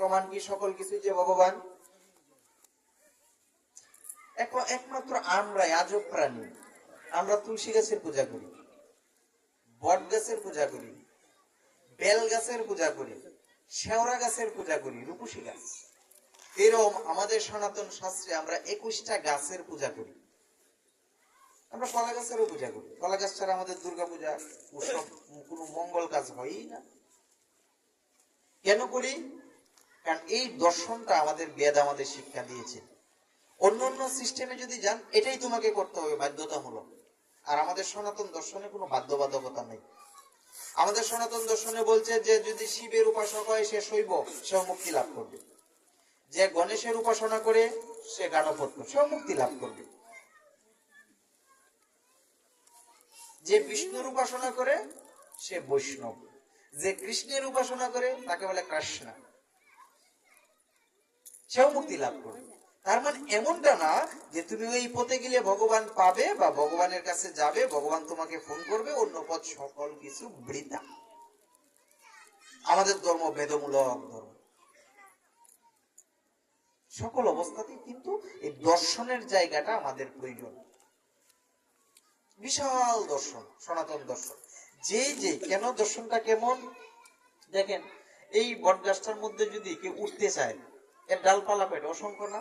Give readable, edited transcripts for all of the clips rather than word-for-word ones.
প্রমাণ কি সকল কিছু যে ভগবান? একমাত্র আমরাই আজব প্রাণী। আমরা তুলসী গাছের পূজা করি, বট গাছের পূজা করি, বেল গাছের পূজা করি, শেওড়া গাছের পূজা করি, রূপসী গাছ। এরকম আমাদের সনাতন শাস্ত্রে আমরা 21টা গাছের পূজা করি। আমরা কলা গাছেরও পূজা করি। কলা গাছ ছাড়া আমাদের দুর্গা পূজা, উৎসব, কোনো মঙ্গল কাজ হয়ই না। কেন করি? কারণ এই দর্শনটা আমাদের বেদ আমাদের শিক্ষা দিয়েছে। অন্য অন্য সিস্টেমে যদি যান, এটাই তোমাকে করতে হবে বাধ্যতামূলক। আর আমাদের সনাতন দর্শনে কোনো বাধ্যবাধকতা নেই। আমাদের সনাতন দর্শনে বলছে যে যদি শিবের উপাসক হয় সে শৈব, সে মুক্তি লাভ করবে। যে গণেশের উপাসনা করে সে গাণপত্য, সে মুক্তি লাভ করবে। যে বিষ্ণুর উপাসনা করে সে বৈষ্ণব, যে কৃষ্ণের উপাসনা করে তাকে বলে কৃষ্ণ, সেও মুক্তি লাভ করবে। তার মানে এমনটা না যে তুমি ওই পথে গেলে ভগবান পাবে বা ভগবানের কাছে যাবে, ভগবান তোমাকে ফোন করবে, অন্য পথ সকল কিছু বৃথা। আমাদের ধর্ম বেদমূলক ধর্ম। সকল অবস্থাতেই কিন্তু এই দর্শনের জায়গাটা আমাদের প্রয়োজন। বিশাল দর্শন, সনাতন দর্শন। যে কেন দর্শনটা কেমন দেখেন, এই বট গাছটার মধ্যে যদি কেউ উঠতে চায়, এর ডালপালা পেট অসংখ্য না?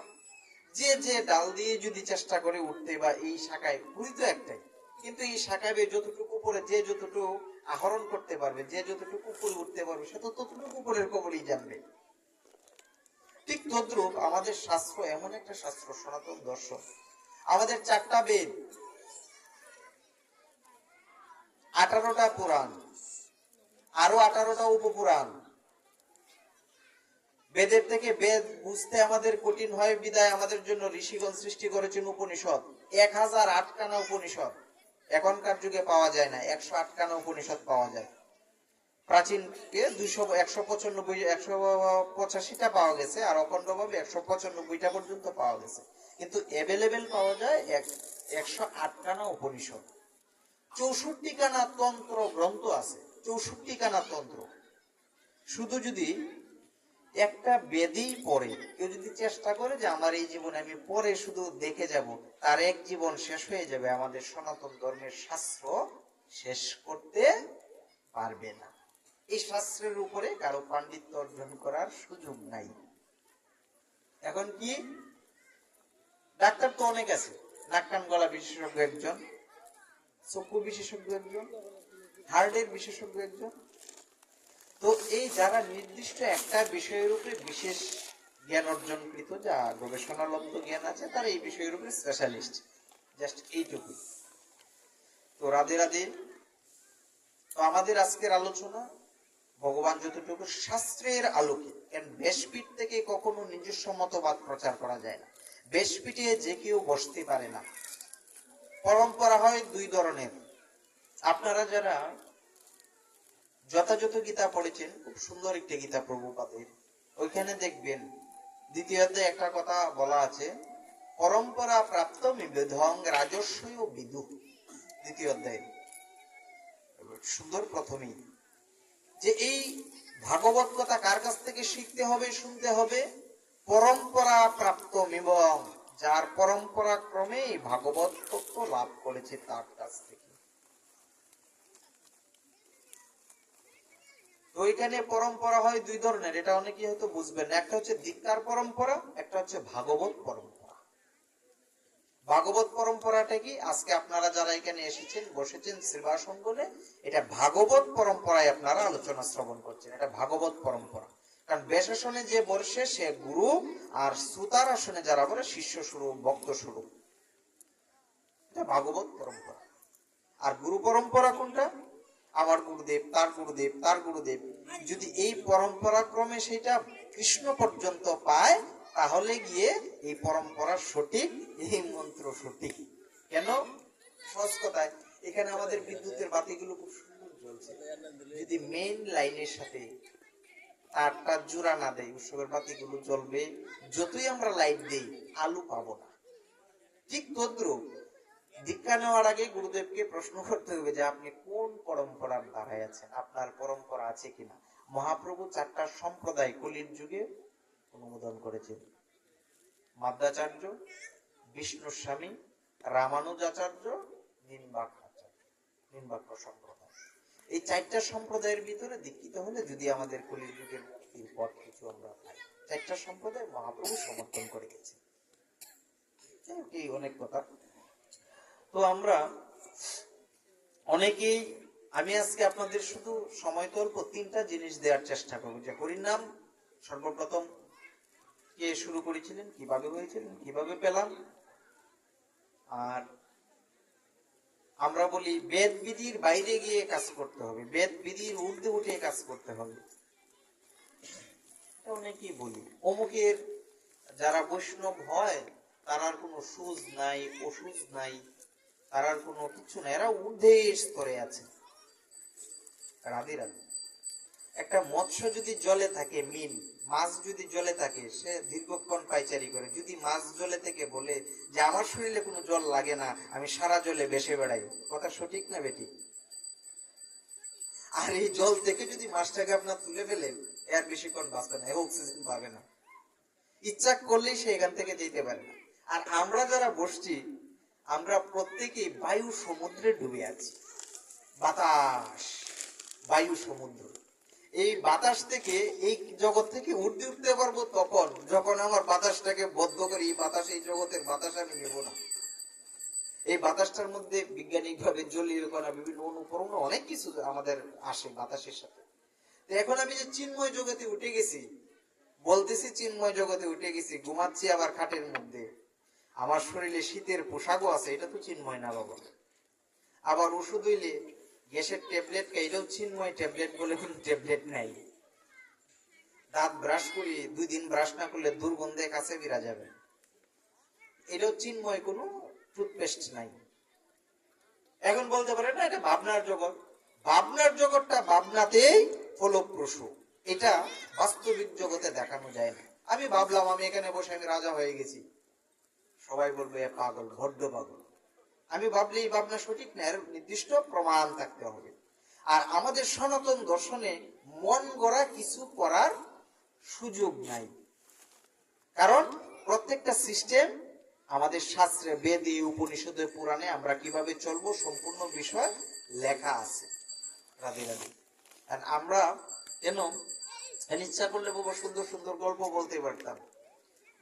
যে ডাল দিয়ে যদি চেষ্টা করে উঠতে, বা এই শাখায় পুরি তো একটাই, কিন্তু এই শাখায় যতটুকু উপরে যে যতটুকু আহরণ করতে পারবে, যে যতটুকু উপরে উঠতে পারবে, সে তো ততটুকু উপরের কবরই জানবে। ঠিক তদ্রূপ আমাদের শাস্ত্র এমন একটা শাস্ত্র, সনাতন দর্শন। আমাদের 4টা বেদ, 18টা পুরাণ, আরো 18টা উপপুরাণ। বেদের থেকে বেদ বুঝতে আমাদের কঠিন হয় বিদায় আমাদের জন্য ঋষিগণ সৃষ্টি করেছেন উপনিষদ। 1008 খানা উপনিষদ এখনকার যুগে পাওয়া যায় না, 108 খানা উপনিষদ পাওয়া যায়। প্রাচীন 185টা পাওয়া গেছে, আর অখণ্ডভাবে 195টা পর্যন্ত পাওয়া গেছে। কিন্তু অ্যাভেলেবেল পাওয়া যায় 108 খানা উপনিষদ। 64 খানা তন্ত্র গ্রন্থ আছে, 64 খানা তন্ত্র। শুধু যদি একটা বেদেই পড়ে, কেউ যদি চেষ্টা করে যে আমার এই জীবনে আমি পরে শুধু দেখে যাব, তার এক জীবন শেষ হয়ে যাবে। আমাদের সনাতন ধর্মের শাস্ত্র শেষ করতে পারবে না। এই শাস্ত্রের উপরে কারো পাণ্ডিত্য অর্জন করার সুযোগ নাই। এখন কি, ডাক্তার তো অনেক আছে, নাক কান গলা বিশেষজ্ঞ একজন, চক্ষু বিশেষজ্ঞ একজন, হার্টের বিশেষজ্ঞ একজন। তো এই যারা নির্দিষ্ট একটা বিষয়ের উপরে বিশেষ জ্ঞান অর্জনকৃত, যা গবেষণালব্ধ জ্ঞান আছে, তারা এই বিষয়ের উপরে স্পেশালিস্ট, জাস্ট এইটুকু। তো রাধে রাধে। তো আমাদের আজকের আলোচনা ভগবান যতটুকু শাস্ত্রের আলোকে, কারণ বেশপীঠ থেকে কখনো নিজস্ব মতবাদ প্রচার করা যায় না। বেশপীঠে যে কেউ বসতে পারে না। পরম্পরা হয় 2 ধরনের। আপনারা যারা যথাযথ গীতা পড়েছেন, খুব সুন্দর একটা গীতা প্রভুপাদের, ওইখানে দেখবেন 2য় অধ্যায়ে একটা কথা বলা আছে, পরম্পরা প্রাপ্ত বিবিধং রাজস্বয় বিদু। 2য় অধ্যায়ে সুন্দর প্রথমেই যে এই ভাগবত কথা কার কাছ থেকে শিখতে হবে, শুনতে হবে? পরম্পরা প্রাপ্ত এবং যার পরম্পরা ক্রমে এই ভাগবত তত্ত্ব লাভ করেছে তার কাছ থেকে। তো এখানে পরম্পরা হয় 2 ধরনের, এটা অনেকেই হয়তো বুঝবেন। একটা হচ্ছে দীক্ষার পরম্পরা, একটা হচ্ছে ভাগবত পরম্পরা। ভাগবত পরম্পরাটা কি? আজকে আপনারা যারা এখানে এসেছেন, বসেছেন শ্রীবাসঙ্গনে, এটা ভাগবত পরম্পরায় আপনারা আলোচনা শ্রবণ করছেন। এটা ভাগবত পরম্পরা। কারণ বেশাসনে যে বসে সে গুরু, আর শ্রোতার আসনে যারা বলে শিষ্য স্বরূপ, ভক্ত স্বরূপ। এটা ভাগবত পরম্পরা। আর গুরু পরম্পরা কোনটা? আমার গুরুদেব, তার গুরুদেব, তার গুরুদেব। যদি এই পরম্পরা ক্রমে সেটা কৃষ্ণ পর্যন্ত পায়, তাহলে গিয়ে এই পরম্পরা সঠিক, এই মন্ত্র সঠিক। কেন? সহজ কথায়, এখানে আমাদের বিদ্যুতের বাতিগুলো খুব সুন্দর জ্বলছে। যদি মেইন লাইনের সাথে তারটা জোড়া না দেয়, উৎসবের বাতিগুলো জ্বলবে, যতই আমরা লাইট দেই আলো পাবো না। ঠিক তদ্রূপ দীক্ষা নেওয়ার আগে গুরুদেবকে প্রশ্ন করতে হবে যে আপনি কোন পরম্পরার দ্বারায় আছেন, আপনার পরম্পরা আছে কিনা। মহাপ্রভু 4টা সম্প্রদায় কলির যুগে অনুমোদন করেছেন। মাধ্যাচার্য, বিষ্ণু স্বামী, রামানুজাচার্য, নিম্বাক্য সম্প্রদায়। এই 4টা সম্প্রদায়ের ভিতরে দীক্ষিত হলে যদি আমাদের কলির যুগের মুক্তির পথ কিছু আমরা পাই। 4টা সম্প্রদায় মহাপ্রভু সমর্থন করে গেছে। এই অনেক কথা। তো আমরা অনেকেই, আমি আজকে আপনাদের শুধু সময় অল্প 3টা জিনিস দেওয়ার চেষ্টা করব। যে হরিনাম সর্বপ্রথম কে শুরু করেছিলেন, কিভাবে হয়েছিলেন, কিভাবে পেলাম। আর আমরা বলি বেদ বিধির বাইরে গিয়ে কাজ করতে হবে, বেদ বিধির ঊর্ধ্বে উঠে কাজ করতে হবে। অনেকেই বলি অমুকের যারা বৈষ্ণব হয় তার আর কোনো সুজ নাই, অসুজ নাই, তার আর কোনো কিছু নাই, এরা ঊর্ধ্বে স্তরে আছে। রাধে রাধে। একটা মৎস্য যদি জলে থাকে, মিন মাছ যদি জলে থাকে, সে দীর্ঘক্ষণ পাইচারি করে। যদি মাছ জলে থেকে বলে যে আমার শরীরে কোনো জল লাগে না, আমি সারা জলে ভেসে বেড়াই, কথা সঠিক না বেঠিক? আর এই জল থেকে যদি মাছটাকে আপনার তুলে ফেলেন, এর বেশিক্ষণ বাঁচবে না, অক্সিজেন পাবে না, ইচ্ছা করলেই সে এখান থেকে যেতে পারে না। আর আমরা যারা বসছি, আমরা প্রত্যেকেই বায়ু সমুদ্রে ডুবে আছি। বাতাস, বায়ু সমুদ্র। এই বাতাস থেকে, এই জগৎ থেকে উঠতে পারবো তখন যখন আমার বাতাসটাকে বদ্ধ করি। এই বাতাস, এই জগতের বাতাস আমি নেব না। এই বাতাসটার মধ্যে বৈজ্ঞানিক ভাবে জলীয় কণা, বিভিন্ন অনুকরণ, অনেক কিছু আমাদের আসে বাতাসের সাথে। তো এখন আমি যে চিন্ময় জগতে উঠে গেছি, বলতেছি চিন্ময় জগতে উঠে গেছি, ঘুমাচ্ছি আবার খাটের মধ্যে, আমার শরীরে শীতের পোশাকও আছে, এটা তো চিন্ময় না বাবা। আবার ওষুধ হইলে গ্যাসের ট্যাবলেট খাই, এটাও চিন্ময় ট্যাবলেট বলে কোন ট্যাবলেট নাই। দাঁত ব্রাশ করি, 2 দিন ব্রাশ না করলে দুর্গন্ধে কাছে বিরা যাবে, এটাও চিন্ময়, কোনো টুথপেস্ট নাই। এখন বলতে পারে না এটা ভাবনার জগৎ। ভাবনার জগৎটা ভাবনাতেই ফলপ্রসূ, এটা বাস্তবিক জগতে দেখানো যায় না। আমি ভাবলাম আমি এখানে বসে আমি রাজা হয়ে গেছি, সবাই বলবে এ পাগল, বড্ড পাগল। আমি ভাবলে এই ভাবনা সঠিক না, এর নির্দিষ্ট প্রমাণ থাকতে হবে। আর আমাদের সনাতন দর্শনে মন গড়া কিছু করার সুযোগ নাই, কারণ প্রত্যেকটা সিস্টেম আমাদের শাস্ত্রে, বেদে, উপনিষদে, পুরাণে আমরা কিভাবে চলবো সম্পূর্ণ বিষয় লেখা আছে। রাধে রাধে। আর আমরা কেন ইচ্ছা করলে বাবা সুন্দর সুন্দর গল্প বলতে পারতাম।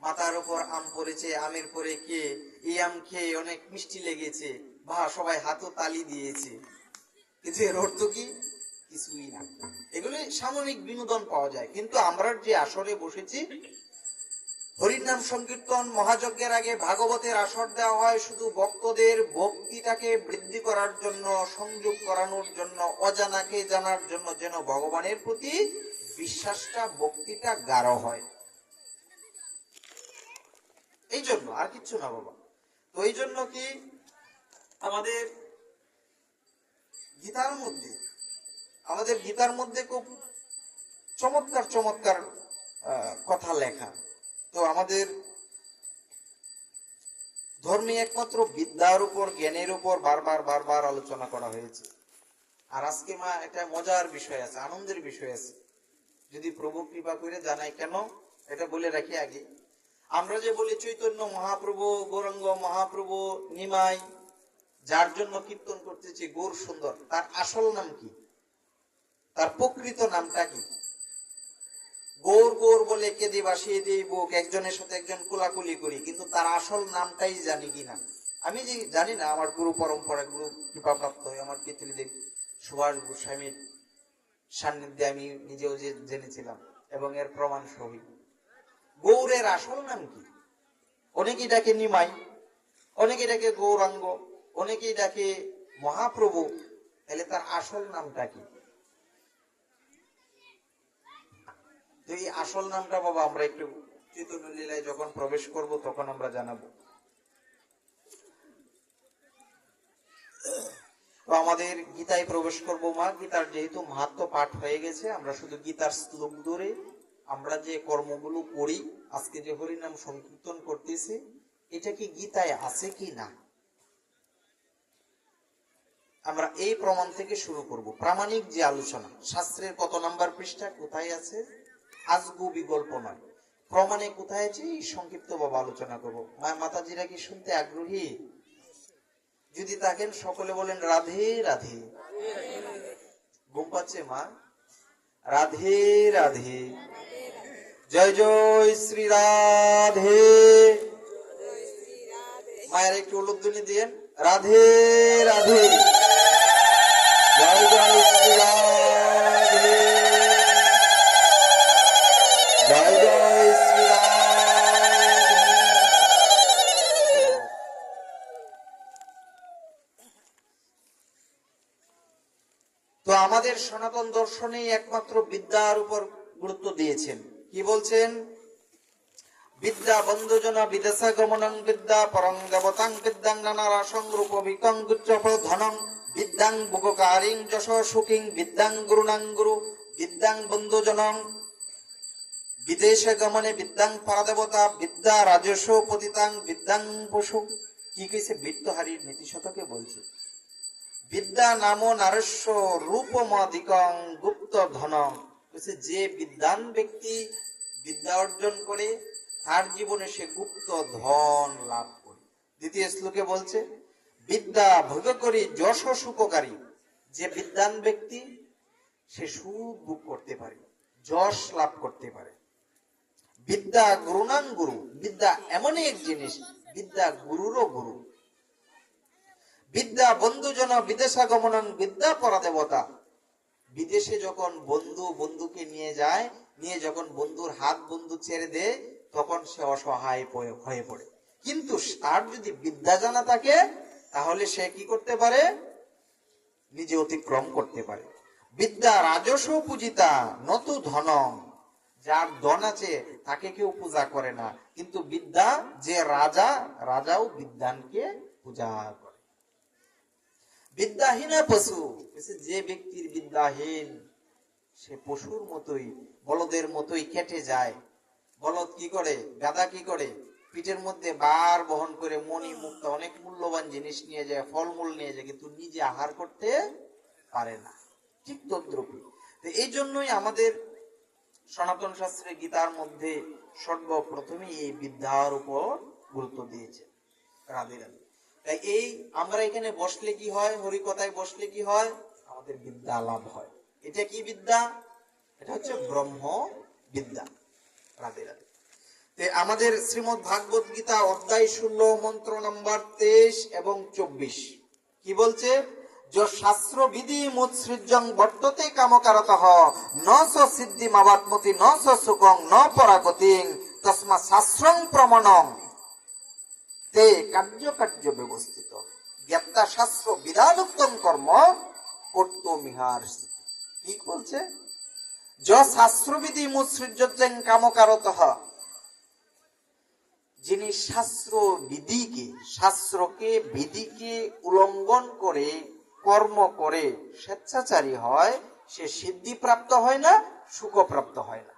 মাথার উপর আম পড়েছে, আমের পরে কে, এই আম খেয়ে অনেক মিষ্টি লেগেছে, বা সবাই হাতও তালি দিয়েছে, কিন্তু এর অর্থ কি? কিছুই না। এগুলি সাময়িক বিনোদন পাওয়া যায়। কিন্তু আমরা যে আসরে বসেছি, হরিনাম সংকীর্তন মহাযজ্ঞের আগে ভাগবতের আসর দেওয়া হয় শুধু ভক্তদের ভক্তিটাকে বৃদ্ধি করার জন্য, সংযোগ করানোর জন্য, অজানাকে জানার জন্য, যেন ভগবানের প্রতি বিশ্বাসটা, ভক্তিটা গাঢ় হয়, এই জন্য, আর কিচ্ছু না বাবা। তো এই জন্য কি আমাদের গীতার মধ্যে খুব চমৎকার চমৎকার কথা লেখা। তো আমাদের ধর্মে একমাত্র বিদ্যার উপর, জ্ঞানের উপর বারবার আলোচনা করা হয়েছে। আর আজকে মা একটা মজার বিষয় আছে, আনন্দের বিষয় আছে, যদি প্রভু কৃপা করে জানাই। কেন এটা বলে রাখি আগে। আমরা যে বলি চৈতন্য মহাপ্রভু, গৌরাঙ্গ মহাপ্রভু, নিমাই, যার জন্য কীর্তন করতেছি গৌর সুন্দর, তার আসল নাম কি? তার প্রকৃত নামটা কি? গৌর গৌর বলে কেঁদে বাসিয়ে দিই বুক, একজনের সাথে একজন কোলাকুলি করি, কিন্তু তার আসল নামটাই জানি কিনা? আমি যে জানি না, আমার গুরু পরম্পরা, গুরু কৃপাপ্রাপ্ত হয়ে আমার পিতৃদেব সুভাষ গোস্বামীর সান্নিধ্যে আমি নিজেও যে জেনেছিলাম, এবং এর প্রমাণ সহিত। গৌরের আসল নাম কি? অনেকেই ডাকে নিমাই, অনেকে ডাকে গৌরাঙ্গ, অনেকেই ডাকে মহাপ্রভু, তাহলে তার আসল নামটা কি? এই আসল নামটা বাবা আমরা একটু চৈতন্য লীলায় যখন প্রবেশ করব তখন আমরা জানাবো। তো আমাদের গীতায় প্রবেশ করব মা। গীতার যেহেতু মাহাত্ম্য পাঠ হয়ে গেছে, আমরা শুধু গীতার শ্লোক ধরে আমরা যে কর্মগুলো করি, আজকে যে হরিনাম সংকীর্তন করতেছি, এটা কি গীতায় আছে কি না, আমরা এই প্রমাণ থেকে শুরু করব। প্রামাণিক যে আলোচনা, শাস্ত্রের কত নাম্বার পৃষ্ঠা, কোথায় আছে, আজগু বিগল্প নয়। প্রমাণে কোথায় আছে সংক্ষিপ্ত ভাবে আলোচনা করবো। মাতাজিরা কি শুনতে আগ্রহী? যদি থাকেন সকলে বলেন রাধে রাধে। ঘুম পাচ্ছে মা? রাধে রাধে। জয় জয় শ্রী রাধে। মায়ের একটু উলুধ্বনি দিয়েন, রাধে রাধে। জয় জয় শ্রী রাধে। জয় জয় শ্রী রাধে। তো আমাদের সনাতন দর্শনে একমাত্র বিদ্যার উপর গুরুত্ব দিয়েছেন। কি বলছেন? বিদ্যা বন্ধুজনা বিদেশা গমনং বিদ্যা পরং দেবতাং বিদ্যাং নানা সংরূপ বিকং গুচ্ছফ ধনং বিদ্যাং বুককারিং যশ সুকিং বিদ্যাং গুরুণাং গুরু বিদ্যাং বন্ধুজনং বিদেশে গমনে বিদ্যাং পরাদেবতা বিদ্যা রাজস্ব পতিতাং বিদ্যাং পশু। কি কইছে? বিত্তহারীর নীতি শতকে বলছে বিদ্যা নাম নারস্য রূপমাদিকং গুপ্ত ধনং। যে বিদ্যান ব্যক্তি বিদ্যা অর্জন করে তার জীবনে সে গুপ্ত ধন লাভ করে। দ্বিতীয় শ্লোকে বলছে বিদ্যা ভোগ করি যশ সুখকারী। যে বিদ্যান ব্যক্তি সে সুখ ভোগ করতে পারে, যশ লাভ করতে পারে। বিদ্যা গুরুণাং গুরু। বিদ্যা এমনই এক জিনিস, বিদ্যা গুরুরও গুরু। বিদ্যা বন্ধুজন বিদেশাগমনং বিদ্যা পরাদেবতা। বিদেশে যখন বন্ধু বন্ধুকে নিয়ে যায়, নিয়ে যখন বন্ধুর হাত বন্ধু ছেড়ে দেয়, তখন সে অসহায় হয়ে পড়ে। কিন্তু তার যদি বিদ্যা জানা থাকে তাহলে সে কি করতে পারে? নিজে অতিক্রম করতে পারে। বিদ্যা রাজস্ব পূজিতা নতু ধনং। যার ধন আছে তাকে কেউ পূজা করে না, কিন্তু বিদ্যা যে রাজা, রাজাও বিদ্যানকে পূজা করে। বিদ্যাহীনা পশু। যে ব্যক্তির বিদ্যাহীন সে পশুর মতোই, বলদের মতোই কেটে যায়। বলদ কি করে? গাধা কি করে? পিঠের মধ্যে বার বহন করে মণি মুক্তা অনেক মূল্যবান জিনিস নিয়ে যায়, ফলমূল নিয়ে যায়, কিন্তু নিজে আহার করতে পারে না। ঠিক তদ্রূপই। এই জন্যই আমাদের সনাতন শাস্ত্রে গীতার মধ্যে সর্বপ্রথমে এই বিদ্যার উপর গুরুত্ব দিয়েছে। রাধে রাধে। তাই এই আমরা এখানে বসলে কি হয়? হরিকথায় বসলে কি হয়? আমাদের বিদ্যা লাভ হয়। এটা কি বিদ্যা? এটা হচ্ছে ব্রহ্ম বিদ্যা। রাধে রাধে। আমাদের শ্রীমদ্ ভাগবত গীতা অধ্যায় 16 মন্ত্র নম্বর 23 এবং 24 কি বলছে? শাস্ত্র বিধি মুৎসৃজ্যং বর্ততে কামকারতঃ ন স সিদ্ধিম আবাত্মতি ন স সুখং ন পরাগতিং তস্মা শাস্ত্রং প্রমাণং তে কার্য ব্যবস্থিত জ্ঞাতা শাস্ত্র বিধানোক্তম কর্ম কর্তমিহার। কি বলছে? শাস্ত্রবিধি মুৎসৃজ্যং কামকারতঃ। যিনি শাস্ত্র বিধিকে, শাস্ত্রকে বিধিকে উল্লঙ্ঘন করে কর্ম করে স্বেচ্ছাচারী হয়, সে সিদ্ধি প্রাপ্ত হয় না, সুখ প্রাপ্ত হয় না।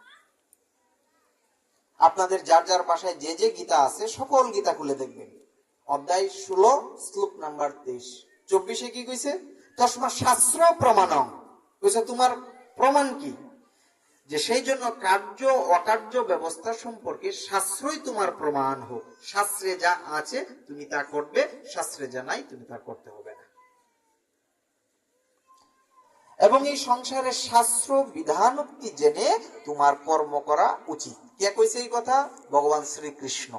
আপনাদের যার যার বাসায় যে যে গীতা আছে সকল গীতা খুলে দেখবেন। অধ্যায় 16 শ্লোক নাম্বার 23 24 কি কইছে? তস্মা শাস্ত্র প্রমাণং। কইছে তোমার প্রমাণ কি? যে সেই জন্য কার্য অকার্য ব্যবস্থা সম্পর্কে শাস্ত্রই তোমার প্রমাণ হোক। শাস্ত্রে যা আছে তুমি তা করবে, শাস্ত্রে যা নাই তুমি তা করতে হবে না। এবং এই সংসারের শাস্ত্র বিধানোক্তি জেনে তোমার কর্ম করা উচিত। কে কইছে এই কথা? ভগবান শ্রীকৃষ্ণ।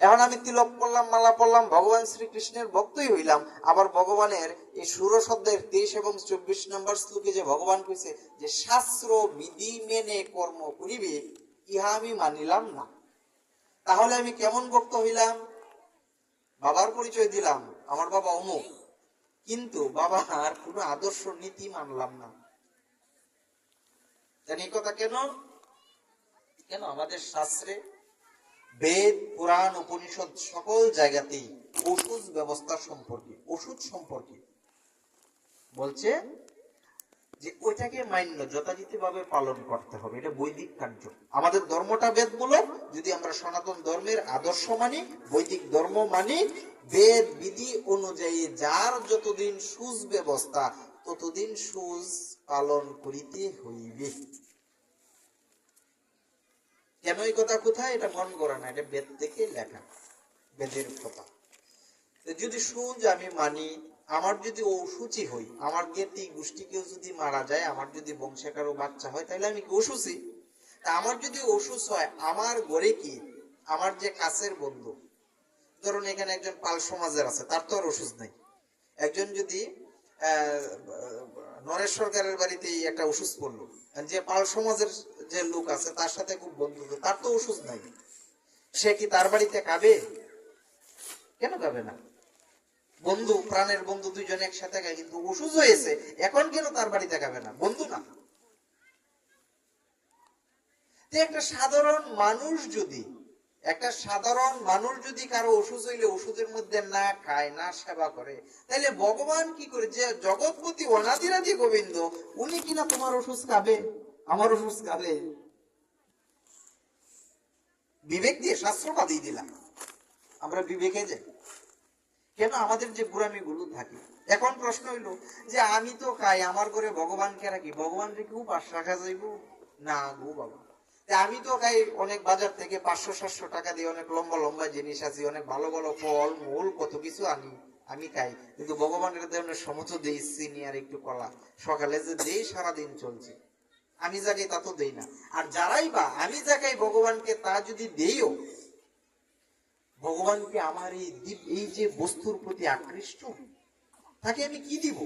এখন আমি তিলক পড়লাম, মালা পড়লাম, ভগবান শ্রীকৃষ্ণের ভক্তই হইলাম। আবার ভগবানের এই ষোড়শ অধ্যায়ের 23 এবং 24 নম্বর শ্লোকে যে ভগবান কইছে যে শাস্ত্র বিধি মেনে কর্ম করিবে, ইহা আমি মানিলাম না। তাহলে আমি কেমন ভক্ত হইলাম? বাবার পরিচয় দিলাম, আমার বাবা অমুক, কিন্তু বাবার কোনো আদর্শ নীতি মানলাম না। জানি কথা কেন? কেন আমাদের শাস্ত্রে বেদ, পুরাণ, উপনিষদ সকল জায়গাতেই ওষুধ ব্যবস্থা সম্পর্কে, ওষুধ সম্পর্কে বলছে যে ওইটাকে মান্য যথাযথ ভাবে পালন করতে হবে। এটা বৈদিক কার্য। আমাদের ধর্মটা বেদমূলক। যদি আমরা সনাতন ধর্মের আদর্শ মানি, বৈদিক ধর্ম মানি, বেদ বিধি অনুযায়ী যার যতদিন সুজ ব্যবস্থা ততদিন সুজ পালন করিতে হইবে। কেন এই কথা কোথায়, এটা মন করে না, এটা বেদ থেকে লেখা, বেদের কথা। যদি সুজ আমি মানি, আমার যদি অসুচি হই, আমার জ্ঞাতি গোষ্ঠী কেউ যদি মারা যায়, আমার যদি বংশে কারো বাচ্চা হয়, তাহলে আমি কি অসুচি? তা আমার যদি অসুচ হয়, আমার ঘরে কি আমার যে কাছের বন্ধু, ধরুন এখানে একজন পাল সমাজের আছে, তার তো আর অসুচ নাই। একজন যদি নরেশ সরকারের বাড়িতে একটা অসুচ পড়লো, যে পাল সমাজের যে লোক আছে তার সাথে খুব বন্ধু, তার তো অসুচ নাই, সে কি তার বাড়িতে খাবে? কেন খাবে না? বন্ধু, প্রাণের বন্ধু দুইজন একসাথে খায়, কিন্তু অসুচ হয়েছে, এখন কেন তার বাড়িতে খাবে না? বন্ধু না? একটা সাধারণ মানুষ যদি কারো ওষুধ হইলে ওষুধের মধ্যে না খায়, না সেবা করে, তাহলে ভগবান কি করে, যে জগৎপতি অনাদিরাদি গোবিন্দ, উনি কিনা তোমার ওষুধ খাবে, আমার ওষুধ খাবে? বিবেক দিয়ে শাস্ত্রটা দিয়ে দিলাম, আমরা বিবেকে যাই। কেন আমাদের যে গুরামি গুলো থাকে? এখন প্রশ্ন হইলো যে আমি তো খাই, আমার ঘরে ভগবানকে রাখি, ভগবান রে কি উপাস রাখা যাইব? না গো বাবা। আমি তো খাই অনেক, বাজার থেকে 500-700 টাকা দিয়ে অনেক লম্বা লম্বা জিনিস আছে, অনেক ভালো ভালো ফল মূল কত কিছু আনি, আমি খাই, কিন্তু ভগবানের দেওয়ার সমস্ত দেই চিনি আর একটু কলা, সকালে যে দেই সারাদিন চলছে, আমি যাকে তা তো দেই না। আর যারাই বা আমি যাকে ভগবানকে তা যদি দেইও, ভগবানকে আমার এই যে বস্তুর প্রতি আকৃষ্ট, তাকে আমি কি দিব?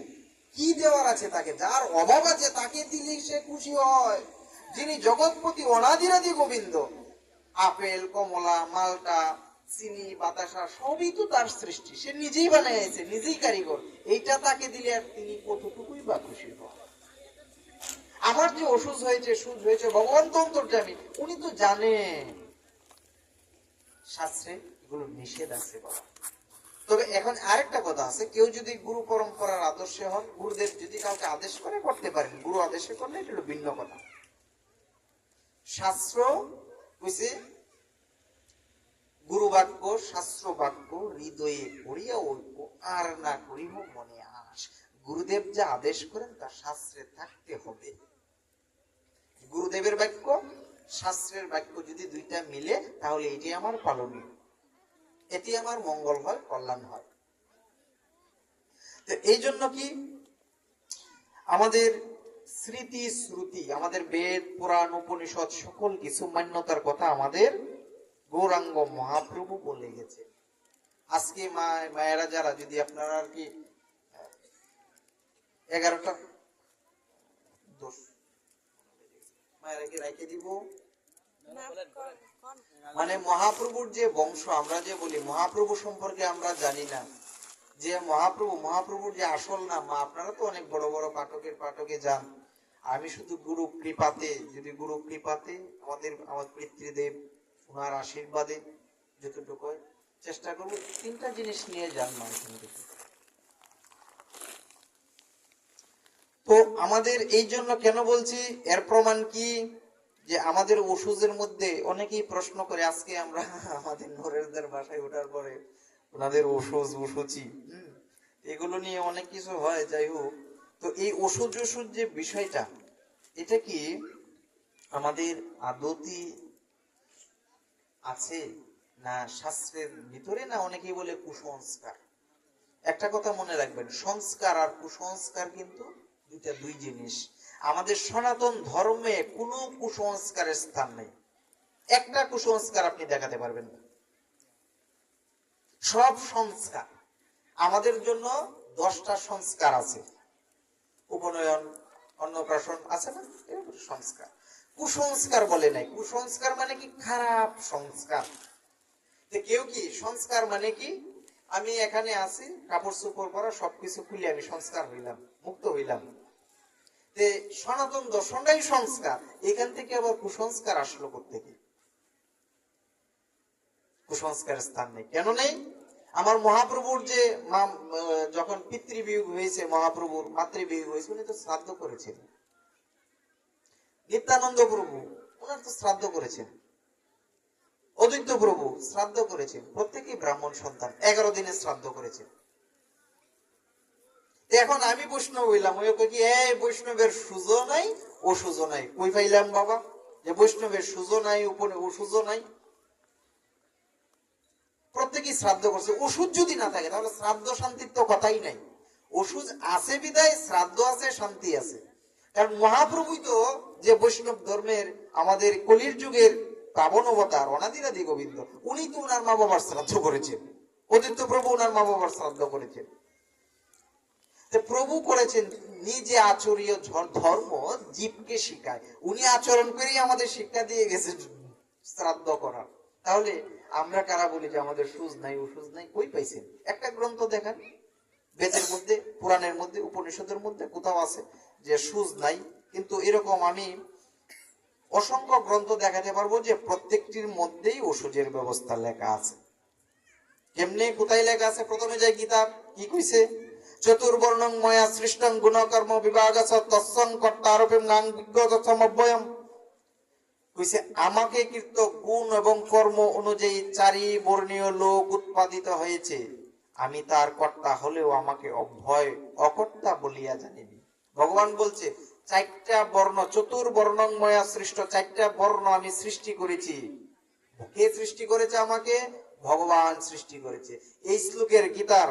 কি দেওয়ার আছে তাকে? যার অভাব আছে তাকে দিলেই সে খুশি হয়। যিনি জগৎপতি অনাদিরাদি গোবিন্দ, আপেল, কমলা, মালটা, চিনি, বাতাসা সবই তো তার সৃষ্টি, সে নিজেই বানিয়েছে, নিজেই কারিগর, এইটা তাকে দিলে আর তিনি কতটুকুই বা খুশি হয়? আমার যে অসুখ হয়েছে, সুজ হয়েছে, ভগবান তো অন্তর্যামী, উনি তো জানেন। শাস্ত্রে এগুলো নিষেধ আছে বাবা। তবে এখন আরেকটা কথা আছে, কেউ যদি গুরু পরম্পরার আদর্শে হন, গুরুদেব যদি কাউকে আদেশ করে করতে পারেন, গুরু আদেশে করলে এটা হলো ভিন্ন কথা। শাস্ত্র কইছে, গুরু বাক্য শাস্ত্র বাক্য হৃদয়ে করিয়া ঐক্য, আর না করিব মনে আস। গুরুদেব যা আদেশ করেন তা শাস্ত্রে থাকতে হবে। গুরুদেবের বাক্য শাস্ত্রের বাক্য যদি দুইটা মিলে, তাহলে এটি আমার পালনীয়, এটি আমার মঙ্গল হয়, কল্যাণ হয়। তো এই জন্য কি আমাদের স্মৃতি শ্রুতি, আমাদের বেদ পুরাণ উপনিষদ সকল কিছু মান্যতার কথা আমাদের গৌরাঙ্গ মহাপ্রভু বলে গেছে। আজকে মায়েরা যারা, যদি আপনারা আর কি 11টা দোষ মায়েরা কি রাইখে দিব, মানে মহাপ্রভুর যে বংশ, আমরা যে বলি মহাপ্রভু সম্পর্কে আমরা জানি না, যে মহাপ্রভুর যে আসল নাম, আপনারা তো অনেক বড় বড় পাঠকে যান, আমি শুধু গুরু কৃপাতে, যদি গুরু কৃপাতে আমার পিতৃদেব ওনার আশীর্বাদে যতটুকু চেষ্টা করবো, 3টা জিনিস নিয়ে যান মানুষের দিকে। তো আমাদের এই জন্য কেন বলছি, এর প্রমাণ কি, যে আমাদের ওষুধের মধ্যে অনেকেই প্রশ্ন করে, আজকে আমরা আমাদের নরেশদের বাসায় ওঠার পরে ওনাদের ওষুধি এগুলো নিয়ে অনেক কিছু হয়, যাই হোক। তো এই ওষুধ যে বিষয়টা, এটা কি আমাদের আদতি আছে না শাস্ত্রের ভিতরে, না অনেকেই বলে কুসংস্কার? একটা কথা মনে রাখবেন, সংস্কার আর কুসংস্কার কিন্তু দুই জিনিস। আমাদের সনাতন ধর্মে কোনো কুসংস্কারের স্থান নেই, একটা কুসংস্কার আপনি দেখাতে পারবেন না। সব সংস্কার। আমাদের জন্য 10টা সংস্কার আছে, উপনয়ন, অন্নপ্রাশন আছে না, সংস্কার। কুসংস্কার বলে নাই। কুসংস্কার মানে কি? খারাপ সংস্কার। কেউ কি সংস্কার মানে কি, আমি এখানে আছি, কাপড় চোপড় পরা সবকিছু খুলে আমি সংস্কার হইলাম, মুক্ত হইলাম, সনাতন দর্শনটাই সংস্কার। এখান থেকে আবার কুসংস্কার আসলো কোত্থেকে? কুসংস্কারের স্থান নেই। কেন নেই? আমার মহাপ্রভুর যে যখন পিতৃবিয়োগ হয়েছে, মহাপ্রভুর মাতৃবিয়োগ হয়েছে, উনি তো শ্রাদ্ধ করেছেন। নিত্যানন্দ প্রভু ওনার তো শ্রাদ্ধ করেছেন, অদ্বৈত প্রভু শ্রাদ্ধ করেছেন, প্রত্যেকেই ব্রাহ্মণ সন্তান, 11 দিনে শ্রাদ্ধ করেছেন। এখন আমি বৈষ্ণব হইলাম, ওই কি এই বৈষ্ণবের সুজো নাই ও সুজো নাই, কই পাইলাম বাবা? যে বৈষ্ণবের সুজো নাই, সুজো নাই, প্রত্যেকেই শ্রাদ্ধ করছে। ওষুধ যদি না থাকে তাহলে শ্রাদ্ধ শান্তির তো কথাই নাই। ওষুধ আছে বিদায় শ্রাদ্ধ আছে, শান্তি আছে। কারণ মহাপ্রভুই তো যে বৈষ্ণব ধর্মের আমাদের কলির যুগের পাবন অবতার অনাদিরাদি গোবিন্দ, উনি তো উনার মা বাবার শ্রাদ্ধ করেছেন। অদ্বৈত প্রভু উনার মা বাবার শ্রাদ্ধ করেছেন। প্রভু করেছেন নিজে আচরীয় ধর্ম জীবকে শিখায়, উনি আচরণ করেই আমাদের শিক্ষা দিয়ে গেছেন শ্রাদ্ধ করা। তাহলে আমরা কারা বলি যে আমাদের সুজ নাই, ওষুধ নাই? কই পাইছেন? একটা গ্রন্থ দেখান, বেদের মধ্যে, পুরাণের মধ্যে, উপনিষদের মধ্যে কোথাও আছে যে সুজ নাই? কিন্তু এরকম আমি অসংখ্য গ্রন্থ দেখাতে পারবো যে প্রত্যেকটির মধ্যেই ওষুধের ব্যবস্থা লেখা আছে। কেমনে, কোথায় লেখা আছে? প্রথমে যাই কিতাব কি কইছে, চতুর্বর্ণং ময়া সৃষ্টং গুণকর্ম বিভাগস তৎসং কর্তারোপেম গাং বিজ্ঞতমব্যয়ম। কইছে আমাকে কীর্ত গুণ এবং কর্ম অনুযায়ী চারি বর্ণীয় লোক উৎপাদিত হয়েছে, আমি তার কর্তা হলেও আমাকে অভয় অকর্তা বলিয়া জানিবি। ভগবান বলছে চারটা বর্ণ, চতুর্বর্ণং ময়া সৃষ্ট, চারটা বর্ণ আমি সৃষ্টি করেছি। কে সৃষ্টি করেছে আমাকে? ভগবান সৃষ্টি করেছে। এই শ্লোকের গীতার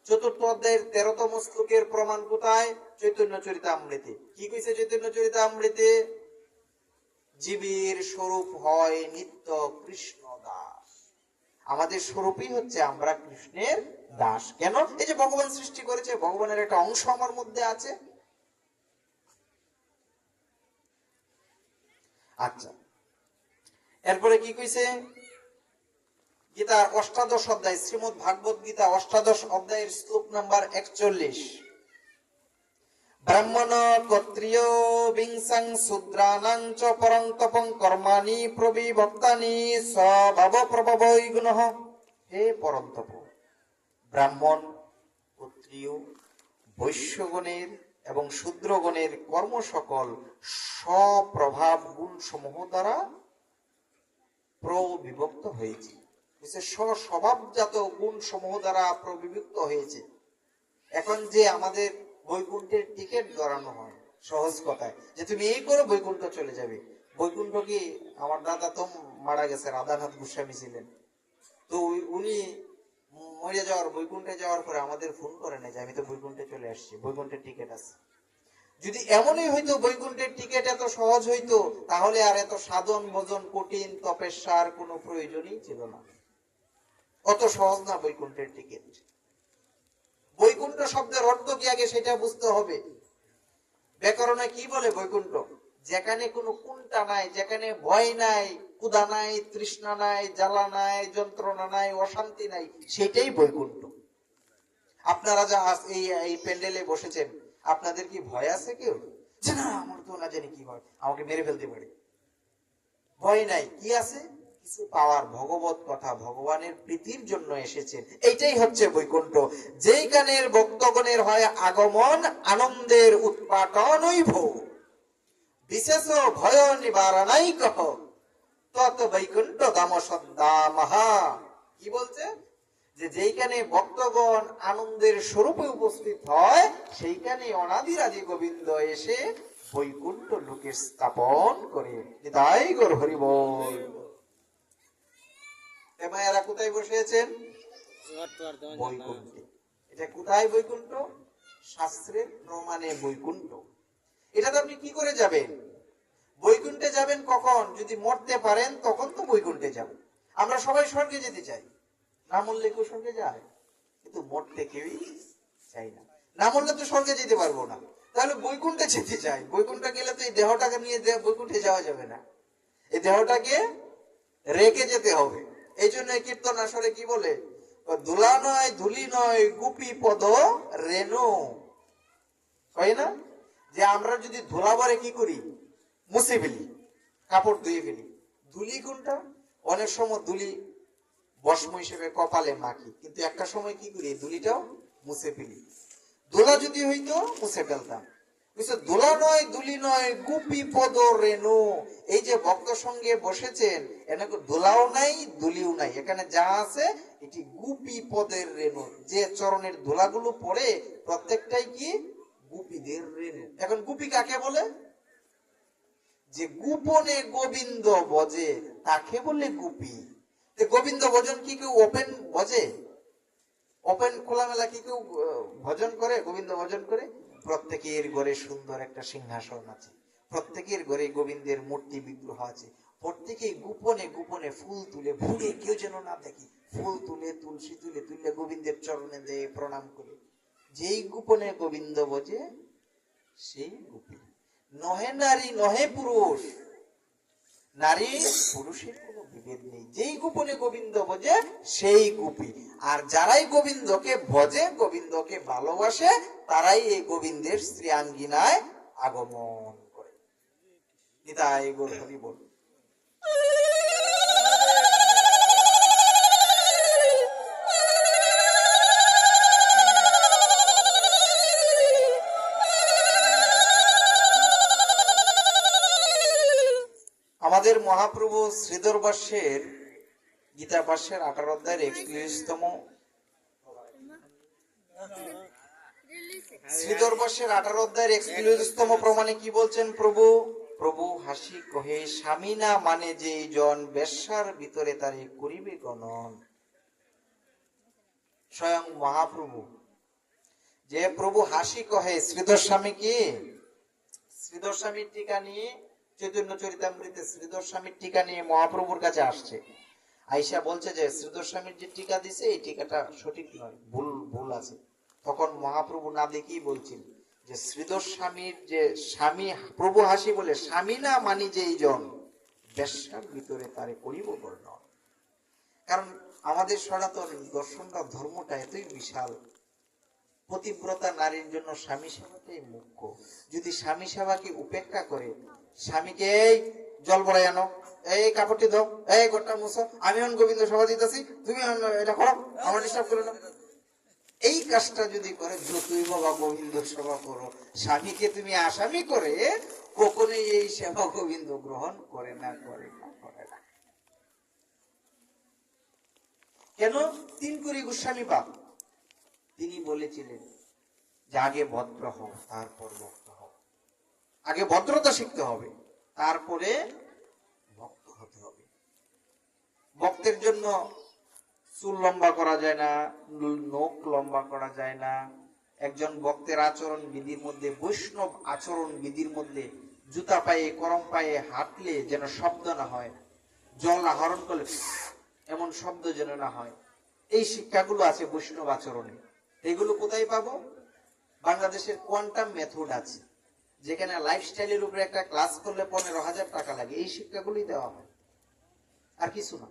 ৪র্থ অধ্যায়ের ১৩তম শ্লোকের প্রমাণ কোথায়? চৈতন্য চরিতামৃতে। কি কইছে চৈতন্য চরিতামৃতে? জীবের স্বরূপ হয় নিত্য কৃষ্ণ দাস। আমাদের স্বরূপই হচ্ছে আমরা কৃষ্ণের দাস। কেন? এই যে ভগবান সৃষ্টি করেছে, ভগবানের একটা অংশ আমার মধ্যে আছে। আচ্ছা, এরপরে কি কইছে? গীতার অষ্টাদশ অধ্যায়, শ্রীমদ ভাগবত গীতা অষ্টাদশ অধ্যায়ের শ্লোক নাম্বার ৪১। ব্রাহ্মণ ক্ষত্রিয় বিংসাং শূদ্রাণাং চ পরং তপং কর্মাণি প্রবিভক্তানি স্বভাব প্রভবৈ গুণঃ। হে পরম তপ, ব্রাহ্মণ, ক্ষত্রিয়, বৈশ্যগণের এবং শূদ্রগণের কর্ম সকল স্বপ্রভাব গুণ সমূহ দ্বারা প্রবিভক্ত হয়েছে। স্বস্বভাবজাত গুণ সমূহ দ্বারা প্রবিভক্ত হয়েছে। এখন যে আমাদের বৈকুণ্ঠের টিকিট ধরানো হয় সহজ কথায়, যে তুমি এই করে বৈকুণ্ঠ চলে যাবে। বৈকুণ্ঠ কি, আমার দাদা তো মারা গেছে, রাধানাথ গোস্বামী ছিলেন, তো উনি মরে যাওয়ার, বৈকুণ্ঠে যাওয়ার পরে আমাদের ফোন করে না যে আমি তো বৈকুণ্ঠে চলে আসছি, বৈকুণ্ঠের টিকিট আছে। যদি এমনই হইতো, বৈকুণ্ঠের টিকিট এত সহজ হইতো, তাহলে আর এত সাধন ভজন কঠিন তপস্যার কোনো প্রয়োজনই ছিল না। অত সহজ না বৈকুণ্ঠের টিকিট। বৈকুণ্ঠ শব্দের অর্থ কি আগে সেটা বুঝতে হবে। ব্যাকরণে কি বলে বৈকুণ্ঠ? যেখানে কোনো কুণ্ঠা নাই, যেখানে ভয় নাই, ক্ষুধা নাই, তৃষ্ণা নাই, জ্বালা নাই, যন্ত্রণা নাই, অশান্তি নাই, সেটাই বৈকুণ্ঠ। আপনারা যা এই প্যান্ডেলে বসেছেন, আপনাদের কি ভয় আছে কেউ? যে না, আমার তো না জানি কি হয়, আমাকে মেরে ফেলতে পারে। ভয় নাই, কি আছে? কিছু পাওয়ার, ভগবত কথা, ভগবানের প্রীতির জন্য এসেছেন। এইটাই হচ্ছে বৈকুণ্ঠ। যেইখানের ভক্তগণের হয় আগমন, আনন্দের উৎপাটনই ভোগ, বিশেষ ভয় নিবারণাই কহ, তত বৈকুণ্ঠ দাম সদ্দামহা। কি বলছে? যে যেইখানে ভক্তগণ আনন্দের স্বরূপে উপস্থিত হয়, সেইখানে অনাদিরাদি গোবিন্দ এসে বৈকুণ্ঠ লোকে স্থাপন করে। তাই গৌর হরি বল। মায়েরা কোথায় বসেছেন? বৈকুণ্ঠে। এটা কোথায় বৈকুণ্ঠ? শাস্ত্রের প্রমাণে বৈকুণ্ঠ। এটাতে আপনি কি করে যাবেন? বৈকুণ্ঠে যাবেন কখন? যদি মরতে পারেন তখন তো বৈকুণ্ঠে যাবেন। আমরা সবাই স্বর্গে যেতে চাই, না মরলে কেউ স্বর্গে যায়? কিন্তু মরতে কেউই চাই না। না মরলে তো স্বর্গে যেতে পারবো না, তাহলে বৈকুণ্ঠে যেতে চাই। বৈকুণ্ঠে গেলে তো এই দেহটাকে নিয়ে বৈকুণ্ঠে যাওয়া যাবে না, এই দেহটাকে রেখে যেতে হবে। এই জন্য কীর্তন আসলে কি বলে? ধুলা নয়, ধুলি নয়, গুপি পদ রেণু। হয় না যে আমরা যদি ধুলা ভরে কি করি? মুছে ফেলি, কাপড় ধুয়ে ফেলি। ধুলি কোনটা? অনেক সময় ধুলি ভস্ম হিসেবে কপালে মাখি, কিন্তু একটা সময় কি করি? ধুলিটাও মুছে ফেলি। ধুলা যদি হইতো মুছে ফেলতাম। ধুলা নয়, ধুলি নয়, গুপি পদ রেণু। এই যে ভক্ত সঙ্গে বসেছেন, এনাকে ধুলাও নাই, ধুলিও নাই, এখানে যা আছে এটি গুপি পদের রেণু। যে চরণের ধুলাগুলো পড়ে প্রত্যেকটাই কি? গুপিদের রেণু। এখন গুপি কাকে বলে? যে গোপনে গোবিন্দ ভজে তাকে বলে গোপী। গোবিন্দ ভজন কি কেউ ওপেন ভজে? ওপেন খোলামেলা কি কেউ ভজন করে? গোবিন্দ ভজন করে? প্রত্যেকের ঘরে সুন্দর একটা সিংহাসন আছে, প্রত্যেকের ঘরে গোবিন্দের মূর্তি বিগ্রহ আছে, প্রত্যেকে গোপনে গোপনে ফুল তুলে, ভুলে কেউ যেন না দেখে, ফুল তুলে তুলসী তুলে তুলে গোবিন্দের চরণে দেয় প্রণাম করে। যেই গোপনে গোবিন্দ ভজে সেই গোপী। নহে নারী নহে পুরুষ, নারী পুরুষের কোনো বিভেদ নেই, যেই গোপনে গোবিন্দ ভজে সেই গোপী। আর যারাই গোবিন্দকে ভজে, গোবিন্দকে ভালোবাসে, তারাই এই গোবিন্দের শ্রীয়াঙ্গিনায় আগমন করে। নিতাই গৌর হরি বল। আমাদের মহাপ্রভু শ্রীধর ভাষ্যের, গীতা ভাষ্যের 18 অধ্যায়ের 41তম, শ্রীধর ভাষ্যের 18 অধ্যায়ের 41তম প্রমাণে কি বলছেন প্রভু? প্রভু হাসি কহে, স্বামী না মানে যে জন বেশ্যার ভিতরে তারে করিবে গণন। স্বয়ং মহাপ্রভু যে প্রভু হাসি কহে, শ্রীধর স্বামী কি? শ্রীধর স্বামীর টিকা নিয়ে, চৈতন্য চরিতামৃতে শ্রীধর স্বামীর টিকা নিয়ে মহাপ্রভুর কাছে আসছে। আইসা বলছে যে শ্রীধর স্বামীর যে টিকা দিছে এই টিকাটা সঠিক নয়, ভুল আছে। তখন মহাপ্রভু না দেখেই বলছেন যে শ্রীধর স্বামীর যে স্বামী, প্রভু হাসি বলে, স্বামী না মানি যে এই জন বেশ্যার ভিতরে তারে করিব বর্ণন। কারণ আমাদের সনাতন দর্শনটা, ধর্মটা এতই বিশাল, পতিব্রতা নারীর জন্য স্বামী সেবাটাই মুখ্য। যদি স্বামী সেবাকে উপেক্ষা করে, স্বামীকে এই জল ভরাই আনো, এই কাপড়টি দাও, এই গোটা মুছো, আমি এখন গোবিন্দ সেবা দিতেছি, তুমি এটা করো, আমার ডিস্টার্ব করে না, এই কাজটা যদি করে, যতই বাবা গোবিন্দ সেবা করো, স্বামীকে তুমি আসামি করে কখনোই এই সেবা গোবিন্দ গ্রহণ করে না। কেন? তিনকুরি গোস্বামী বাপ তিনি বলেছিলেন যে আগে ভদ্র হও, তারপর ভক্ত হও। আগে ভদ্রতা শিখতে হবে, তারপরে ভক্ত হতে হবে। ভক্তের জন্য চুল লম্বা করা যায় না, নখ লম্বা করা যায় না। একজন ভক্তের আচরণ বিধির মধ্যে, বৈষ্ণব আচরণ বিধির মধ্যে, জুতা পায়ে করম পায়ে হাঁটলে যেন শব্দ না হয়, জল আহরণ করলে এমন শব্দ যেন না হয়, এই শিক্ষাগুলো আছে বৈষ্ণব আচরণে। এগুলো কোথায় পাবো? বাংলাদেশের কোয়ান্টাম মেথড আছে, যেখানে লাইফস্টাইলের উপরে একটা ক্লাস করলে 15,000 টাকা লাগে। এই শিক্ষাগুলোই দেওয়া হয়, আর কিছু না।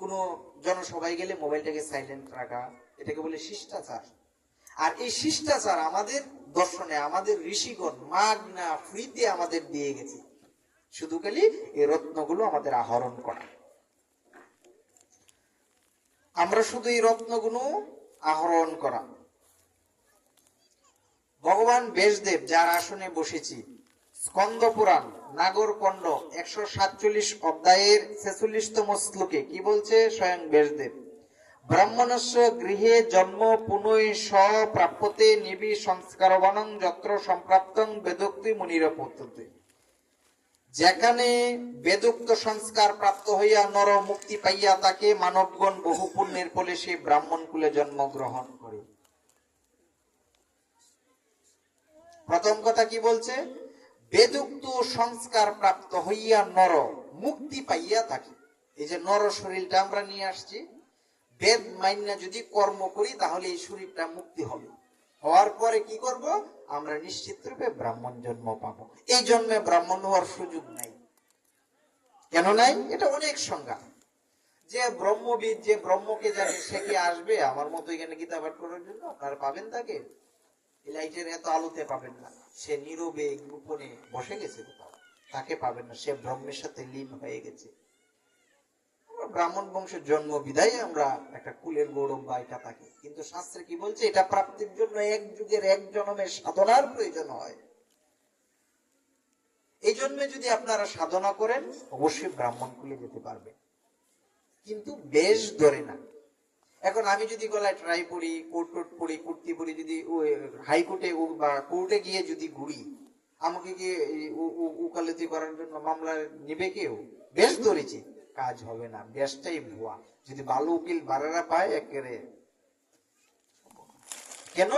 কোনো জনসভায় গেলে মোবাইলটাকে সাইলেন্ট রাখা, এটাকে বলে শিষ্টাচার। আর এই শিষ্টাচার আমাদের দর্শনে, আমাদের ঋষিগণ মাগনা ফ্রিতে আমাদের দিয়ে গেছে, শুধু খালি এই রত্নগুলো আমাদের আহরণ করা। আমরা শুধু এই রত্নগুলো আহরণ করা। ভগবান ব্যাসদেব যার আসনে বসেছি, স্কন্দ পুরাণ নাগরকণ্ড 147 অধ্যায়ের 46তম শ্লোকে কি বলছে স্বয়ং ব্যাসদেব? ব্রাহ্মণস্য গৃহে জন্ম পুনঃ স্বপ্রাপ্যতে নিবি সংস্কারবানং যত্র সম্প্রাপ্তং বেদোক্তি মুনিরপত্যতে। যেখানে বেদোক্ত সংস্কার প্রাপ্ত হইয়া নর মুক্তি পাইয়া তাকে মানবগণ বহু পুণ্যের ফলে সে ব্রাহ্মণ কুলে জন্মগ্রহণ করে। প্রথম কথা কি বলছে? বেদোক্ত সংস্কার প্রাপ্ত হইয়া নর মুক্তি পাইয়া থাকে। এই যে নর শরীরটা আমরা নিয়ে আসছি, বেদ মাইন্না যদি কর্ম করি তাহলে এই শরীরটা মুক্তি হবে। হওয়ার পরে কি করব? আমরা নিশ্চিত রূপে ব্রাহ্মণ জন্ম পাবো। এই জন্মে ব্রাহ্মণ হওয়ার সুযোগ নাই। কেন নাই? এটা অনেক সংজ্ঞা। যে ব্রহ্মবিদ, যে ব্রহ্মকে জানে, সে কি আসবে আমার মতো এখানে গীতা পাঠ করার জন্য? আপনারা পাবেন তাকে? লাইটের এত আলোতে পাবেন না। সে নীরবে গোপনে বসে গেছে কোথাও, তাকে পাবেন না। সে ব্রহ্মের সাথে লীন হয়ে গেছে। ব্রাহ্মণ বংশের জন্ম বিদায় আমরা একটা কুলের গৌরব বা এটা থাকে, কিন্তু শাস্ত্রে কি বলছে? এটা প্রাপ্তির জন্য এক যুগের এক জন্মের সাধনার প্রয়োজন হয়। এই জন্মে যদি আপনারা সাধনা করেন অবশ্যই ব্রাহ্মণ কুলে যেতে পারবেন, কিন্তু বেশ ধরে না। এখন আমি যদি গলায় ট্রাই পড়ি, কোট পড়ি, কুর্তি পড়ি, যদি হাইকোর্টে বা কোর্টে গিয়ে যদি ঘুরি, আমাকে কি উকালতি করার জন্য মামলা নিবে কেউ? বেশ ধরেছি, কাজ হবে না, বেশটাই ভুয়া। যদি ভালো উকিল বারেরা পায় একেবারে কেন?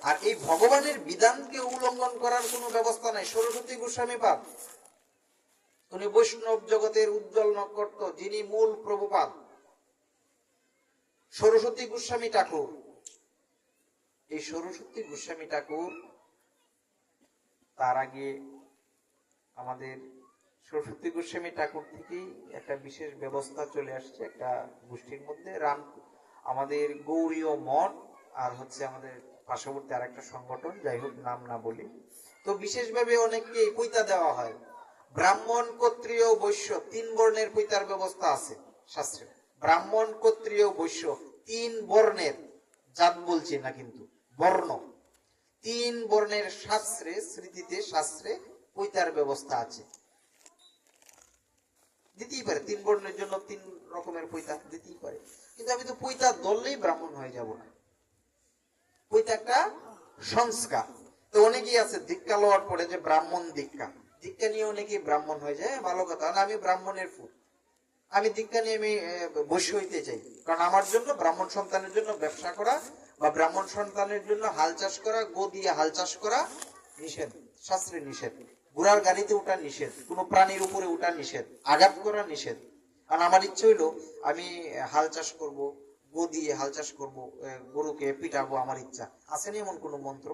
আর এই ভগবানের বিধানকে উল্লঙ্ঘন করার কোনো ব্যবস্থা নাই। সরস্বতী গোস্বামী পাদ, উনি বৈষ্ণব জগতের উজ্জ্বল নক্ষত্র, যিনি মূল প্রভুপাদ। সরস্বতী গোস্বামী ঠাকুর, এই সরস্বতী গোস্বামী ঠাকুর, তার আগে আমাদের সরস্বতী গোস্বামী ঠাকুর থেকেই একটা বিশেষ ব্যবস্থা চলে আসছে একটা গোষ্ঠীর মধ্যে। আমাদের গৌরীয় মঠ আর হচ্ছে আমাদের পার্শ্ববর্তী আর একটা সংগঠন, যাই হোক নাম না বলি, তো বিশেষভাবে অনেককে পৈতা দেওয়া হয়। ব্রাহ্মণ, ক্ষত্রিয়, বৈশ্য 3 বর্ণের পৈতার ব্যবস্থা আছে শাস্ত্রে। ব্রাহ্মণ, ক্ষত্রিয়, বৈশ্য 3 বর্ণের, জাত বলছি না কিন্তু, বর্ণ 3 বর্ণের শাস্ত্রে, স্মৃতিতে শাস্ত্রে পৈতার ব্যবস্থা আছে। দিতেই পারে 3 বর্ণের জন্য 3 রকমের পৈতা দিতেই পারে, কিন্তু আমি তো পৈতা ধরলেই ব্রাহ্মণ হয়ে যাব না। পৈতা একটা সংস্কার। তো অনেকেই আছে দীক্ষা লওয়ার পরে যে ব্রাহ্মণ দীক্ষা, দীক্ষা নিয়ে অনেকেই ব্রাহ্মণ হয়ে যায়, ভালো কথা। আমি ব্রাহ্মণের ফুল, আমি দীক্ষা নিয়ে আমি বৈশ্য হইতে চাই, কারণ আমার জন্য ব্রাহ্মণ সন্তানের জন্য ব্যবসা করা বা ব্রাহ্মণ সন্তানের জন্য হাল চাষ করা, গো দিয়ে হাল চাষ করা নিষেধ, শাস্ত্রে নিষেধ। ঘোড়ার গাড়িতে ওঠা নিষেধ, কোনো প্রাণীর উপরে ওঠা নিষেধ, আঘাত করা নিষেধ। কারণ আমার ইচ্ছে হইলো আমি হাল চাষ করব, গো দিয়ে হাল চাষ করব, গরুকে পিটাবো, আমার ইচ্ছা। আসেনি এমন কোন মন্ত্র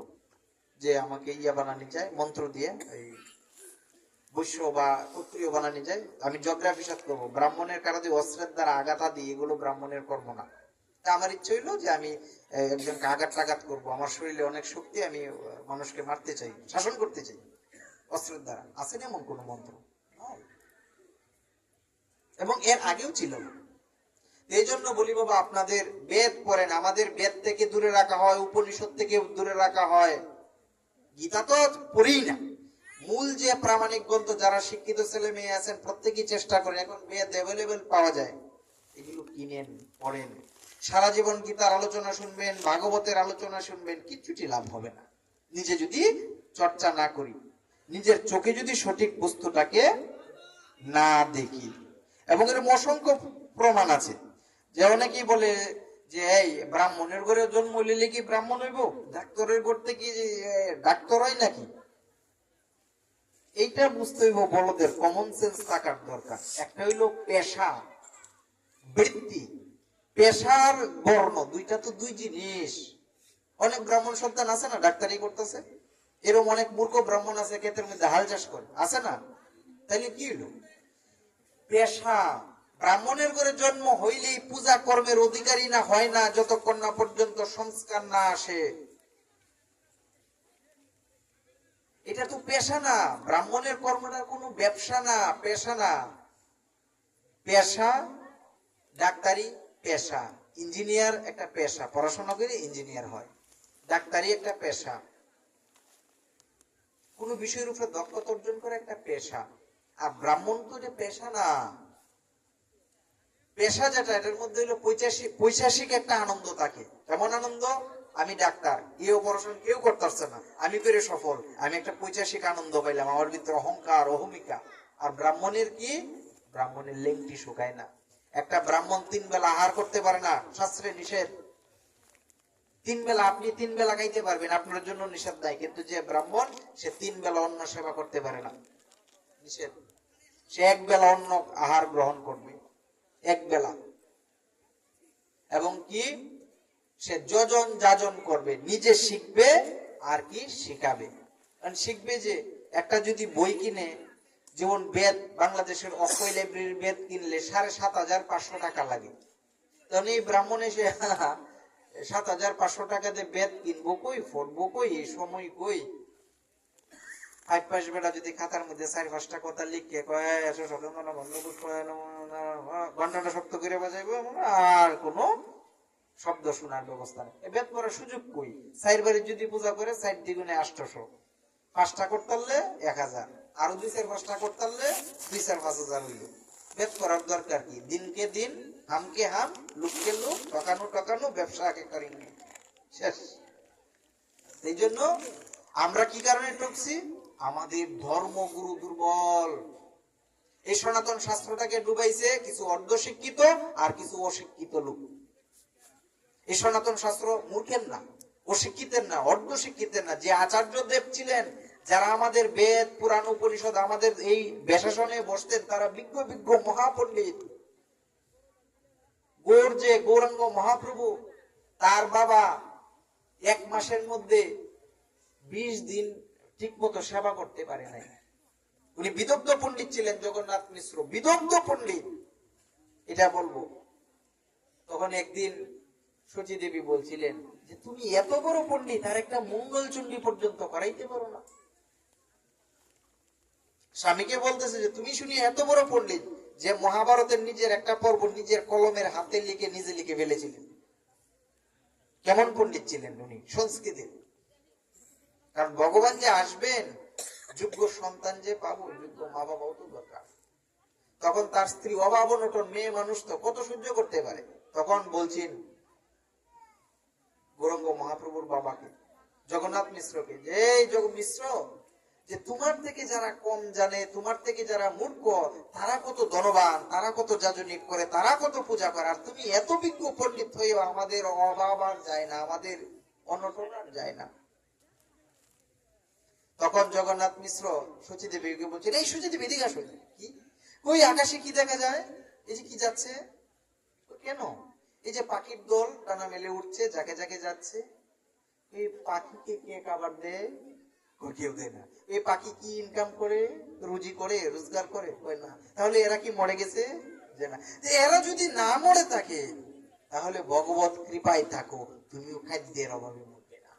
যে আমাকে ইয়া বানানি যায়, মন্ত্র দিয়ে এই বৈশ্য বা ক্ষত্রিয় বানানি যায়? আমি যজ্ঞাভিষেক করবো, ব্রাহ্মণের কারণে অস্ত্রের দ্বারা আঘাত দিয়ে, এগুলো ব্রাহ্মণের কর্ম না। তা আমার ইচ্ছে হইলো যে আমি একজনকে আঘাত টাঘাত করবো, আমার শরীরে অনেক শক্তি, আমি মানুষকে মারতে চাই, শাসন করতে চাই অস্ত্রের দ্বারা। আসেনি এমন কোন মন্ত্র, এবং এর আগেও ছিল না। এই জন্য বলি বাবা, আপনাদের বেদ পড়েন, আমাদের বেদ থেকে দূরে রাখা হয়, উপনিষদ থেকে দূরে রাখা হয়, গীতা তো পড়েই না। মূল যে প্রামাণিক গ্রন্থ, যারা শিক্ষিত ছেলে মেয়ে আছেন প্রত্যেকেই চেষ্টা করেন, এখন বেদ অ্যাভেলেবেল পাওয়া যায়, এগুলো কিনেন, পড়েন। সারা জীবন গীতার আলোচনা শুনবেন, ভাগবতের আলোচনা শুনবেন, কিচ্ছুটি লাভ হবে না নিজে যদি চর্চা না করি, নিজের চোখে যদি সঠিক বস্তুটাকে না দেখি। এবং এর অসংখ্য প্রমাণ আছে। যে অনেকেই বলে যে এই ব্রাহ্মণের ঘরে জন্ম নিলে কি ব্রাহ্মণ হইব, ডাক্তারের ঘর থেকে ডাক্তার হয় নাকি? এইটা বুঝতে হইব, বলদের কমন সেন্স থাকার দরকার। একটা হইলো পেশা, বৃত্তি, পেশার বর্ণ, দুইটা তো দুই জিনিস। অনেক ব্রাহ্মণ সন্তান আছে না ডাক্তারি করতেছে, এরকম অনেক মূর্খ ব্রাহ্মণ আছে ক্ষেতের মধ্যে হাল চাষ করে, আছে না? তাইলে কি হইলো? পেশা। ব্রাহ্মণের ঘরে জন্ম হইলেই পূজা কর্মের অধিকারী না হয় না, যতক্ষণ না পর্যন্ত সংস্কার না আসে। এটা তো পেশা না, ব্রাহ্মণের কর্মটা কোনো ব্যবসা না, পেশা না। পেশা, ডাক্তারি পেশা, ইঞ্জিনিয়ার একটা পেশা, পড়াশোনা করে ইঞ্জিনিয়ার হয়, ডাক্তারি একটা পেশা, কোন বিষয়ের উপরে দক্ষতা অর্জন করে একটা পেশা। আর ব্রাহ্মণ তো যে পেশা না, পেশা যেটা, এটার মধ্যে হলো পৈশাসিক একটা আনন্দ থাকে। কেমন আনন্দ? আমি ডাক্তার, এই অপারেশন কেউ করতেছে না, আমি করে সফল, আমি একটা পৈশাসিক আনন্দ পাইলাম, আমার ভিতরে অহংকার, অহমিকা। আর ব্রাহ্মণের কি? ব্রাহ্মণের লেংটি শুকায় না। একটা ব্রাহ্মণ 3 বেলা আহার করতে পারে না, শাস্ত্রে নিষেধ। 3 বেলা, আপনি 3 বেলা খাইতে পারবেন, আপনার জন্য নিষেধ নাই, কিন্তু যে ব্রাহ্মণ সে 3 বেলা অন্ন সেবা করতে পারে না, নিষেধ। সে 1 বেলা অন্ন আহার গ্রহণ করবে, 1 বেলা। এবং কি সে যজন যাজন করবে, নিজে শিখবে আর কি শিখাবে। কারণ শিখবে যে একটা যদি বই কিনে, যেমন বেদ, বাংলাদেশের অক্ষয় লাইব্রেরির বেদ কিনলে 7,500 টাকা লাগে, তখন এই ব্রাহ্মণ এসে 7,500 টাকা দিয়ে বেদ কিনবো কই, পড়বো কই, এই সময় কই? 5 বেটা যদি খাতার মধ্যে 4-5টা কথা লিখে ঘন্টাটা শক্ত করে বাজাইবো, আর কোনো শব্দ শোনার ব্যবস্থা নেই। বেদ পড়ার সুযোগ কই? 4 বারে যদি পূজা করে 4 দ্বিগুণে 800, 5টা করতে পারলে 1000, আরো 2-4-5টা করতে পারলে 2-4-5,000 হইল। বেদ করার দরকার কি? দিনকে দিন, হামকে হাম, লুককে লুক, টকানো টকানো, ব্যবসা আগে করেন শেষ। এই জন্য আমরা কি কারণে ঠকছি? আমাদের ধর্মগুরু দুর্বল। এই সনাতন শাস্ত্রটাকে ডুবাইছে কিছু অর্ধশিক্ষিত আর কিছু অশিক্ষিত লোক। এই সনাতন শাস্ত্র মূর্খের না, অশিক্ষিতের না, অর্ধশিক্ষিতের না। যে আচার্য দেব ছিলেন, যারা আমাদের বেদ পুরাণ উপনিষদ আমাদের এই বেশাসনে বসতেন, তারা বিজ্ঞ বিজ্ঞ মহাপণ্ডিত। গৌরাঙ্গ মহাপ্রভু, তার বাবা 1 মাসের মধ্যে 20 দিন ঠিক মতো সেবা করতে পারে নাই। উনি বিদগ্ধ পণ্ডিত ছিলেন, জগন্নাথ মিশ্র বিদগ্ধ পণ্ডিত, এটা বলবো। তখন একদিন সচী দেবী বলছিলেন যে তুমি এত বড় পণ্ডিত আর একটা মঙ্গল চণ্ডী পর্যন্ত করাইতে পারো না। স্বামীকে বলতেছে যে তুমি শুনি এত বড় পণ্ডিত যে মহাভারতের নিজের একটা পর্ব নিজের কলমের হাতে লিখে নিজে লিখে ফেলেছিলেন। কেমন পণ্ডিত ছিলেন উনি সংস্কৃতির। কারণ ভগবান যে আসবেন, যোগ্য সন্তান যে পাবো, যোগ্য মা বাবাও তো দরকার। তখন তার স্ত্রী অভাব অনটন, মেয়ে মানুষ তো কত সহ্য করতে পারে। তখন বলছেন গৌরাঙ্গ মহাপ্রভুর বাবাকে, জগন্নাথ মিশ্রকে, যে এই মিশ্র, যে তোমার থেকে যারা কম জানে, তোমার থেকে যারা মূর্খ, তারা কত ধনবান, তারা কত যাজনিক করে, তারা কত পূজা করে, আর তুমি এত বিজ্ঞ পণ্ডিত হয়ে আমাদের অভাব আর যায় না, আমাদের অনটন আর যায় না। তখন জগন্নাথ মিশ্র সচী দেবীকে বলছেন, এই সচী দেবী এদিকে আসো। কি ওই আকাশে কি দেখা যায়? এই যে কি যাচ্ছে, কেন? এই যে পাখির দল ডানা মেলে উঠছে, যাকে যাকে যাচ্ছে। এই পাখিকে কে খাবার দেয়? কেউ দেয় না। এই পাখি কি ইনকাম করে, রুজি করে, রোজগার করে? না। তাহলে এরা কি মরে গেছে? যে না। এরা যদি না মরে থাকে, তাহলে ভগবত কৃপায় থাকো, তুমিও খাদ্যের অভাবে মরবে না।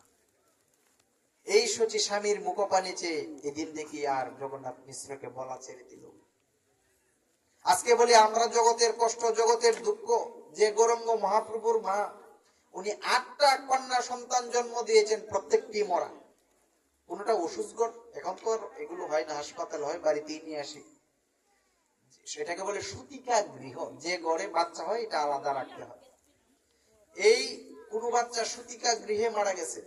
এই সচী স্বামীর মুখপানে চেয়ে এদিন দেখি আর জগন্নাথ মিশ্রকে বলা ছেড়ে দিল। আজকে বলি আমরা জগতের কষ্ট, জগতের দুঃখ। যে গৌরাঙ্গ মহাপ্রভুর মা, উনি 8টা কন্যা সন্তান জন্ম দিয়েছেন, প্রত্যেকটি মরা। কোনটা ওষুধগড়, এখন তো এগুলো হয় না, হাসপাতাল হয়, বাড়িতেই নিয়ে আসি। সেটাকে বলে সূতিকা গৃহ। যে ঘরে বাচ্চা হয় এটা আলাদা রাখতে হয়। এই কোন বাচ্চা সূতিকা গৃহে মারা গেছে,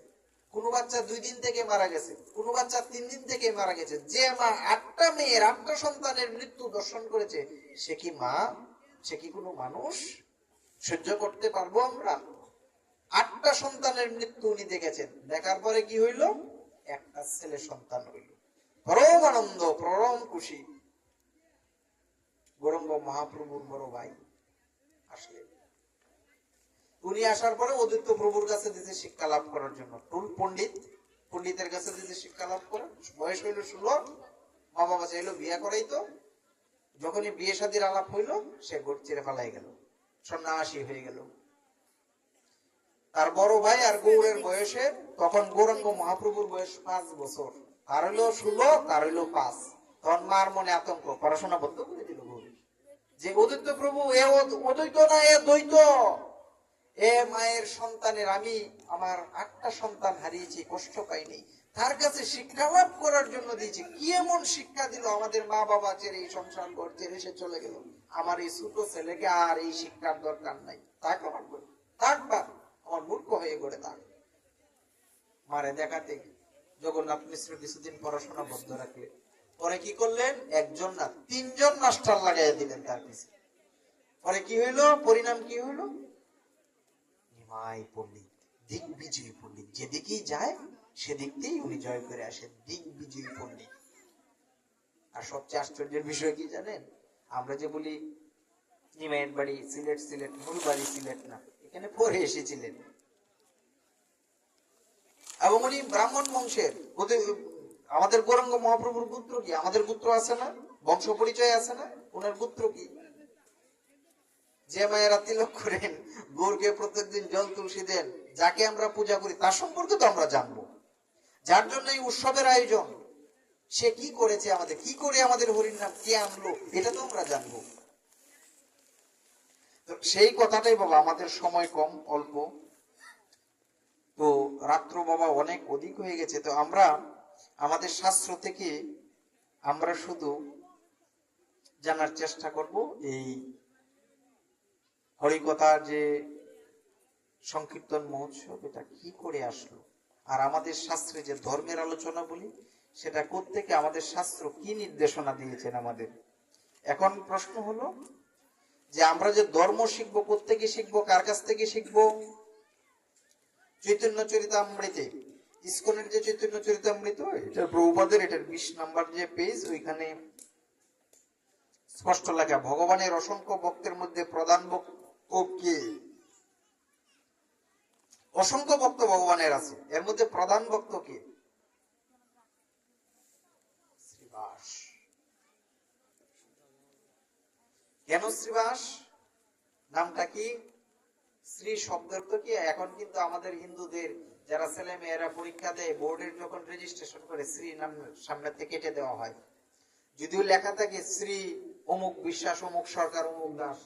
কোন বাচ্চা 2 দিন থেকে মারা গেছে, কোন বাচ্চা 3 দিন থেকে মারা গেছে। যে মা 8টা মেয়ের 8টা সন্তানের মৃত্যু দর্শন করেছে, সে কি মা? সে কি কোনো মানুষ? সহ্য করতে পারবো আমরা? 8টা সন্তানের মৃত্যু উনি দেখেছেন। দেখার পরে কি হইল? একটা ছেলে সন্তান হইল। পরম আনন্দ, পরম খুশি। গৌরাঙ্গ মহাপ্রভুর বড় ভাই আসলেন। উনি আসার পরে অদ্বৈত প্রভুর কাছে দিয়েছে শিক্ষা লাভ করার জন্য। পণ্ডিতের কাছে দিয়েছে শিক্ষা লাভ করার। বয়স হইল 16। মা বাবা চাইলো বিয়ে করাইতো। যখনই বিয়ে শাদীর আলাপ হইল, সে গোট ছেড়ে পালাই গেল, সন্ন্যাসী হয়ে গেল। তার বড় ভাই আর গৌড়ের বয়সে, তখন গৌরাঙ্গ মহাপ্রভুর বয়স 5 বছর, তার হইল 16, তার হইল 5। তখন মার মনে আতঙ্ক, পড়াশোনা বন্ধ করে দিল গৌর। যে অদ্বৈত প্রভু, এ অদ্বৈত না, এ দ্বৈত। এ মায়ের সন্তানের, আমি আমার 8টা সন্তান হারিয়েছি, কষ্ট পাইনি, তার কাছে শিক্ষা লাভ করার জন্য দিয়েছি। কি এমন শিক্ষা দিল? আমাদের মা বাবা ছেড়ে, এই সংসার ঘর ছেড়ে সে চলে গেল। আমার এই ছোট ছেলেকে আর এই শিক্ষার দরকার নাই, তাক আমার করে থাকবা, আমার মূর্খ হয়ে গড়ে থাক। মারে দেখাতে জগন্নাথ মিশ্র কিছুদিন পড়াশোনা বন্ধ রাখলেন। পরে কি করলেন? 1জন না 3জন মাস্টার লাগাইয়া দিলেন তার পিছনে। পরে কি হইল? পরিণাম কি হইল? নিমাই পণ্ডিত, দিগ্বিজয়ী পণ্ডিত। যেদিকেই যায় সেদিকতেই উনি জয় করে আসেন, দিগ্বিজয়ী পণ্ডিত। আর সবচেয়ে আশ্চর্যের বিষয় কি জানেন? আমরা যে বলি নিমাইয়ের বাড়ি সিলেট, সিলেট মূল বাড়ি সিলেট না, এখানে পরে এসেছিলেন। এবং উনি ব্রাহ্মণ বংশের। আমাদের গৌরাঙ্গ মহাপ্রভুর পুত্র কি? আমাদের পুত্র আছে না, বংশ পরিচয় আছে না? ওনার পুত্র কি? যে মায়েরা তিলক করেন, গৌরকে প্রত্যেকদিন জল তুলসী দেন, যাকে আমরা পূজা করি, তার সম্পর্কে তো আমরা জানবো। যার জন্য এই উৎসবের আয়োজন, সে কি করেছে, আমাদের কি করে আমাদের হরির নাম কে আনলো, এটা তো আমরা জানবো। তো সেই কথাটাই বাবা, আমাদের সময় কম, অল্প, তো রাত্র বাবা অনেক অধিক হয়ে গেছে। তো আমরা আমাদের শাস্ত্র থেকে আমরা শুধু জানার চেষ্টা করব এই হরিকথার যে সংকীর্তন মহোৎসব, এটা কি করে আসলো। আর আমাদের শাস্ত্রে যে ধর্মের আলোচনা বলি, সেটা কোত্থেকে, আমাদের শাস্ত্র কি নির্দেশনা দিয়েছেন আমাদের। এখন প্রশ্ন হলো যে আমরা যে ধর্ম শিখবো, কোত্থেকে শিখবো, কার কাছ থেকে শিখবো? চৈতন্য চরিতামৃতে, ইসকনের যে চৈতন্য চরিতামৃত, এটার প্রভুপাদের, এটার 20 নম্বর যে পেজ, ওইখানে স্পষ্ট লেখা, ভগবানের অসংখ্য ভক্তের মধ্যে প্রধান ভক্ত কে? অসংখ্য ভক্ত ভগবানের আছে, এর মধ্যে প্রধান ভক্ত কে? শ্রীবাস। কেন শ্রীবাস নামটা কি? শ্রী শব্দের তো কি, এখন কিন্তু আমাদের হিন্দুদের যারা ছেলে মেয়েরা পরীক্ষা দেয়, বোর্ডের যখন রেজিস্ট্রেশন করে শ্রী নাম সামনে থেকে কেটে দেওয়া হয়, যদিও লেখা থাকে শ্রী অমুক বিশ্বাস, অমুক সরকার, অমুক দাস,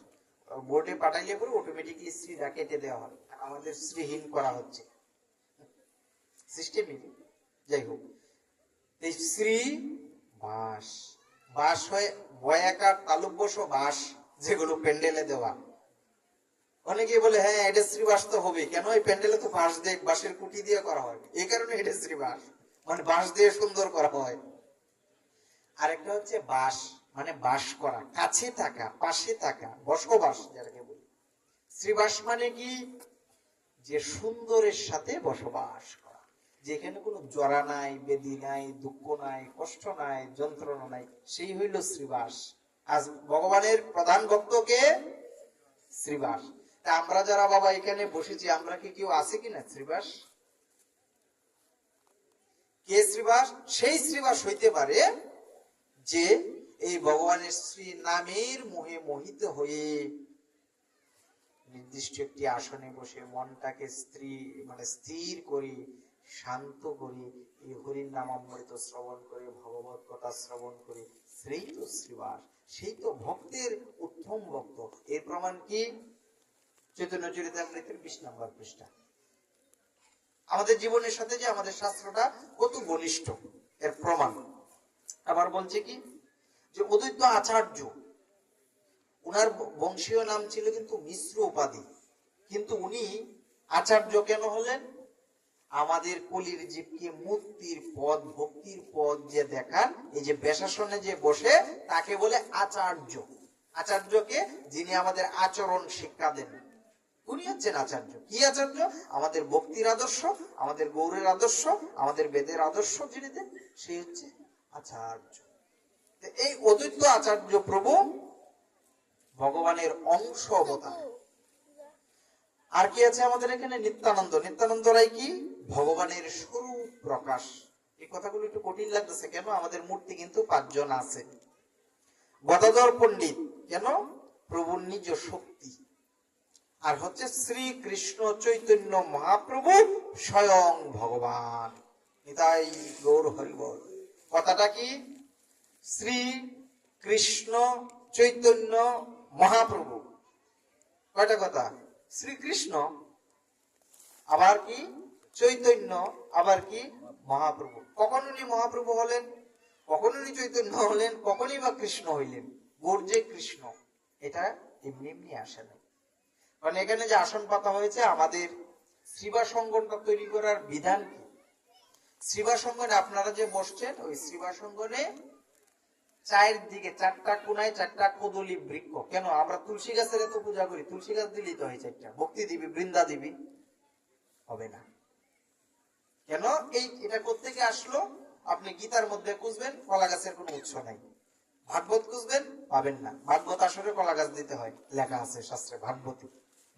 বোর্ডে পাঠাইলে পরে অটোমেটিকলি শ্রীটা কেটে দেওয়া হয়, আমাদের শ্রীহীন করা হচ্ছে সিস্টেমই। যাই হোক, এই শ্রী বাস, বাস হয় বয়াকার তালুব্যস বাস, যেগুলো প্যান্ডেলে দেওয়া। অনেকে বলে হ্যাঁ এটা শ্রীবাস তো হবে, কেন? এই প্যান্ডেলে তো বাঁশ দিয়ে, বাঁশের কুটি দিয়ে করা হয়, এই কারণে এটা শ্রীবাস, মানে বাঁশ দিয়ে সুন্দর করা হয়। আরেকটা হচ্ছে বাস, মানে বাস করা, কাছে থাকা, পাশে থাকা, বসবাস যাকে বলি। শ্রীবাস মানে কি? যে সুন্দরের সাথে বসবাস করা, যেখানে কোনো জরা নাই, বেদি নাই, দুঃখ নাই, কষ্ট নাই, যন্ত্রণা নাই, সেই হইল শ্রীবাস। আজ ভগবানের প্রধান ভক্তকে শ্রীবাস। তা আমরা যারা বাবা এখানে বসেছি, আমরা কি কেউ আছে কিনা শ্রীবাস? কে শ্রীবাস? সেই শ্রীবাস হইতে পারে যে এই ভগবানের শ্রী নামের মোহে মোহিত হয়ে নির্দিষ্ট একটি আসনে বসে মনটাকে স্থির করি, শান্ত করি, এই হরির নামামৃত শ্রবণ করে, ভগবত কথা শ্রবণ করি, সেই তো শ্রীবাস, সেই তো ভক্তের উত্তম ভক্ত। এর প্রমাণ কি? চৈতন্য চরিতামৃতের 20 নম্বর পৃষ্ঠা। আমাদের জীবনের সাথে যে আমাদের শাস্ত্রটা কত ঘনিষ্ঠ, এর প্রমাণ। আবার বলছে কি, যে অদ্বৈত আচার্য, উনার বংশীয় নাম ছিল কিন্তু মিশ্র উপাধি, কিন্তু উনি আচার্য কেন হলেন? আমাদের কলির জীবকে মুক্তির পথ, ভক্তির পথ যে দেখান, এই যে বেশাসনে যে বসে, তাকে বলে আচার্য। আচার্যকে, যিনি আমাদের আচরণ শিক্ষা দেন, উনি হচ্ছেন আচার্য। কি আচার্য? আমাদের ভক্তির আদর্শ, আমাদের গৌরের আদর্শ, আমাদের বেদের আদর্শ যিনি দেন, সেই হচ্ছে আচার্য। এই অদ্বৈত আচার্য প্রভু ভগবানের অংশ অবতার। আর কি আছে আমাদের এখানে? নিত্যানন্দ। নিত্যানন্দ রায় কি? ভগবানের স্বরূপ প্রকাশ। এই কথাগুলো একটু কঠিন লাগতেছে, কেন? আমাদের মূর্তি কিন্তু 5 জন আছে। গদাধর পণ্ডিত, কেন? প্রভুর নিজ শক্তি। আর হচ্ছে শ্রীকৃষ্ণ চৈতন্য মহাপ্রভু স্বয়ং ভগবান। নিতাই গৌর হরিবল। কথাটা কি? শ্রী কৃষ্ণ চৈতন্য মহাপ্রভু। কয়টা কথা? শ্রীকৃষ্ণ, আবার কি চৈতন্য, আবার কি মহাপ্রভু। কখন উনি মহাপ্রভু হলেন, কখন উনি চৈতন্য হলেন, কখনই বা কৃষ্ণ হইলেন? গৌর যে কৃষ্ণ, এটা এমনি এমনি আসে না। কারণ এখানে যে আসন পাতা হয়েছে, আমাদের শ্রীবাস অঙ্গনটা তৈরি করার বিধান কি? শ্রীবাস অঙ্গনে আপনারা যে বসছেন, ওই শ্রীবাস অঙ্গনে চারদিকে 4টা কোনায় 4টা কদলী বৃক্ষ। কেন? আমরা তুলসী গাছের এত পূজা করি, তুলসী গাছ দিলেই তো হয় 4টা। ভক্তি দিবি, বৃন্দা দিবি, হবে না। কেন? এটা কোত্থেকে আসলো? আপনি গীতার মধ্যে খুঁজবেন, কলা গাছের কোনো উৎস নাই। ভাগবত খুঁজবেন, পাবেন না। ভাগবত আসলে কলা গাছ দিতে হয়, লেখা আছে শাস্ত্রে ভাগবতী।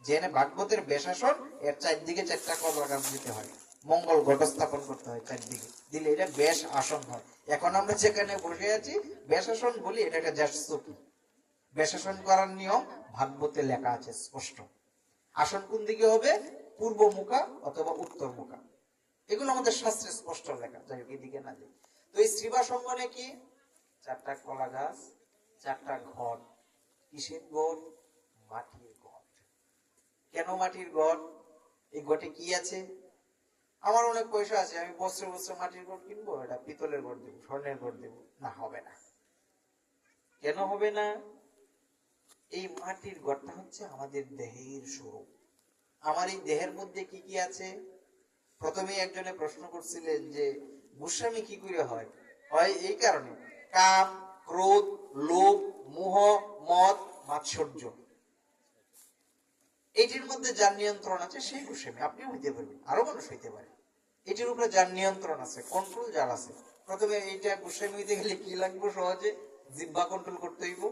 জেনে ভাগবতের বেশাসন, এর চারদিকে 4টা কলা গাছ দিতে হয়, মঙ্গল ঘট স্থাপন করতে হয় চারদিকে, দিলে এটা বেশ আসন হয়। এখন আমরা যেখানে বসে আছি বেশাসন বলি, এটা একটা জ্যাষ্ঠী। বেশাসন করার নিয়ম ভাগবতে লেখা আছে স্পষ্ট। আসন কোন দিকে হবে? পূর্ব মুখা অথবা উত্তর মুখা, এগুলো আমাদের শাস্ত্রে স্পষ্ট লেখা। যাই হোক, এদিকে না যাই। তো এই শ্রীবাস অঙ্গনে কি? 4টা কলা গাছ, 4টা ঘট। কিসের ঘট? মাটির ঘট। কেন মাটির ঘট? এই ঘটে কি আছে? আমার অনেক পয়সা আছে, আমি বছর বছর মাটির ঘট কিনবো, এটা পিতলের ঘট দেবো, স্বর্ণের ঘট দেবো, না, হবে না। কেন হবে না? এই মাটির ঘটটা হচ্ছে আমাদের দেহের স্বরূপ। আমার এই দেহের মধ্যে কি কি আছে? প্রথমে একজনে প্রশ্ন করছিলেন যে গোস্বামী কি করে হয়? হয় এই কারণে কাম, ক্রোধ, লোভ, মোহ, মদ, মাৎসর্য। এটির মধ্যে যার নিয়ন্ত্রণ আছে সেই গোস্বামী। আপনি হইতে পারবেন, আরো মানুষ হইতে পারে। এটির উপরে যার নিয়ন্ত্রণ আছে, কন্ট্রোল যার আছে। প্রথমে এইটা গোস্বামী হইতে গেলে কি লাগবে? সহজে জিহ্বা কন্ট্রোল করতে হইব।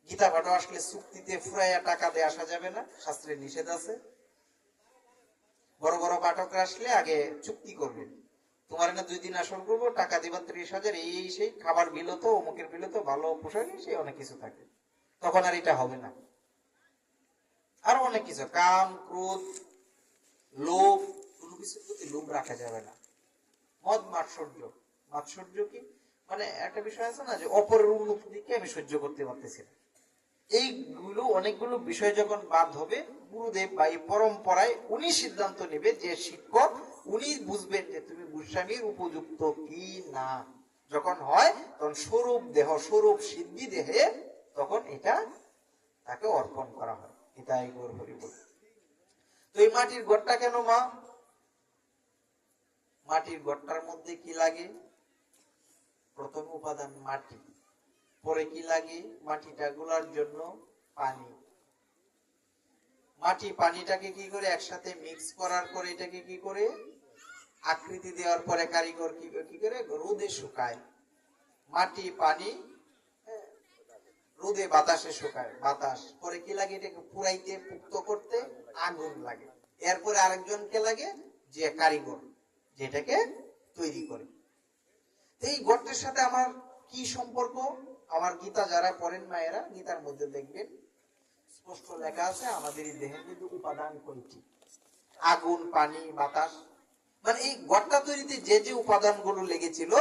গীতা পাঠ আসলে চুক্তিতে ফুরাইয়া টাকা দিয়ে আসা যাবে না, শাস্ত্রে নিষেধ আছে। বড় বড় পাঠকরা আসলে আগে চুক্তি করবে, তোমার না 2 দিন আসর করবো, টাকা দিবা 30,000, এই সেই খাবার বিল তো, অমুকের বিল তো, ভালো পোশাক, সেই অনেক কিছু থাকে। তখন আর এটা হবে না। আরো অনেক কিছু, কাম, ক্রোধ, লোভ, কোনো কিছুর প্রতি লোভ রাখা যাবে না। মদ, মাৎসর্য। মাৎসর্য কি মানে একটা বিষয় আছে না, যে অপরের উন্নতি দিকে আমি সহ্য করতে পারতেছি না। এইগুলো অনেকগুলো বিষয় যখন বাদ হবে, গুরুদেব বা এই পরম্পরায় উনি সিদ্ধান্ত নেবে, যে শিক্ষক উনি বুঝবেন যে তুমি গোস্বামীর উপযুক্ত কি না। যখন হয় তখন স্বরূপ দেহ, স্বরূপ সিদ্ধি দেহে, তখন এটা তাকে অর্পণ করা হয়। এটাই গৌর হরি বল। তো এই মাটির ঘরটা কেন মা? মাটির ঘরটার মধ্যে কি লাগে? প্রথম উপাদান মাটি, পরে কি লাগে? মাটিটা গুলার জন্য পানি। মাটি পানিটাকে কি করে একসাথে মিক্স করার পরে এটাকে কি করে আকৃতি দেওয়ার পরে কারিগর কি করে রোদে শুকায়। মাটি পানি রোদে বাতাসে শুকায়, বাতাস পরে কি লাগে? এটাকে পুরাইতে, পুক্ত করতে আগুন লাগে। এরপরে আরেকজনকে লাগে, যে কারিগর, যেটাকে তৈরি করে। এই গর্তের সাথে আমার কি সম্পর্ক? আমার গীতা যারা পড়েন মায়েরা, গীতার মধ্যে দেখবেন স্পষ্ট লেখা আছে আমাদের এই দেহের মধ্যে উপাদান কয়টি। আগুন, পানি, বাতাস। মানে এই গড়টা তৈরিতে যে যে উপাদান গুলো লেগেছিল,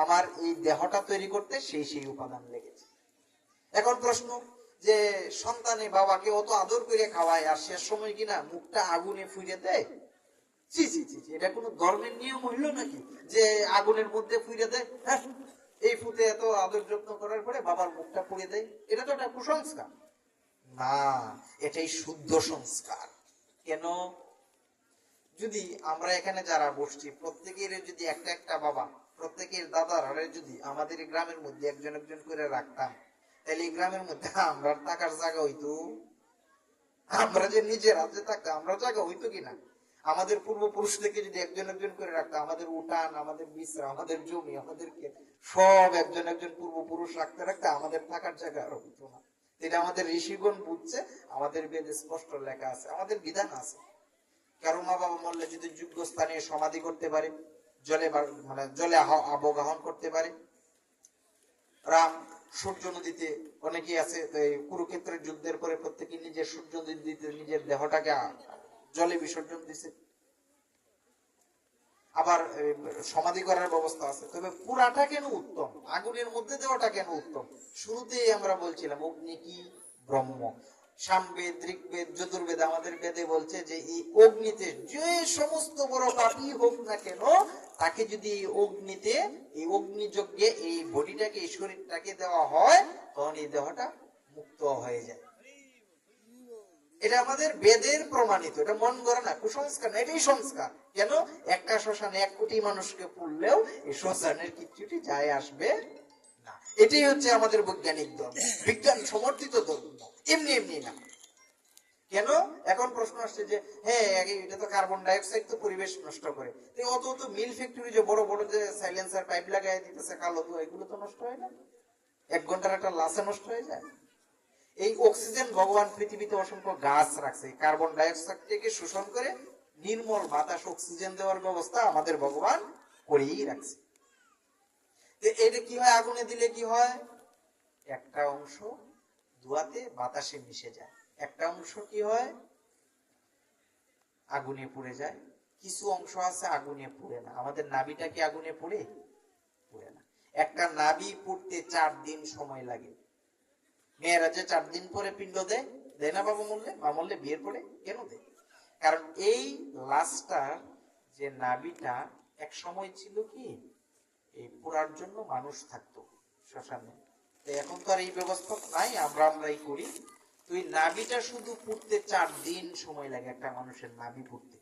আমার এই দেহটা তৈরি করতে সেই উপাদান লেগেছে। এখন প্রশ্ন, যে সন্তানে বাবাকে অত আদর করে খাওয়ায়, আর শেষ সময় কিনা মুখটা আগুনে ফুইরে দেয়। জি জি জি, এটা কোনো ধর্মের নিয়ম হইল নাকি, যে আগুনের মধ্যে ফুইরে দেয়? হ্যাঁ, এই ফুটে এত আদর যত্ন করার পরে বাবার মুখটা পুড়ে দেয়, এটা তো একটা কুসংস্কার না, এটাই শুদ্ধ সংস্কার। কেন? যদি আমরা এখানে যারা বসছি প্রত্যেকের যদি একটা একটা বাবা, প্রত্যেকের দাদার হারে যদি আমাদের গ্রামের মধ্যে একজন একজন করে রাখতাম, তাহলে এই গ্রামের মধ্যে আমরা থাকার জায়গা হইতো? আমরা যে নিজের হাতে থাকতাম, আমরা জায়গা হইতো কিনা? আমাদের পূর্বপুরুষ থেকে যদি একজন একজন করে রাখতাম, আমাদের উঠান, আমাদের বিশ্রাম, আমাদের জমি, আমাদেরকে সব একজন একজন পূর্বপুরুষ রাখতে রাখতে আমাদের থাকার জায়গা আর হইতো না। এটা আমাদের ঋষিগণ বুঝছে, আমাদের বেদে স্পষ্ট লেখা আছে, আমাদের বিধান আছে। কারো মা বাবা মরলে যদি যোগ্য স্থানে সমাধি করতে পারে, জলে মানে জলে অবগাহন করতে পারে। রাম সূর্য নদীতে, অনেকেই আছে কুরুক্ষেত্রের যুদ্ধের পরে প্রত্যেকে নিজের সূর্য নদীতে নিজের দেহটাকে জলে বিসর্জন দিছে। আবার সমাধি করার ব্যবস্থা আছে। তবে পুরাটা কেন উত্তম, আগুনের মধ্যে দেওয়াটা কেন উত্তম? শুরুতেই আমরা বলছিলাম অগ্নি কি? ব্রহ্ম। সামবেদ, ঋগ্বেদ, যজুর্বেদ আমাদের বেদে বলছে যে এই অগ্নিতে যে সমস্ত বড় পাপী হোক না কেন, তাকে যদি এই অগ্নিতে, এই অগ্নিযজ্ঞে এই বডিটাকে, এই শরীরটাকে দেওয়া হয়, তখন এই দেহটা মুক্ত হয়ে যায়। এটা আমাদের বেদের প্রমাণিত, এটা মন গড়া না, কুসংস্কার না, এটাই সংস্কার। কেন? একটা শ্মশানে 1 কোটি মানুষকে পুড়লেও এই শ্মশানের কিছুটি যায় আসবে না। এটাই হচ্ছে আমাদের বৈজ্ঞানিক ধর্ম, বিজ্ঞান সমর্থিত ধর্ম, এমনি এমনি না। কেন? এখন প্রশ্ন আসছে যে হ্যাঁ, এটা তো কার্বন ডাইঅক্সাইড তো পরিবেশ নষ্ট করে, অত অত মিল ফ্যাক্টরি যে বড় বড় যে সাইলেন্সার পাইপ লাগাই দিতেছে কালো, তো এগুলো তো নষ্ট হয় না? 1 ঘন্টার একটা লাশে নষ্ট হয়ে যায়। এই অক্সিজেন ভগবান পৃথিবীতে অসংখ্য গাছ রাখছে, কার্বন ডাইঅক্সাইড থেকে শোষণ করে নির্মল বাতাস, অক্সিজেন দেওয়ার ব্যবস্থা আমাদের ভগবান করেই রাখছে। এটা কি হয়? আগুনে দিলে কি হয়? একটা অংশ ধোঁয়াতে বাতাসে মিশে যায়, একটা অংশ কি হয়? আগুনে পুড়ে যায়। কিছু অংশ আছে আগুনে পুড়ে না। আমাদের নাভিটা কি আগুনে পুড়ে? পুড়ে না। একটা নাভি পুড়তে 4 দিন সময় লাগে। মেয়েরা যে 4 দিন পরে পিণ্ড দেয়, দেয় না বাবা মরলে? মা মরলে বিয়ের পরে কেন দেয়? কারণ এই লাশটার যে নাভিটা এক সময় ছিল কি এই পুরার জন্য মানুষ থাকতো শ্মশানে, এখন তো আর এই ব্যবস্থা নাই, আমরাই করি। তুই নাভিটা শুধু পুড়তে 4 দিন সময় লাগে একটা মানুষের নাভি পুড়তে।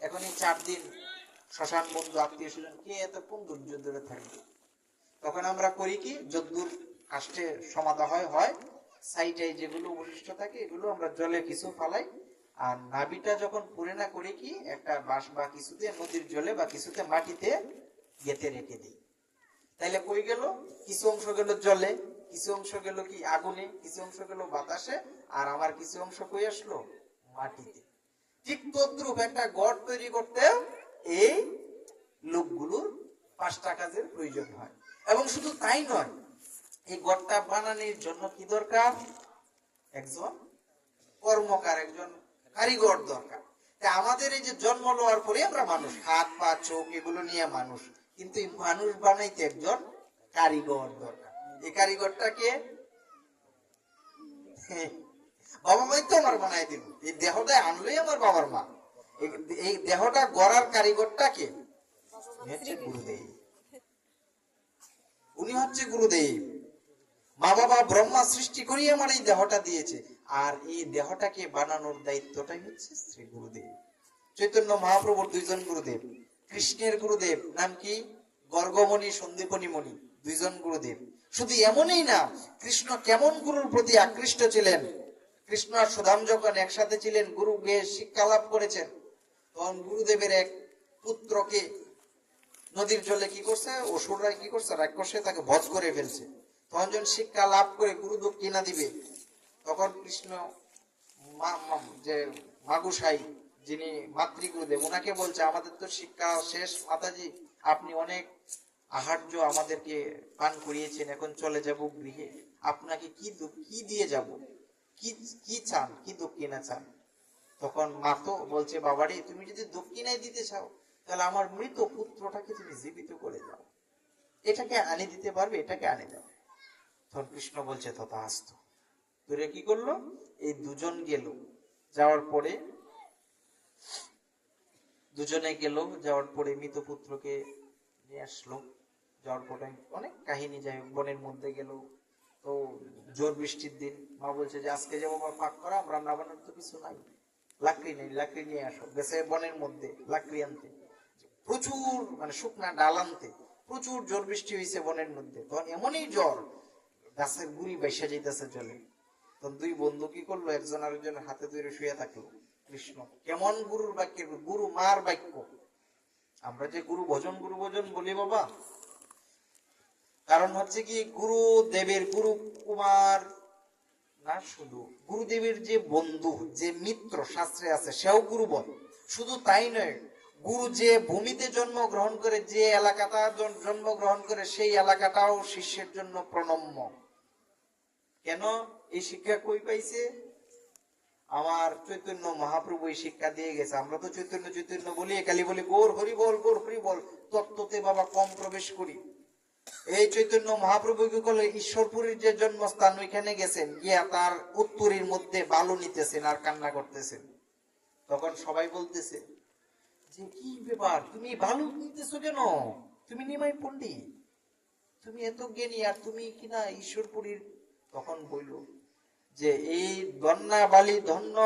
এখন এই 4 দিন শ্মশান বন্ধু, আত্মীয় স্বজন কে এতক্ষণ ধৈর্য ধরে থাকবে? তখন আমরা করি কি, যদ্দূর কাষ্টে সমাধা হয় সাইডে যেগুলো অবশিষ্ট থাকে এগুলো আমরা জলে কিছু ফালাই, আর নাভিটা যখন পুরে না করি কি একটা বাঁশ বা কিছুতে নদীর জলে বা কিছুতে মাটিতে গেঁথে রেখে দিই। তাইলে কই গেল, কিছু অংশ গেল জলে, কিছু অংশ গেল কি আগুনে, কিছু অংশ গেল বাতাসে, আর আমার কিছু অংশ কই আসলো, মাটিতে। ঠিক তদ্রূপ একটা গড় তৈরি করতে এই লোকগুলোর 5টা কাজের প্রয়োজন হয়। এবং শুধু তাই নয়, এই গড়টা বানানোর জন্য কি দরকার, একজন কর্মকার, একজন কারিগর দরকার। আমাদের এই যে জন্ম লওয়ার পরে আমরা মানুষ, হাত পা চোখ এগুলো নিয়ে মানুষ, কিন্তু এই মানুষ বানাইতে একজন কারিগর দরকার। এই কারিগরটাকে বাবা মাই তো আমার বানাই দিল, এই দেহটা আনলোই আমার বাবার মা। এই দেহটা গড়ার কারিগরটাকে হচ্ছে গুরুদেব, উনি হচ্ছে গুরুদেব। মা বাবা ব্রহ্মা সৃষ্টি করিয়ে আমার এই দেহটা দিয়েছে, আর এই দেহটাকে বানানোর দায়িত্বটাই হচ্ছে শ্রী গুরুদেব। চৈতন্য মহাপ্রভুর 2জন গুরুদেব, কৃষ্ণের গুরুদেব নাম কি, গর্গমণি সন্দীপনী মণি, 2জন গুরুদেব। শুধু এমনই না, কৃষ্ণ কেমন গুরুর প্রতি আকৃষ্ট ছিলেন। কৃষ্ণ আর সুদাম যখন একসাথে ছিলেন, গুরুকে শিক্ষা লাভ করেছেন, তখন গুরুদেবের এক পুত্রকে নদীর জলে কি করছে, অসুররা কি করছে, রাক্ষসে তাকে বধ করে ফেলছে। তখন যখন শিক্ষা লাভ করে গুরু দক্ষিণা দিবে, তখন কৃষ্ণ যে মাগুসাই, যিনি মাতৃগুরুদেব, ওনাকে বলছে আমাদের তো শিক্ষা শেষ মাতাজি, আপনি অনেক আহার্য আমাদেরকে পান করিয়েছেন, এখন চলে যাব গৃহে, আপনাকে কি দিয়ে যাব, কি চান, কি দক্ষিণা চান? তখন মা তো বলছে, বাবারে তুমি যদি দক্ষিণাই দিতে চাও তাহলে আমার মৃত পুত্রটাকে তুমি জীবিত করে দাও, এটাকে আনি দিতে পারবে, এটাকে আনি দাও। তখন কৃষ্ণ বলছে তথাস্তু। তোরে কি করলো, এই 2জন গেল, যাওয়ার পরে দুজনে গেল, যাওয়ার পরে মৃত পুত্রকে নিয়ে আসলো। যাওয়ার পরে অনেক কাহিনী, যাই হোক বনের মধ্যে গেল, তো জোর বৃষ্টির দিন, মা বলছে যে আজকে যাবো আমার পাক করা, রান্না বান্নার তো কিছু নাই, লাকড়ি নেই, লাকড়ি নিয়ে আসো। গেছে বনের মধ্যে লাকড়ি আনতে, প্রচুর মানে শুকনা ডাল আনতে, প্রচুর জোর বৃষ্টি হয়েছে বনের মধ্যে। তখন এমনই জ্বর, গাছের গুড়ি বাইসা যাইতেছে জলে। তখন 2 বন্ধু কি করলো, একজন আরেকজনের হাতে ধরে শুয়ে থাকলো। কৃষ্ণ কেমন গুরুর বাক্যের, গুরু মার বাক্য। আমরা যে গুরু ভজন বলি বাবা, কারণ হচ্ছে কি গুরুদেবের, গুরু কুমার না, শুধু গুরুদেবের যে বন্ধু, যে মিত্র শাস্ত্রে আছে, সেও গুরু বল। শুধু তাই নয়, গুরু যে ভূমিতে জন্মগ্রহণ করে, যে এলাকাটা জন্মগ্রহণ করে, সেই এলাকাটাও শিষ্যের জন্য প্রণম্য। কেন এই শিক্ষা কই পাইছে, আমার চৈতন্য মহাপ্রভু এই শিক্ষা দিয়ে গেছে। আমরা তো চৈতন্য চৈতন্য বলি, খালি বলি গৌর হরি বল, গৌর হরি বল, তত্ত্বতে বাবা কম প্রবেশ করি। এই চৈতন্য মহাপ্রভু কি করলো, ঈশ্বরপুরীর যে জন্মস্থান ওইখানে গেছেন, গিয়া তার উত্তরীর মধ্যে বালু নিতেছেন আর কান্না করতেছেন। তখন সবাই বলতেছে যে কি ব্যাপার, তুমি বালু নিতেছো কেন, তুমি নিমাই পণ্ডিত, তুমি এত জ্ঞানী, আর তুমি কিনা ঈশ্বরপুরীর। তখন বলল যে এই দন্না বালি ধন্য,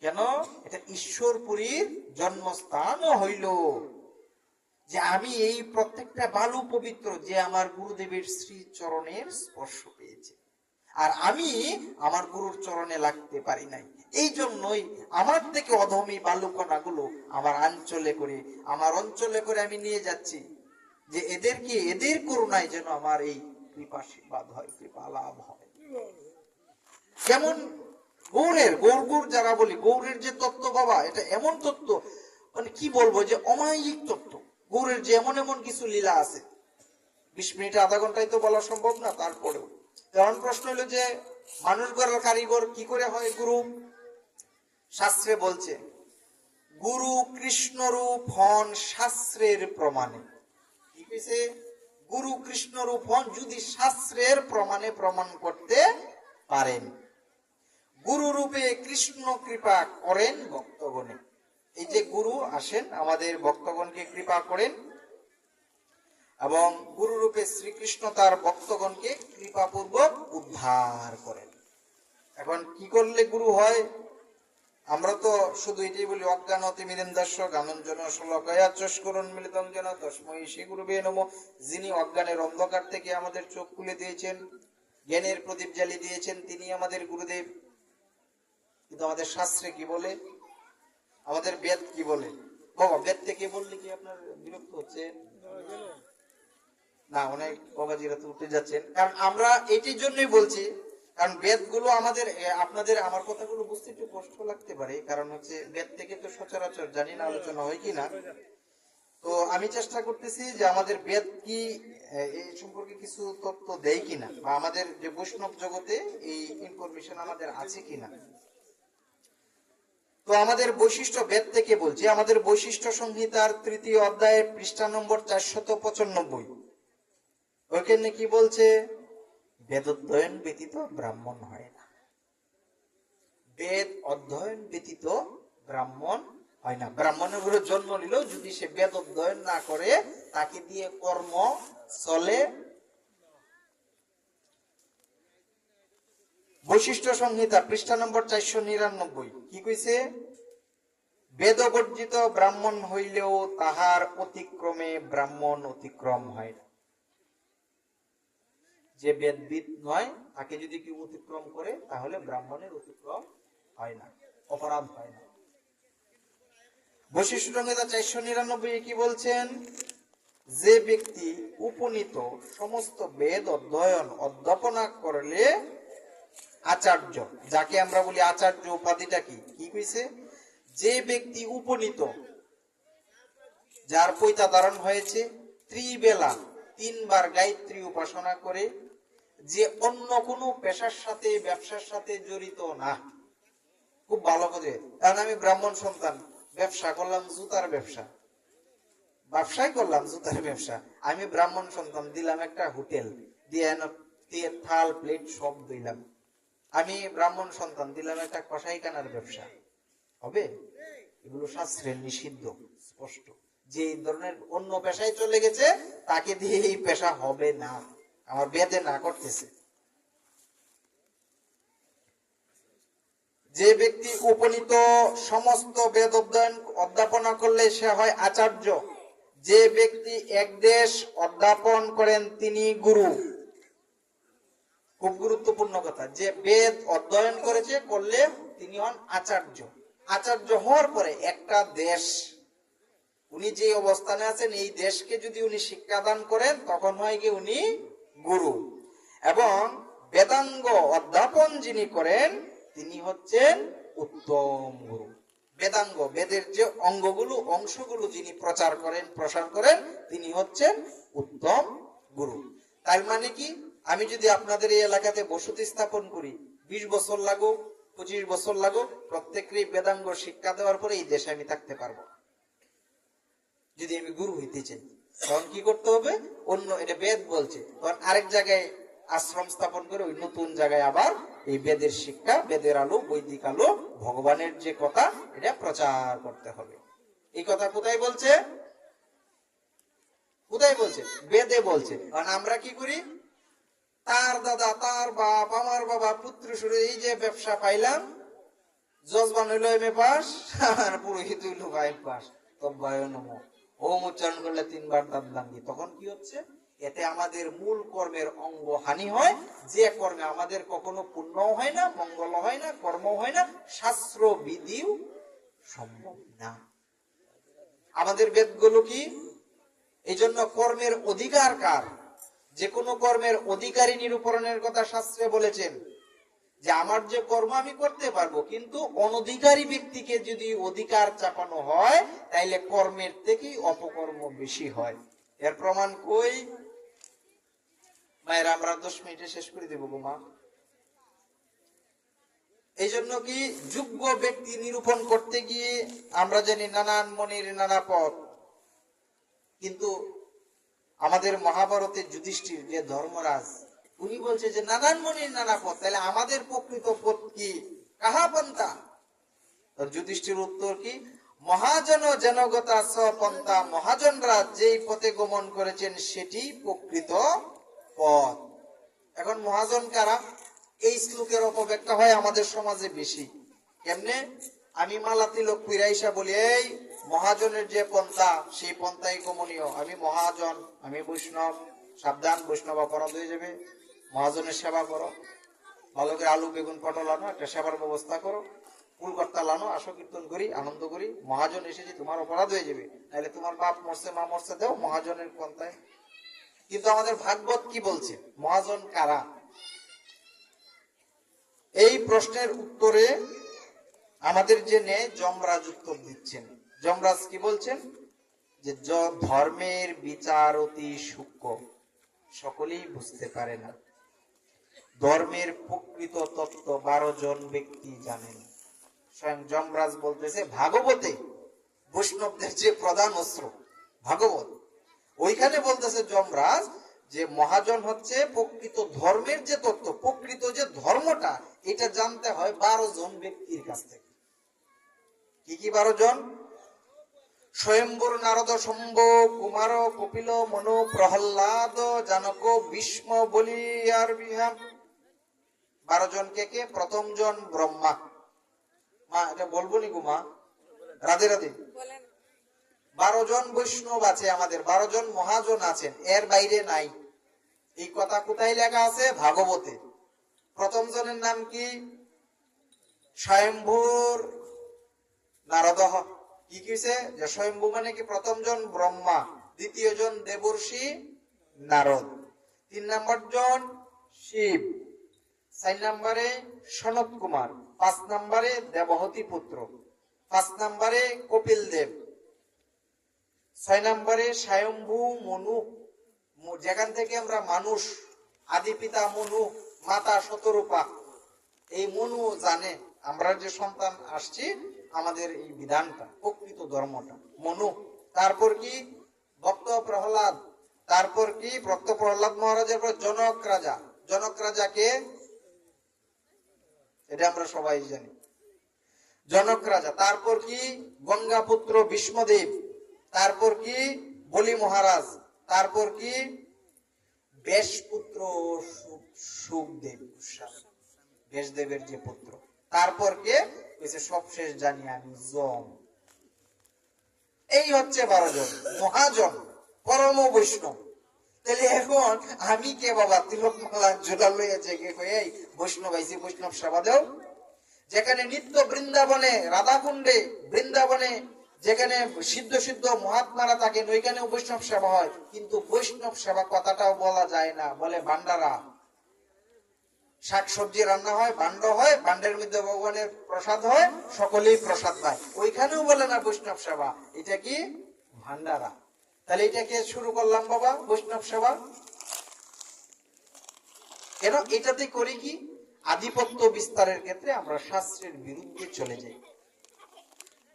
কেন এটা ঈশ্বরপুরীর জন্মস্থানও হইল, যে আমি এই প্রত্যেকটা বালু পবিত্র, যে আমার গুরুদেবের শ্রী চরণের স্পর্শ পেয়েছে, আর আমি আমার গুরুর চরণে লাগতে পারি নাই। এই জন্যই আমার থেকে অধমী বালুকণাগুলো আমার অঞ্চলে করে আমি নিয়ে যাচ্ছি, যে এদের করুণায় যেন আমার এই কৃপাশীর্বাদ হয়, কৃপা লাভ হয়। কেমন গৌর যারা বলি, গৌরের যে তত্ত্ব বাবা, এটা এমন তত্ত্ব, মানে কি বলবো, যে অমায়িক তত্ত্ব। গৌরের যে এমন এমন কিছু লীলা আছে, 20 মিনিটে আধা ঘন্টায় তো বলা সম্ভব না। তারপরেও কারণ প্রশ্ন হলো যে মানুষ গড়ার কারিগর কি করে হয় গুরু? শাস্ত্রে বলছে গুরু কৃষ্ণরূপ হন শাস্ত্রের প্রমাণে। কি কইছে? গুরু কৃষ্ণরূপ হন যদি শাস্ত্রের প্রমাণে প্রমাণ করতে পারেন। গুরু রূপে কৃষ্ণ কৃপা করেন ভক্তগণে। এই যে গুরু আসেন আমাদের ভক্তগণকে কৃপা করেন, এবং গুরু রূপে শ্রীকৃষ্ণ তার ভক্তগণকে কৃপাপূর্বক উদ্ধার করেন। এখন কি করলে গুরু হয়? আমরা তো শুধু এটাই বলি অজ্ঞান অতিমিরেন্দাস্য গানঞ্জন শ্লোকয়া চস্করণ মিলিতং যেন তস্মৈ শ্রী গুরুবে নমঃ, যিনি অজ্ঞানের অন্ধকার থেকে আমাদের চোখ খুলে দিয়েছেন, জ্ঞানের প্রদীপ জ্বালিয়ে দিয়েছেন, তিনি আমাদের গুরুদেব। কিন্তু আমাদের শাস্ত্রে কি বলে, আমাদের বেদ কি বলে? বাবা বেদ থেকে বললে কি আপনার বিরক্ত হচ্ছে না? অনেক বাবাজিরা তো উঠে যাচ্ছেন, কারণ আমরা এটির জন্যই বলছি, কারণ বেদ গুলো আমাদের, আপনাদের আমার কথাগুলো বুঝতে একটু কষ্ট লাগতে পারে, কারণ হচ্ছে বেদ থেকে তো সচরাচর জানি না আলোচনা হয় কিনা। তো আমি চেষ্টা করতেছি যে আমাদের বেদ কি এই সম্পর্কে কিছু তথ্য দেয় কিনা, বা আমাদের যে বৈষ্ণব জগতে এই ইনফরমেশন আমাদের আছে কিনা। তো আমাদের বৈশিষ্ট্য বেদ থেকে বলছি, আমাদের বৈশিষ্ট্য সংহিতার 3য় অধ্যায়ের পৃষ্ঠা নম্বর 495, ওইখানে কি বলছে? বেদ অধ্যয়ন ব্যতীত ব্রাহ্মণ হয় না। বেদ অধ্যয়ন ব্যতীত ব্রাহ্মণ হয় না। ব্রাহ্মণের ঘরে জন্ম নিলেও যদি সে বেদ অধ্যয়ন না করে, তাকে দিয়ে কর্ম চলে। বৈশিষ্ট্য সংহিতা পৃষ্ঠা নম্বর 499 কি কইছে? বেদবর্জিত ব্রাহ্মণ হইলেও তাহার অতিক্রমে ব্রাহ্মণ অতিক্রম হয় না। যে বেদবিদ নয় তাকে যদি কেউ অতিক্রম করে, তাহলে ব্রাহ্মণের অতিক্রম হয় না, অপরাধ হয় না। বৈশিষ্ট্য সংহিতা 499 কি বলছেন? যে ব্যক্তি উপনীত সমস্ত বেদ অধ্যয়ন অধ্যাপনা করলে আচার্য, যাকে আমরা বলি আচার্য উপাধিটা কি কি কইছে? যে ব্যক্তি উপনীত, যার পৈতা ধারণ হয়েছে, ত্রিবেলা 3 বার গায়ত্রী উপাসনা করে, যে অন্য কোনো পেশার সাথে ব্যবসার সাথে জড়িত না। খুব ভালো করে, কারণ আমি ব্রাহ্মণ সন্তান, ব্যবসা করলাম জুতার ব্যবসা, ব্যবসায় করলাম জুতার ব্যবসা। আমি ব্রাহ্মণ সন্তান, দিলাম একটা হোটেল, দিয়ে থাল প্লেট সব দিলাম। আমি ব্রাহ্মণ সন্তান, দিলাম একটা কসাইখানার ব্যবসা, হবে? এগুলো শাস্ত্রের নিষিদ্ধ স্পষ্ট। যে ধরনের অন্য পেশায় চলে গেছে, তাকে দিয়ে এই পেশা হবে না, আমার বেদে না করতেছে। যে ব্যক্তি উপনীত সমস্ত বেদ অধ্যয়ন অধ্যাপনা করলে সে হয় আচার্য। যে ব্যক্তি এক দেশ অধ্যাপন করেন তিনি গুরু। খুব গুরুত্বপূর্ণ কথা, যে বেদ অধ্যয়ন করেছে করলে তিনি হন আচার্য। আচার্য হওয়ার পরে একটা দেশ, উনি যে অবস্থানে আছেন এই দেশকে যদি উনি শিক্ষাদান করেন, তখন হয় কি উনি গুরু। এবং বেদাঙ্গ অধ্যাপন যিনি করেন তিনি হচ্ছেন উত্তম গুরু। বেদাঙ্গ, বেদের যে অঙ্গগুলো অংশগুলো যিনি প্রচার করেন প্রসার করেন, তিনি হচ্ছেন উত্তম গুরু। তার মানে কি, আমি যদি আপনাদের এই এলাকাতে বসতি স্থাপন করি, 20 বছর লাগুক 25 বছর লাগুক, প্রত্যেকেরই বেদাঙ্গ শিক্ষা দেওয়ার পরে এই দেশে আমি থাকতে পারবো। যদি আমি গুরু হইতে চাই, তখন কি করতে হবে? অন্য, এটা বেদ বলছে, তখন আরেক জায়গায় আশ্রম স্থাপন করে ওই নতুন জায়গায় আবার এই বেদের শিক্ষা, বেদের আলো, বৈদিক আলো, ভগবানের যে কথা, এটা প্রচার করতে হবে। এই কথা কোথায় বলছে? কোথায় বলছে? বেদে বলছে। কারণ আমরা কি করি? তার দাদা, তার বাপ, আমার বাবা, পুত্র সুরে এই যে ব্যবসা পাইলাম, যজমান হইল এমএ পাস, আর পুরোহিত হইল গায়েব পাস, তব্বায় নমঃ ওম উচ্চারণ করলে 3 বার দাঁত ভাঙ্গি। তখন কি হচ্ছে? এতে আমাদের মূল কর্মের অঙ্গ হানি হয়, যে কর্মে আমাদের কখনো পুণ্য হয় না, মঙ্গল হয় না, কর্ম হয় না, শাস্ত্র বিধিও সম্ভব না। আমাদের বেদগুলো কি এই জন্য কর্মের অধিকার কার? যে কোনো কর্মের অধিকারী নিরূপণের কথা শাস্ত্রে বলেছেন, যে আমার যে কর্ম আমি করতে পারবো, কিন্তু অনধিকারী ব্যক্তিকে যদি অধিকার চাপানো হয়, তাইলে কর্মের থেকেই অপকর্ম বেশি হয়। এর প্রমাণ কই? মায়ের আমরা 10 মিনিটে শেষ করে দেবো গো মা। এই জন্য কি, যোগ্য ব্যক্তি নিরূপণ করতে গিয়ে আমরা জানি নানান মনির নানা পথ, কিন্তু আমাদের মহাভারতের যুধিষ্ঠির যে ধর্মরাজ, উনি বলছে যে নানান মনির নানা পথ, তাহলে আমাদের প্রকৃত পথ কি? কাহা পন্থা? যুধিষ্ঠির উত্তর কি? মহাজন জনগতা সপন্থা, মহাজনরা যেই পথে গমন করেছেন সেটি প্রকৃত পথ। এখন মহাজন কারা? এই শ্লোকের অপব্যাখ্যা হয় আমাদের সমাজে বেশি। কেমনে? আমি মালা তিলক পিরাইসা বলি, এই মহাজনের যে পন্থা সেই পন্থাই কমনীয়। আমি মহাজন, আমি বৈষ্ণব, সাবধান, বৈষ্ণব অপরাধ হয়ে যাবে। মহাজনের সেবা করো, ভালো করে আলু বেগুন পটল আনো, একটা সেবার ব্যবস্থা করো, কুলকর্তা লানো, আসো কীর্তন করি, আনন্দ করি। মহাজন এসেছি, তোমার অপরাধ হয়ে যাবে, নাহলে তোমার বাপ মরছে মা মরছে, দেও মহাজনের পন্থায়। কিন্তু আমাদের ভাগবত কি বলছে? মহাজন কারা? এই প্রশ্নের উত্তরে আমাদের যে নেই যমরাজ উত্তর দিচ্ছেন। যমরাজ কি বলছেন? যে ধর্মের বিচার অতি সূক্ষ্ম, সকলেই বুঝতে পারে না। ধর্মের প্রকৃত তত্ত্ব 12 জন ব্যক্তি জানেন। স্বয়ং যমরাজ বলতেছে ভাগবতে, বৈষ্ণবদের যে প্রধান অস্ত্র ভাগবত, ওইখানে বলতেছে যমরাজ যে মহাজন হচ্ছে প্রকৃত ধর্মের যে তত্ত্ব, প্রকৃত যে ধর্মটা, এটা জানতে হয় 12 জন ব্যক্তির কাছ থেকে। কি কি 12 জন? স্বয়ম্বর, নারদ, শম্ভ, কুমার, কপিল, মনু, প্রহ্লাদ, জানক, ভীষ্ম, বলি আর বিহাম। 12 জন কে কে? প্রথম জন ব্রহ্মা। মা এটা বলবো নি গো মা? রাধে রাধে। 12 জন বৈষ্ণব আছে আমাদের, 12 জন মহাজন আছেন, এর বাইরে নাই। এই কথা কোথায় লেখা আছে? ভাগবতে। প্রথম জনের নাম কি? স্বয়ম্ভুর নারদ। কি কিছে? যে স্বয়ম্ভু মানে কি? প্রথম জন ব্রহ্মা, দ্বিতীয় জন দেবর্ষি নারদ, 3 নম্বর জন শিব, 4 নম্বরে সনত কুমার, 5 নম্বরে দেবহতী পুত্র, 5 নম্বরে কপিল দেব, 6 নম্বরে স্বয়ম্ভু মনু, যেখান থেকে আমরা মানুষ, আদি পিতা মনু, মাতা শতরূপা। এই মনু জানে আমরা যে সন্তান আসছি, আমাদের এই বিধানটা, প্রকৃত ধর্মটা, মনু। তারপর কি? ভক্ত প্রহ্লাদ। তারপর কি? ভক্ত প্রহ্লাদ মহারাজের পর জনক রাজা। জনক রাজাকে এটা আমরা সবাই জানি, জনক রাজা। তারপর কি? গঙ্গা পুত্র ভীষ্মদেব। তারপর কি? বলি মহারাজ। তারপর কি? বেশপুত্র সুখদেব, বেশদেবের যে পুত্র। তারপর কে? সবশেষ জানি আমি যম। এই হচ্ছে 12 জন মহাজন, পরম বৈষ্ণব। তাহলে এখন আমি কে বাবা? তিলক মালা জোড়া লইয়াছে কে? এই বৈষ্ণব আইছি, বৈষ্ণব সেবা দেও। যেখানে নিত্য বৃন্দাবনে, রাধাকুণ্ডে, বৃন্দাবনে যেখানে সিদ্ধ সিদ্ধ মহাত্মারা থাকেন, ওইখানেও বৈষ্ণব সেবা হয়। কিন্তু বৈষ্ণব সেবা কথাটাও বলা যায় না, বলে ভান্ডারা। শাকসবজি রান্না হয়, ভাণ্ড হয়, ভাণ্ডের মধ্যে ভগবানের প্রসাদ হয়, সকলেই প্রসাদ পায়, ওইখানেও বলে না বৈষ্ণব সেবা। এটা কি? ভান্ডারা। তাহলে এটাকে শুরু করলাম বাবা বৈষ্ণব সেবা কেন? এটাতে করি কি? আধিপত্য বিস্তারের ক্ষেত্রে আমরা শাস্ত্রের বিরুদ্ধে চলে যাই।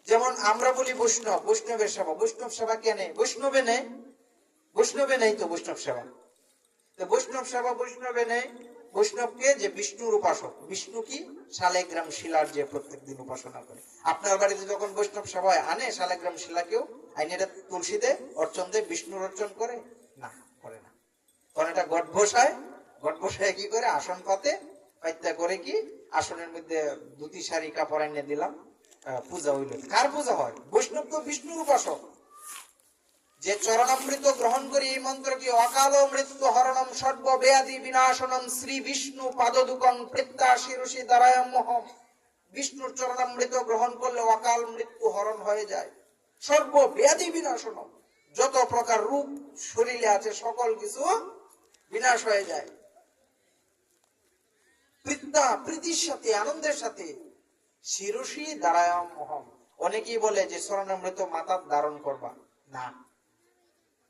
যেমন আমরা বলি বৈষ্ণব, বৈষ্ণবের সেবা। বৈষ্ণব সেবা কে নেই? বৈষ্ণবে নেই, বৈষ্ণবে নেই তো বৈষ্ণব সেবা। বৈষ্ণব সেবা বৈষ্ণবে নেই। বৈষ্ণবকে যে বিষ্ণুর উপাসক, বিষ্ণু কি? শালেগ্রাম শিলার যে প্রত্যেকদিন উপাসনা করে। আপনার বাড়িতে যখন বৈষ্ণব সেবা হয়, আনে শালেগ্রাম শিলাকেও আইনেটা তুলসী দে, অর্চন দে, বিষ্ণুর অর্চন করে না? করে না। কারণ এটা গট বসায়, গট বসায় কি করে? আসন পাতে, পাইত্যা করে কি? আসনের মধ্যে ধুতি শাড়ি কাপড় এনে দিলাম, পূজা হইল। কার পূজা হয়? বৈষ্ণব তো বিষ্ণুর উপাসক। যে চরণামৃত গ্রহণ করি এই মন্ত্র কি? অকাল মৃত্যু হরণম সর্ব ব্যাধি বিনাশনম শ্রী বিষ্ণু পাদদুকং প্রত্যা শিরসি দারায়মহম। বিষ্ণুর চরণামৃত গ্রহণ করলে অকাল মৃত্যু হরণ হয়ে যায়, সর্ব ব্যাধি বিনাশনম। যত প্রকার রূপ শরীরে আছে সকল কিছু বিনাশ হয়ে যায়। প্রত্যা প্রীতির সাথে, আনন্দের সাথে, শিরসি দারায়মহম। অনেকেই বলে যে চরণামৃত মাথার ধারণ করবা না,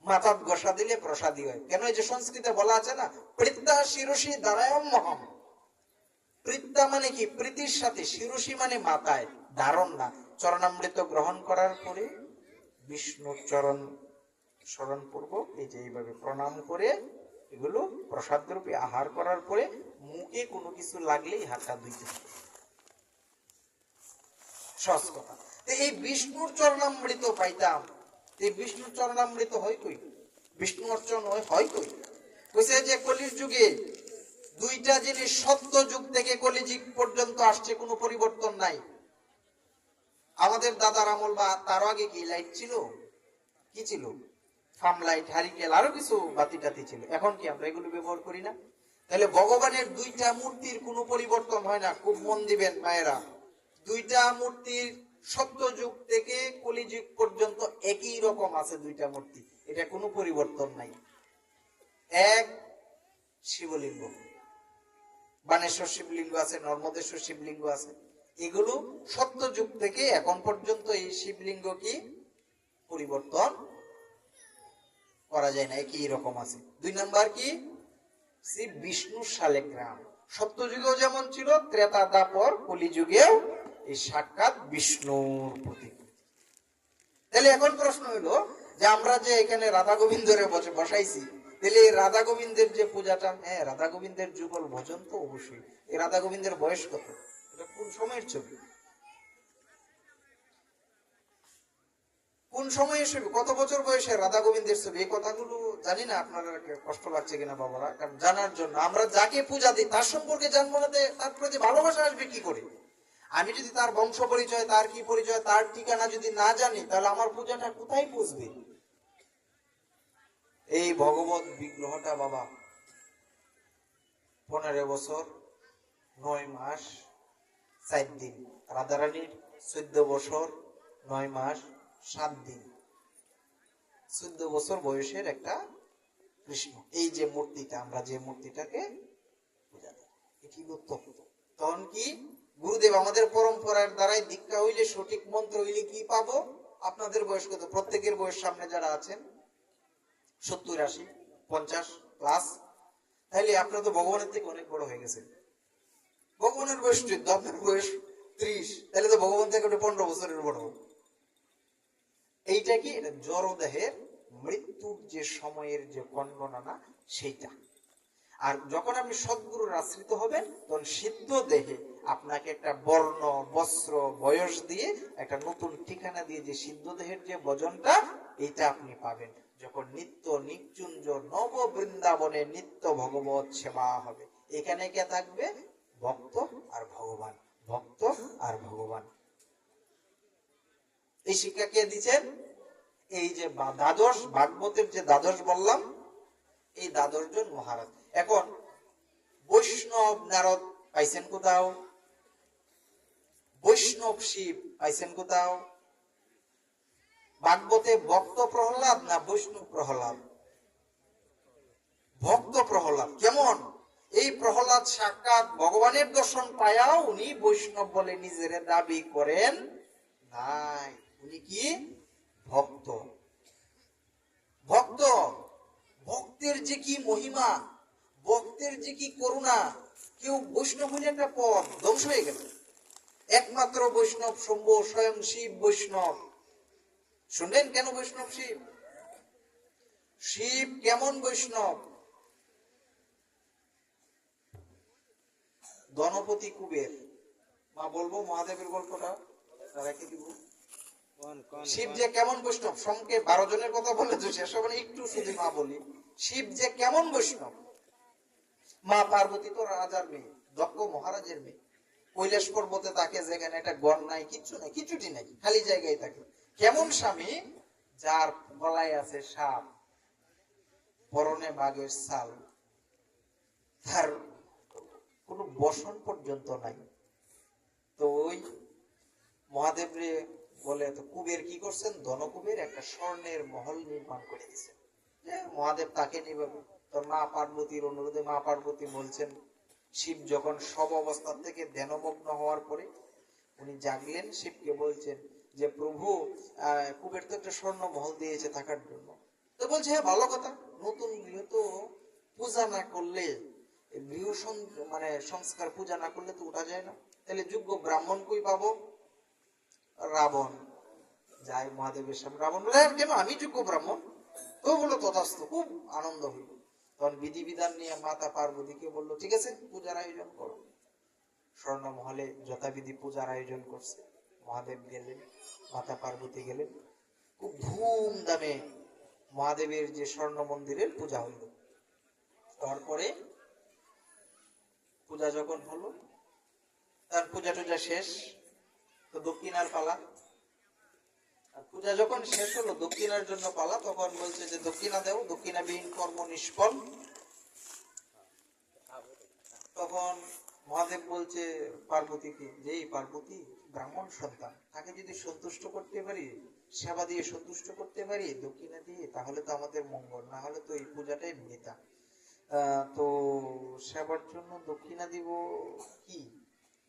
মাথাত গোসা দিলে প্রসাদী হয়। কেন? এই যে সংস্কৃতে বলা আছে না, প্রত্যা শিরসি দারায়মহম। প্রত্যা মানে কি? প্রীতির সাথে, শিরসি মানে মাথায়, ধারণ না। চরণামৃত গ্রহণ করার পরে বিষ্ণুর চরণ স্মরণ পূর্বক এই যে এইভাবে প্রণাম করে এগুলো প্রসাদ রূপে আহার করার পরে মুখে কোনো কিছু লাগলেই হাতটা ধুইতে হবে। সহজ কথা। এই বিষ্ণুর চরণামৃত পাইতাম, এই বিষ্ণুর চরণামৃত হয় কই? বিষ্ণু অর্চন হয় কই? কইছে যে কলির যুগে দুইটা জিনিস সত্য যুগ থেকে কলিযুগ পর্যন্ত আসছে, কোনো পরিবর্তন নাই। আমাদের দাদার আমল বা তারও আগে কি লাইট ছিল? কি ছিল? ফার্ম লাইট, হারিকেল, আরো কিছু বাতি টাতি ছিল। এখন কি আমরা এগুলো ব্যবহার করি না? তাহলে ভগবানের দুইটা মূর্তির কোনো পরিবর্তন হয় না। খুব মন দিবেন মায়েরা, দুইটা মূর্তির সত্যযুগ থেকে কলিযুগ পর্যন্ত একই রকম আছে দুইটা মূর্তি, এটা কোনো পরিবর্তন নাই। এক শিবলিঙ্গ, বানেশ্বর শিবলিঙ্গ আছে, নর্মদেশ্বর শিবলিঙ্গ আছে, এগুলো সত্যযুগ থেকে এখন পর্যন্ত এই শিবলিঙ্গ কি পরিবর্তন করা যায় না, একই রকম আছে। দুই নাম্বার কি, শ্রী বিষ্ণু শালিগ্রাম, সত্যযুগেও যেমন ছিল, ত্রেতা দাপর কলিযুগেও এই সাক্ষাৎ বিষ্ণুর প্রতীক। তাহলে এখন প্রশ্ন হলো যে আমরা যে এখানে রাধা গোবিন্দরে বসাইছি, তাহলে এই রাধা গোবিন্দের যে পূজাটা, হ্যাঁ রাধা গোবিন্দের যুগল ভজন তো অবশ্যই। এই রাধা গোবিন্দের বয়স কত? এটা কোন সময়ের ছবি? কোন সময়ে ছবি? কত বছর বয়সে রাধা গোবিন্দের ছবি? এই কথাগুলো জানি না আপনারা কষ্ট লাগছে কিনা বাবারা, কারণ জানার জন্য। আমরা যাকে পূজা দিই তার সম্পর্কে জানবো না, তার প্রতি ভালোবাসা আসবে কি করে? আমি যদি তার বংশ পরিচয়, তার কি পরিচয়, তার ঠিকানা যদি না জানি, তাহলে আমার পূজাটা কোথায় পুষবে? এই ভগবত বিগ্রহটা বাবা 15 বছর 9 মাস 4 দিন, রাধারানীর 14 বছর 9 মাস 7 দিন, 14 বছর বয়সের একটা কৃষ্ণ। এই যে মূর্তিটা, আমরা যে মূর্তিটাকে পূজা দিই, এটি তত্ত্ব। তখন কি গুরুদেব আমাদের পরম্পরার দ্বারাই দীক্ষা হইলে, সঠিক মন্ত্র হইলে কি পাবো? আপনাদের বয়স কত? প্রত্যেকের বয়স সামনে যারা আছেন 70, 80, 50 প্লাস, তাহলে আপনারা তো ভগবানের থেকে অনেক বড় হয়ে গেছেন। ভগবানের বয়স 14, আপনার বয়স 30, তাহলে তো ভগবান থেকে 15 বছরের বড়। এইটা কি? এটা জড় দেহের মৃত্যুর যে সময়ের যে গণনা, সেইটা। আর যখন আপনি সদ্গুরুর আশ্রিত হবেন, তখন সিদ্ধ দেহে আপনাকে একটা বর্ণ, বস্ত্র, বয়স দিয়ে একটা নতুন ঠিকানা দিয়ে যে সিদ্ধ দেহের যে ভজনটা, এটা আপনি পাবেন যখন নিত্য নিকুঞ্জ নব বৃন্দাবনে নিত্য ভগবত সেবা হবে। এখানে কে থাকবে? ভক্ত আর ভগবান, ভক্ত আর ভগবান। এই শিক্ষা কে দিচ্ছেন? এই যে দ্বাদশ ভাগবতের যে দ্বাদশ বললাম, এই দ্বাদশ জন মহারাজ। এখন বৈষ্ণব নারদ পাইছেন কোথাও? বৈষ্ণব শিব পাইছেন কোথাও? ভাগবতে ভক্ত প্রহ্লাদ না বৈষ্ণব প্রহ্লাদ? ভক্ত প্রহ্লাদ। কেমন? এই প্রহ্লাদ সাক্ষাৎ ভগবানের দর্শন পায়াও উনি বৈষ্ণব বলে নিজের দাবি করেন নাই। উনি কি? ভক্ত। ভক্ত, ভক্তের যে কি মহিমা, ভক্তের যে কি করুণা। কেউ বৈষ্ণব হইলে একটা পথ ধ্বংস হয়ে গেল। একমাত্র বৈষ্ণব শম্ভ, স্বয়ং শিব বৈষ্ণব। শুনলেন কেন বৈষ্ণব শিব? শিব কেমন বৈষ্ণব? ধনপতি কুবের। মা বলবো মহাদেবের গল্পটা রেখে দিব। শিব যে কেমন বৈষ্ণব, সংক্ষেপ 12 জনের কথা বলে তো শেষ হবে না, একটু শুধু মা বলি। শিব যে কেমন বৈষ্ণব। মা পার্বতী তো রাজার মেয়ে, দক্ষ মহারাজের মেয়ে। কৈলাস পর্বতে তাকে, যেখানে একটা গড় নাই, কিচ্ছু নাই, কিছুটি নাই, খালি জায়গায় থাকে। কেমন স্বামী? যার গলায় আছে সাপ, পরনে বাঘের ছাল, তার কোন বসন পর্যন্ত নাই। তো ওই মহাদেব রে বলে, তো কুবের কি করছেন? ধনকুবের একটা স্বর্ণের মহল নির্মাণ করে দিয়েছেন, মহাদেব তাকে নিবে। তো মা পার্বতীর অনুরোধে মা পার্বতী বলছেন, শিব যখন সব অবস্থা থেকে ধ্যানমগ্ন হওয়ার পরে উনি জাগলেন, শিবকে বলছেন যে প্রভু, কুবের তো একটা স্বর্ণ মহল দিয়েছে থাকার জন্য। তো বলছে, হ্যাঁ ভালো কথা, নতুন গৃহ তো পূজা না করলে, গৃহ মানে সংস্কার পূজা না করলে তো উঠা যায় না, তাহলে যোগ্য ব্রাহ্মণ কই পাবো? রাবণ যায় মহাদেবের সামনে। রাবণ বলে, কেন আমি যোগ্য ব্রাহ্মণ? তো বলো তথাস্থ। খুব আনন্দ হইল। তখন বিধি বিধান নিয়ে মাতা পার্বতীকে বললো, ঠিক আছে পূজার আয়োজন করো। স্বর্ণ মহলে যথাবিধি পূজার আয়োজন করছে। মহাদেব গেলেন, মাতা পার্বতী গেলেন, খুব ধুমধামে মহাদেবের যে স্বর্ণ মন্দিরের পূজা হইল। তারপরে পূজা যখন হলো, তার পূজা টুজা শেষ, তো দক্ষিণার পালা। আর পূজা যখন শেষ হলো দক্ষিণার জন্য পালা, তখন বলছে যে দক্ষিণা দেও, দক্ষিণাবিহীন কর্ম নিষ্ফল। তখন মহাদেব বলছে পার্বতীকে যে এই পার্বতী ব্রাহ্মণ সন্তান, তাকে যদি সন্তুষ্ট করতে পারি, সেবা দিয়ে সন্তুষ্ট করতে পারি দক্ষিণা দিয়ে, তাহলে তো আমাদের মঙ্গল, না হলে তো এই পূজাটাই বৃথা। তো সেবার জন্য দক্ষিণা দিব কি?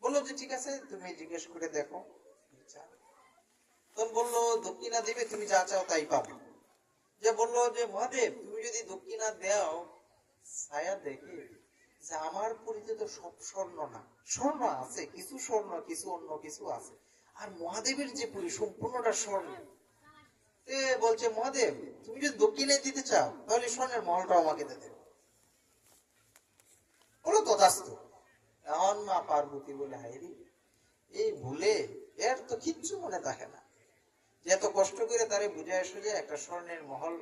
বললো যে ঠিক আছে তুমি জিজ্ঞেস করে দেখো। তখন বললো দক্ষিণা দিবে, তুমি যা চাও তাই পাবে। যে বললো যে মহাদেব তুমি যদি দক্ষিণা দাও, ছায়া দেখে যে আমার পরিচয় তো সব স্বর্ণ না, স্বর্ণ আছে কিছু, স্বর্ণ কিছু, অন্য কিছু আছে, আর মহাদেবের যে পুরী সম্পূর্ণটা স্বর্ণ। বলছে মহাদেব তুমি যদি দক্ষিণায় দিতে চাও তাহলে স্বর্ণের মহলটাও আমাকে দিতে। বলো তথাস্তু। এখন মা পার্বতী বলে হাইরি এই ভুলে এর তো কিচ্ছু মনে থাকে না, যে এত কষ্ট করে তারে বুঝায় সুঝে একটা স্বর্ণের মহল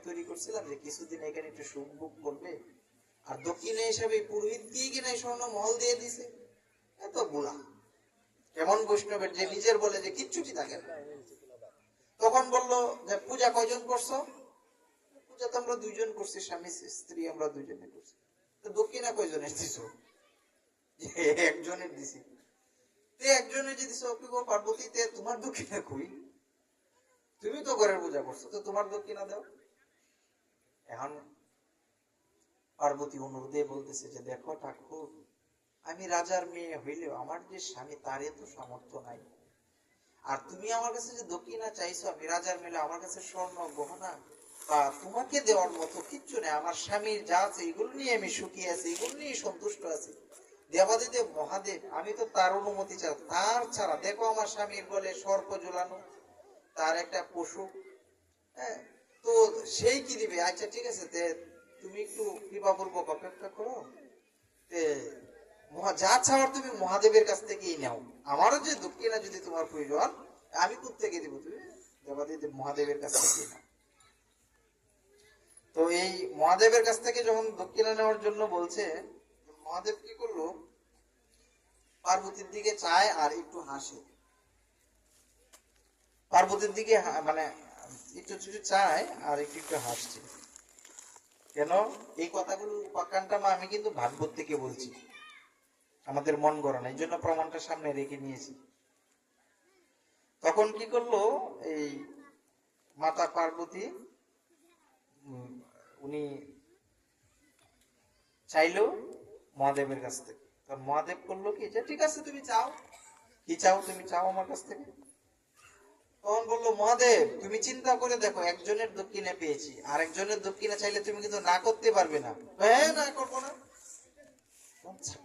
তৈরি করছিলাম, যে কিছুদিন এখানে একটু সুখ বুক করবে, আর দক্ষিণে হিসাবে পুরোহিত দিয়ে কিনা স্বর্ণ মহল দিয়ে দিছে। এত বোলা কেমন বৈষ্ণবের, যে নিজের বলে যে কিচ্ছুটি থাকে না। তখন বললো যে পূজা কয়জন করছো? পূজা তো আমরা দুইজন করছি, স্বামী স্ত্রী আমরা দুইজনে করছি। তো দক্ষিণা কয়জনের দিছো? একজনের দিছি। একজনের যে দিছো পার্বতীতে, তোমার দক্ষিণা কই? তুমি তো ঘরের পূজা করছো, তো তোমার দক্ষিণা দাও। এখন পার্বতী অনুরোধে বলতেছে যে দেখো ঠাকুর, আমি রাজার মেয়ে হইলেও আমার যে স্বামী তার এত সামর্থ্য নাই, আর তুমি আমার কাছে যে দক্ষিণা চাইছো, আমি রাজার মেয়ে, আমার কাছে স্বর্ণ গহনা বা তোমাকে দেওয়ার মতো কিচ্ছু নেই। আমার স্বামীর যা আছে এগুলো নিয়ে আমি সুখী আছি, এগুলো নিয়ে সন্তুষ্ট আছি। দেবাদিদেব মহাদেব, আমি তো তার অনুমতি চাই, তার ছাড়া দেখো আমার স্বামীর বলে সর্প ঝুলানো, তার একটা পশু, হ্যাঁ, তো সেই কি দিবে? আচ্ছা ঠিক আছে, তুমি একটু কৃপাপূর্বক অপেক্ষা করো, যা চাওয়ার তুমি মহাদেবের কাছ থেকেই নাও, আমারও যে দক্ষিণা যদি তোমার প্রয়োজন আমি কোত্থেকে দিব, তুমি দেবাদিদেব মহাদেবের কাছ থেকে নাও। তো এই মহাদেবের কাছ থেকে যখন দক্ষিণা নেওয়ার জন্য বলছে, মহাদেব কি করলো, পার্বতীর দিকে চায় আর একটু হাসে। পার্বতীর দিকে মানে একটু একটু চায় আর একটু একটু হাসছে। কেন? এই কথাগুলো উপাখ্যানটা আমি কিন্তু ভাগবত থেকে বলছি, আমাদের মন গড়া না, এই জন্য প্রমাণটা সামনে রেখে নিয়েছি। তখন কি করলো এই মাতা পার্বতী, উনি চাইলো মহাদেবের কাছ থেকে। মহাদেব করলো কি, যে ঠিক আছে তুমি চাও, কি চাও তুমি চাও আমার কাছ থেকে। তখন বললো মহাদেব তুমি চিন্তা করে দেখো, একজনের দক্ষিণা পেয়েছি, আর একজনের দক্ষিণা চাইলে তুমি কিন্তু না করতে পারবে না। হ্যাঁ না করবো না।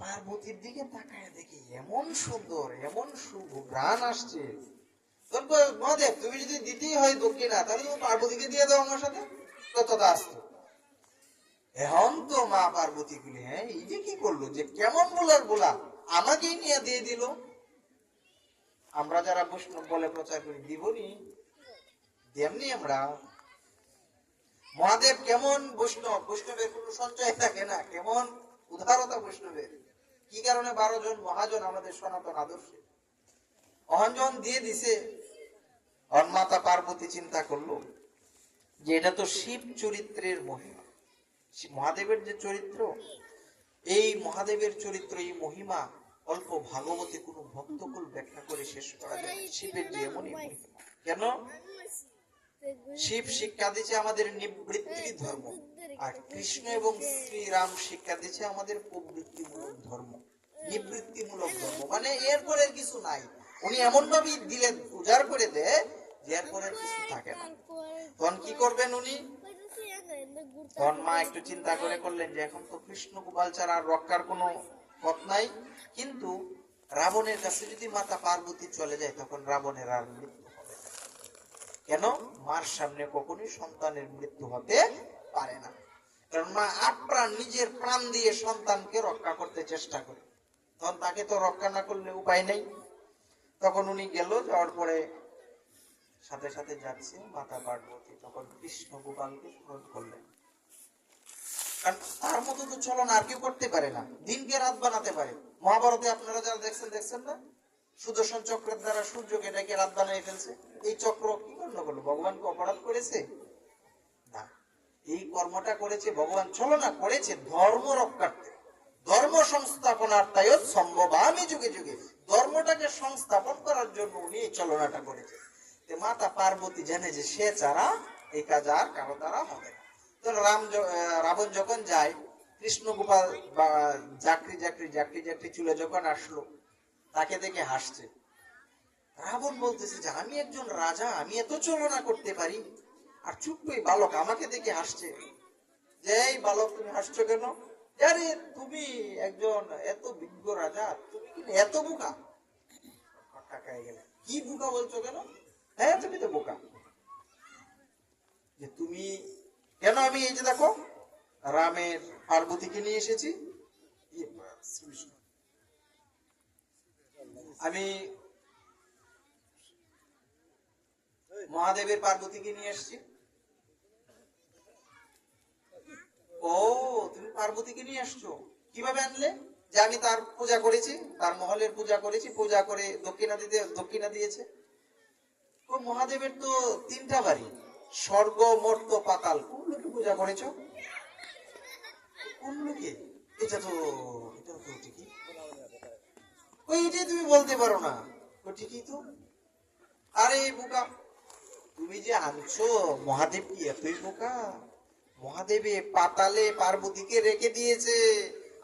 পার্বতীর দিকে তাকায় দেখি এমন সুন্দর, এমন শুভ প্রাণ আসছে। মহাদেব তুমি যদি দিতেই হয় দক্ষিণা, তাহলে তুমি পার্বতীকে দিয়ে দাও আমার সাথে, ততটা আসতো। এখন তো মা পার্বতী গুলি, হ্যাঁ এই যে কি করলো, যে কেমন বলার বলা, আমাকেই নিয়ে দিয়ে দিল। আমরা যারা বৈষ্ণব বলে প্রচার করি, দিবনি তেমনি আমরা। মহাদেব কেমন বৈষ্ণব, বৈষ্ণবের কোন সঞ্চয় থাকে না, কেমন উদারতা বৈষ্ণবের। কি কারণে 12 জন মহাজন আমাদের সনাতন আদর্শে অহঞ্জন দিয়ে দিছে। মাতা পার্বতী চিন্তা করলো যে এটা তো শিব চরিত্রের মহিমা, মহাদেবের যে চরিত্র, এই মহাদেবের চরিত্র, এই মহিমা অল্প ভাগবতে কোন ভক্তকুল ব্যাখ্যা করে শেষ করা যায়। শিবের যে এমনই মহিমা। কেন? শিব শিক্ষা দিচ্ছে আমাদের নিবৃত্তি ধর্ম, আর কৃষ্ণ এবং শ্রীরাম শিক্ষা দিচ্ছে আমাদের প্রবৃত্তিমূলক ধর্ম, নিবৃত্তিমূলক ধর্ম, মানে এরপরে কিছু নাই। উনি এমন ভাবে দিলে উজাড় করে দেয় যে এরপরে কিছু থাকে না। তখন কি করবেন উনি? তখন মা একটু চিন্তা করে করলেন যে এখন তো কৃষ্ণ গোপাল ছাড়া আর রক্ষার কোনো পথ নাই, কিন্তু রাবণের কাছে যদি মাতা পার্বতী চলে যায় তখন রাবণের আর মৃত্যু হবে না। কেন? মার সামনে কখনোই সন্তানের মৃত্যু হতে পারে না, কারণ মা আপ্রাণ নিজের প্রাণ দিয়ে সন্তানকে রক্ষা করতে চেষ্টা করে, তখন তাকে তো রক্ষা না করলে উপায় নেই। তখন উনি গেল, যাওয়ার পরে সাথে সাথে যাচ্ছে মাতা পার্বতী, তখন কৃষ্ণ গোপালকে স্মরণ করলেন। কারণ তার মতো তো চলন আর কেউ করতে পারে না, দিনকে রাত বানাতে পারে। মহাভারতে আপনারা যারা দেখছেন না, সুদর্শন চক্রের দ্বারা সূর্যকে ডেকে রাত বানিয়ে ফেলছে। এই চক্র কি করলো? ভগবানকে অপরাধ করেছে না, এই কর্মটা করেছে ভগবান ছলনা করেছে ধর্ম রক্ষার্থে, ধর্ম সংস্থাপনার্থায় সম্ভব। আমি যুগে যুগে ধর্মটাকে সংস্থাপন করার জন্য উনি এই চলনাটা করেছে। মাতা পার্বতী জানে যে সে ছাড়া এই কাজ আর কারো দ্বারা হবে না। তো রাবণ যখন যায়, কৃষ্ণ গোপাল বা জাকরি জাকরি জাকরি জাকরি চুলে যখন আসলো, তাকে দেখে হাসছে। রাবণ বলতেছে যে আমি একজন রাজা, আমি এত চলনা করতে পারি, আর চুপ ওই বালক আমাকে দেখে হাসছে। যে এই বালক তুমি হাসছো কেন? আরে তুমি একজন এত বিজ্ঞ রাজা, তুমি কি এত বোকা? কি বোকা বলছো কেন? হ্যাঁ তুমি তো বোকা। যে তুমি কেন? আমি এই যে দেখো রামের পার্বতীকে নিয়ে এসেছি, আমি মহাদেবের পার্বতীকে নিয়ে এসেছি। ও তুমি পার্বতীকে নিয়ে আসছো, কিভাবে আনলে? যে আমি তার পূজা করেছি, তার মহলের পূজা করেছি, পূজা করে দক্ষিণা দিয়েছে। ও মহাদেবের তো 3টা বাড়ি, স্বর্গ মর্ত্য পাতাল, কোন লোকে পূজা করেছো? কোন লোকে? এটা তো ঠিকই, ওই এটাই তুমি বলতে পারো না? ও ঠিকই তো। আরে বোকা, তুমি যে আনছো মহাদেব কি এতই বোকা? মহাদেবে পাতালে পার্বতীকে রেখে দিয়েছে,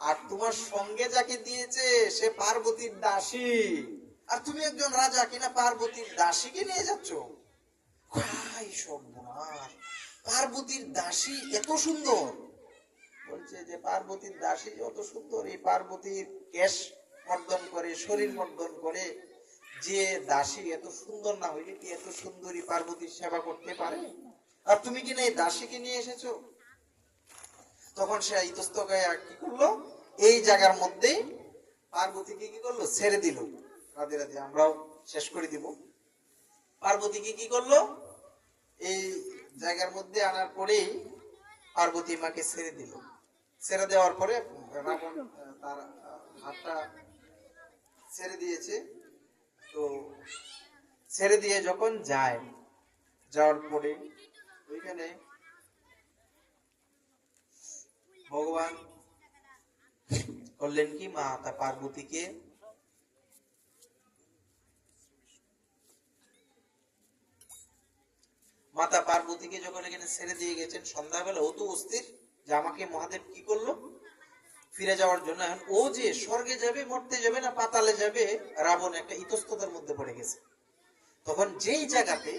আর তোমার সঙ্গে যাকে দিয়েছে সে পার্বতীর দাসী, আর তুমি একজন রাজা কিনা পার্বতীর দাসীকে নিয়ে যাচ্ছ। পার্বতীর দাসী এত সুন্দর, বলছে যে পার্বতীর দাসী যত সুন্দর, এই পার্বতীর কেশ মর্দন করে, শরীর মর্দন করে, যে দাসী এত সুন্দর না হইলে কি এত সুন্দরী পার্বতীর সেবা করতে পারে? আর তুমি কিনা এই দাসীকে নিয়ে এসেছো। তখন সে ইতস্তত হয়ে কি করলো, এই জায়গার মধ্যে পার্বতীকে কি করলো, ছেড়ে দিল। রাধে রাধে, আমরাও শেষ করে দিব। পার্বতীকে কি করলো, এই জায়গার মধ্যে আনার পরেই পার্বতী মাকে ছেড়ে দিল। ছেড়ে দেওয়ার পরে রাবণ তার হাতটা ছেড়ে দিয়েছে। তো ছেড়ে দিয়ে যখন যায়, যাওয়ার পরে ওইখানে ভগবান করলেন কি, মাতা পার্বতীকে যখন এখানে ছেড়ে দিয়ে গেছেন, সন্ধ্যাবেলা ও তো অস্থির যে আমাকে মহাদেব কি করলো, ফিরে যাওয়ার জন্য। ও যে স্বর্গে যাবে, মরতে যাবে না পাতালে যাবে, রাবণ একটা ইতস্ততার মধ্যে পড়ে গেছে। তখন যেই জায়গাতে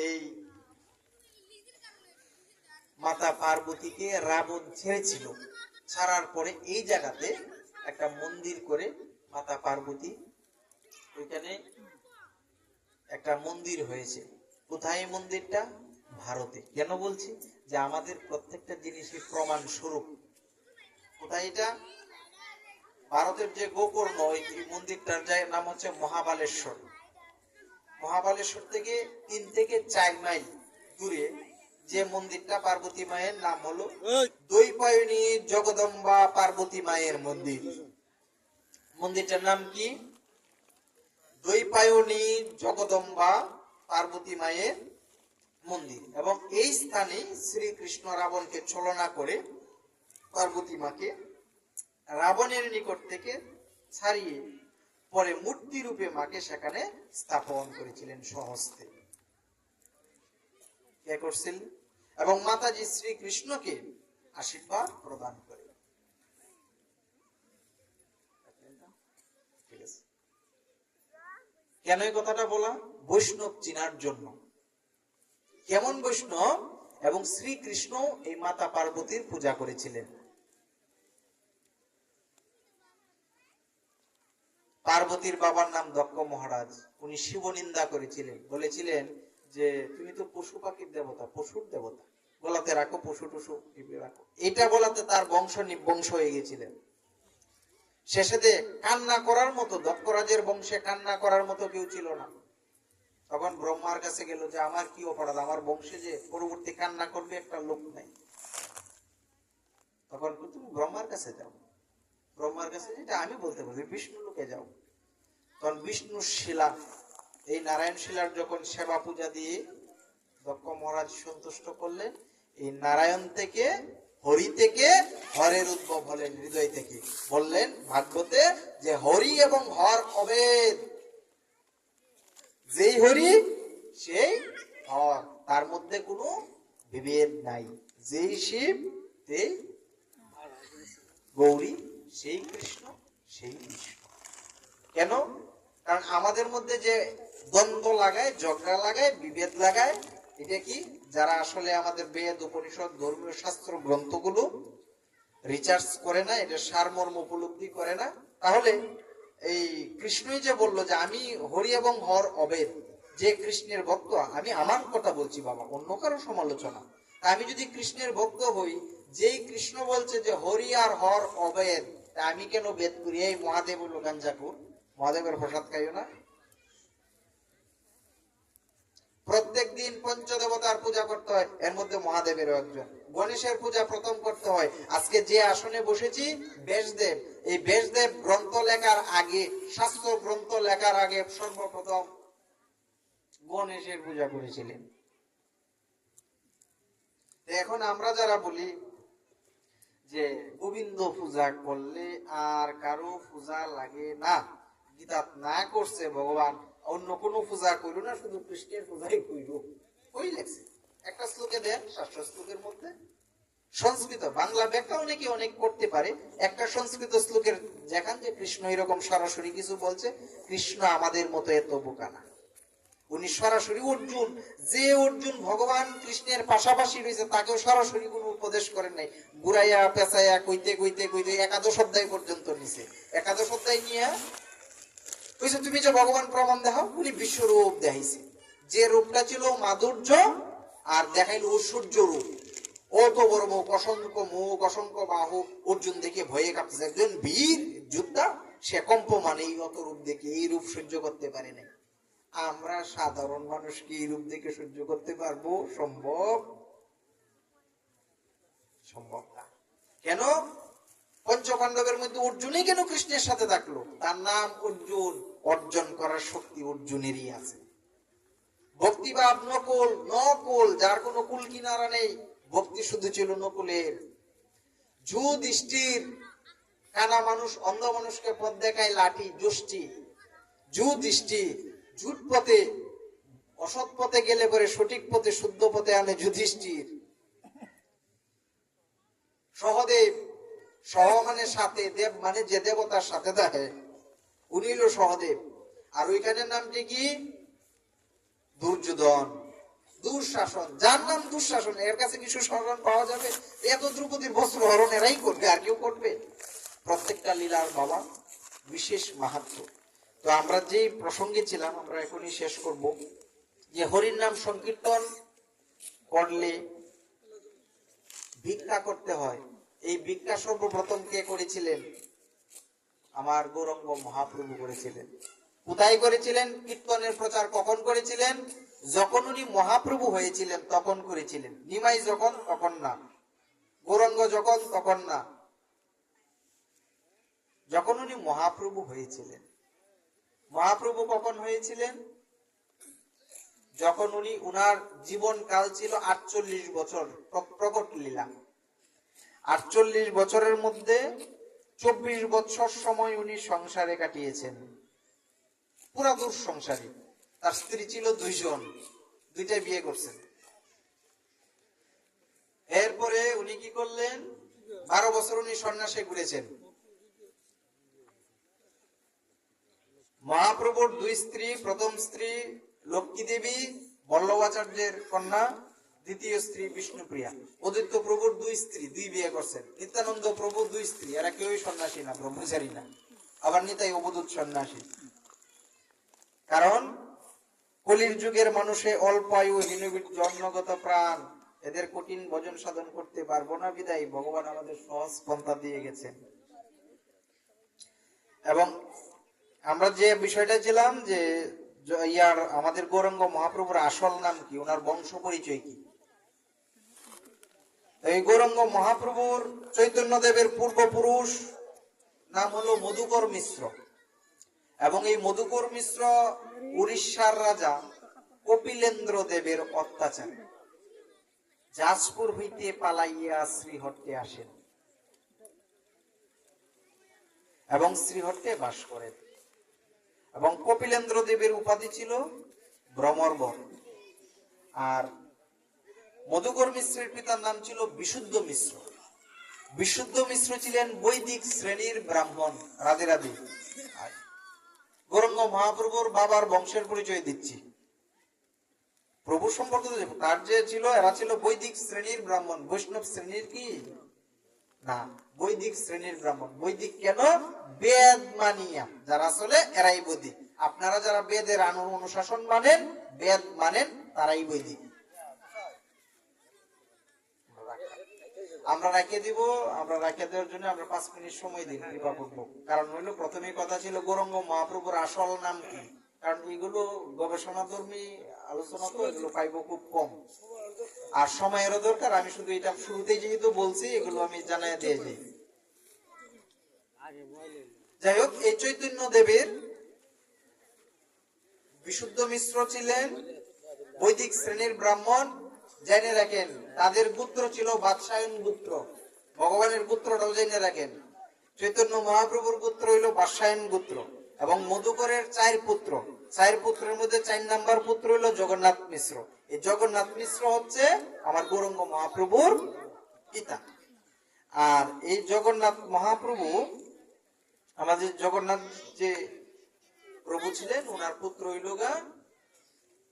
এই মাতা পার্বতীকে রাবণ ছেড়েছিল, ছাড়ার পরে এই জায়গাতে একটা মন্দির করে মাতা পার্বতী, ওইখানে একটা মন্দির হয়েছে। কোথায় মন্দিরটা? ভারতে। কেন বলছি? যে আমাদের প্রত্যেকটা জিনিসের প্রমাণ স্বরূপ। কোথায় এটা? ভারতের যে গোকর্ণ, এই মন্দিরটার নাম হচ্ছে মহাবালেশ্বর। মহাবালেশ্বর থেকে 3 থেকে 4 মাইল দূরে যে মন্দিরটা, পার্বতী মায়ের নাম হলো দ্বৈপায়নী জগদম্বা পার্বতী মায়ের মন্দির। মন্দিরটার নাম কি? দ্বৈপায়নী জগদম্বা পার্বতী মায়ের মন্দির। এবং এই স্থানে শ্রীকৃষ্ণ রাবণকে ছলনা করে পার্বতী মাকে রাবণের নিকট থেকে ছাড়িয়ে পরে মূর্তি রূপে মাকে সেখানে স্থাপন করেছিলেন স্বহস্তে। কে করছিলেন? এবং মাতাজি শ্রীকৃষ্ণকে আশীর্বাদ প্রদান করে। কেন এই কথাটা বলা? বৈষ্ণব চিনার জন্য। কেমন বৈষ্ণব? এবং শ্রীকৃষ্ণ এই মাতা পার্বতীর পূজা করেছিলেন। পার্বতীর বাবার নাম দক্ষ মহারাজ। উনি শিব নিন্দা করেছিলেন, বলেছিলেন যে তুমি তো পশু পাখির দেবতা, পশুর দেবতা, বলাতে রাখো, পশু টশু রাখো। এটা বলাতে তার বংশ নিবংশ হয়ে গেছিলেন। শেষেতে কান্না করার মতো, দক্ষরাজের বংশে কান্না করার মতো কেউ ছিল না। তখন ব্রহ্মার কাছে গেল যে আমার কি অপরাধ, আমার বংশে যে পরবর্তী কান্না করবে একটা লোক নাই। তখন তুমি ব্রহ্মার কাছে যাও। ব্রহ্মার কাছে যেটা আমি বলতে পারি, বিষ্ণু লোকে যাও। বিষ্ণু শিলা, এই নারায়ণ শিলার যখন সেবা পূজা দিয়ে দক্ষ মহারাজ সন্তুষ্ট করলেন, এই নারায়ণ থেকে, হরি থেকে হরের উদ্ভব হলেন, হৃদয় থেকে। বললেন ভাগবতে যে হরি এবং হর অভেদ, যেই হরি সেই হর, তার মধ্যে কোনো বিভেদ নাই। যেই শিব সেই গৌরী, সেই কৃষ্ণ সেই বিষ্ণু। কেন? কারণ আমাদের মধ্যে যে দ্বন্দ্ব লাগায়, ঝগড়া লাগায়, বিভেদ লাগায়, এটা কি? যারা আসলে আমাদের বেদ, উপনিষদ, ধর্মীয় শাস্ত্র গ্রন্থগুলো রিসার্চ করে না, এটা সারমর্ম উপলব্ধি করে না। তাহলে এই কৃষ্ণই যে বললো যে আমি হরি এবং হর অভেদ, যে কৃষ্ণের ভক্ত, আমি আমার কথা বলছি বাবা, অন্য কারো সমালোচনা। আমি যদি কৃষ্ণের ভক্ত হই, যেই কৃষ্ণ বলছে যে হরি আর হর অভেদ, আমি কেন বেদ করি? এই মহাদেব হলো গাঞ্জাকুর, মহাদেবের প্রসাদ খাইও না। প্রত্যেক দিন পঞ্চদেবতার পূজা করতে হয়, এর মধ্যে মহাদেবেরও একজন। গণেশের পূজা প্রথম করতে হয়। আজকে যে আসনে বসেছি, ব্যাসদেব, এই ব্যাসদেব গ্রন্থ লেখার আগে, শাস্ত্র গ্রন্থ লেখার আগে সর্বপ্রথম গণেশের পূজা করেছিলেন। এখন আমরা যারা বলি যে গোবিন্দ পূজা করলে আর কারো পূজা লাগে না, গীতা না করছে ভগবান অন্য কোনো পূজা করল না, শুধু কৃষ্ণের পূজাই কইল, ওই লেখছে একটা শ্লোকে দেন, 700 শ্লোকের মধ্যে। সংস্কৃত, বাংলা ব্যাখ্যা অনেকে অনেক করতে পারে। একটা সংস্কৃত শ্লোকের যেখান যে কৃষ্ণ এরকম সরাসরি কিছু বলছে, কৃষ্ণ আমাদের মতো এত বোকা না। উনি সরাসরি অর্জুন, যে অর্জুন ভগবান কৃষ্ণের পাশাপাশি রয়েছে, তাকেও সরাসরি কোনো উপদেশ করেন নাই। ঘুরাইয়া পেঁচাইয়া কইতে কইতে কইতে একাদশ অধ্যায় পর্যন্ত নিছে। একাদশ অধ্যায় নিয়ে কইছে তুমি যে ভগবান প্রমাণ দেখাও। উনি বিশ্বরূপ দেখাইছে, যে রূপটা ছিল মাধুর্য, আর দেখাইল ঐশ্বর্য রূপ। অত বড় মুখ, অসংখ্য বাহু, অর্জুন দেখে ভয়ে কাঁপতেছে। একজন বীর যোদ্ধা, সে কম্প মানে এই অত রূপ দেখে এই রূপ সহ্য করতে পারে নাই। আমরা সাধারণ মানুষ কি এই রূপ দেখে সহ্য করতে পারবো? সম্ভব না। কেন? পঞ্চপাণ্ডবের মধ্যে অর্জুনই কেন কৃষ্ণের সাথে থাকলো? তার নাম অর্জুন, অর্জন করার শক্তি অর্জুনেরই আছে। ভক্তিভাব নকুল, যার কোনো কুল কিনারা নেই, ভক্তি শুধু ছিল নকুলের। যুধিষ্ঠির, কানা মানুষ, অন্ধ মানুষকে পথ দেখায় লাঠি, যষ্টি। যুধিষ্ঠির ঝুট পথে, অসৎ পথে গেলে পরে সঠিক পথে, শুদ্ধ পথে আনে যুধিষ্ঠির। সহদেব, সহ মানে সাথে, দেব মানে যে দেবতার সাথে থাকে, উনি হলো সহদেব। আর ওইখানের নামটি কি? দুর্যোধন, দুঃশাসন। যার নাম দুঃশাসন, এর কাছে কিছু স্মরণ পাওয়া যাবে? এত দ্রৌপদীর বস্ত্র হরণ এরাই করবে, আর কেউ করবে? প্রত্যেকটা লীলার বাবা বিশেষ মাহাত্ম্য। তো আমরা যে প্রসঙ্গে ছিলাম, আমরা এখনই শেষ করব, যে হরির নাম সংকীর্তন করলে ভিক্ষা করতে হয়। এই ভিক্ষা সর্বপ্রথম কে করেছিলেন? আমার গৌরাঙ্গ মহাপ্রভু করেছিলেন। কোথায় করেছিলেন? কীর্তনের প্রচার কখন করেছিলেন? যখন উনি মহাপ্রভু হয়েছিলেন তখন করেছিলেন। নিমাই যখন, তখন না। গৌরাঙ্গ যখন, তখন না। যখন উনি মহাপ্রভু হয়েছিলেন। মহাপ্রভু কখন হয়েছিলেন? যখন উনি, উনার জীবন কাল ছিল 48 বছর, প্রকট লীলা। 48 বছরের মধ্যে 24 বছর সময় উনি সংসারে কাটিয়েছেন, পুরা দূর সংসারী। তার স্ত্রী ছিল 2 জন, 2টাই বিয়ে করছেন। এরপরে উনি কি করলেন? 12 বছর উনি সন্ন্যাসে ঘুরেছেন। মহাপ্রভুর 2 স্ত্রী, প্রথম স্ত্রী লক্ষ্মী দেবী, বল্লভাচার্যের কন্যা, দ্বিতীয় স্ত্রী বিষ্ণুপ্রিয়া। অদ্বৈত প্রভুর 2 স্ত্রী, 2 বিয়ে করছেন। নিত্যানন্দ প্রভু 2 স্ত্রী, এরা কেউই সন্ন্যাসী না, ব্রহ্মচারী না। আবার নিতাই অবধূত সন্ন্যাসী। কারণ কলির যুগের মানুষে অল্প আয়ু, হীনবীর জন্মগত প্রাণ, এদের কঠিন ভজন সাধন করতে পারবো না, বিদায় ভগবান আমাদের সহজ পন্থা দিয়ে গেছেন। এবং আমরা যে বিষয়টা ছিলাম যে আমাদের গৌরাঙ্গ মহাপ্রভুর আসল নাম কি, ওনার বংশ পরিচয় কি? এই গৌরাঙ্গ মহাপ্রভুর, চৈতন্য দেবের পূর্বপুরুষ নাম হলো মধুকর মিশ্র, এবং এই মধুকর মিশ্র উড়িষ্যার রাজা কপিলেন্দ্র দেবের অত্যাচার যাজপুর হইতে পালাইয়া শ্রীহট্টে আসেন এবং শ্রীহট্টে বাস করেন। এবং কপিলেন্দ্র দেবের উপাধি ছিল ভ্রমরবর। আর মধুকর মিশ্রের পিতার নাম ছিল বিশুদ্ধ মিশ্র। বিশুদ্ধ মিশ্র ছিলেন বৈদিক শ্রেণীর ব্রাহ্মণ। রাধে রাধে। গৌরাঙ্গ মহাপ্রভুর বাবার বংশের পরিচয় দিচ্ছি। প্রভু সম্পর্কে তার যে ছিল, এরা ছিল বৈদিক শ্রেণীর ব্রাহ্মণ। বৈষ্ণব শ্রেণীর কি না, বৈদিক শ্রেণীর ব্রাহ্মণ। বৈদিক কেন? বেদ মানিয়া যারা চলে এরাই বৈদিক। আপনারা যারা বেদের অনুশাসন মানেন, বেদ মানেন, তারাই বৈদিক। আমরা রাখে দিব। আমরা রাখে দেওয়ার জন্য আমরা 5 মিনিট সময় দিই কৃপা করবো। কারণ হইলো প্রথমেই কথা ছিল গৌরাঙ্গ মহাপ্রভুর আসল নাম কি, কারণ এগুলো গবেষণাধর্মী আলোচনা, তো এগুলো পাইব খুব কম, আর সময়েরও দরকার। আমি শুধু এটা শুরুতেই যেহেতু বলছি, এগুলো আমি জানাই দিয়ে যাই। যাই হোক, এই চৈতন্য দেবের বিশুদ্ধ মিশ্র ছিলেন বৈদিক শ্রেণীর ব্রাহ্মণ। জেনে রাখেন তাদের পুত্র ছিল বাদশায়ন পুত্র। ভগবানের পুত্রটাও জেনে রাখেন। চৈতন্য মহাপ্রভুর পুত্র হইল বাদশায়ন পুত্র। এবং মধুকরের 4 পুত্র। 4 পুত্রের মধ্যে 4 নাম্বার পুত্র হইল জগন্নাথ মিশ্র। এই জগন্নাথ মিশ্র হচ্ছে আমার গৌরাঙ্গ মহাপ্রভুর পিতা। আর এই জগন্নাথ মহাপ্রভু, আমাদের জগন্নাথ যে প্রভু ছিলেন, ওনার পুত্র হইল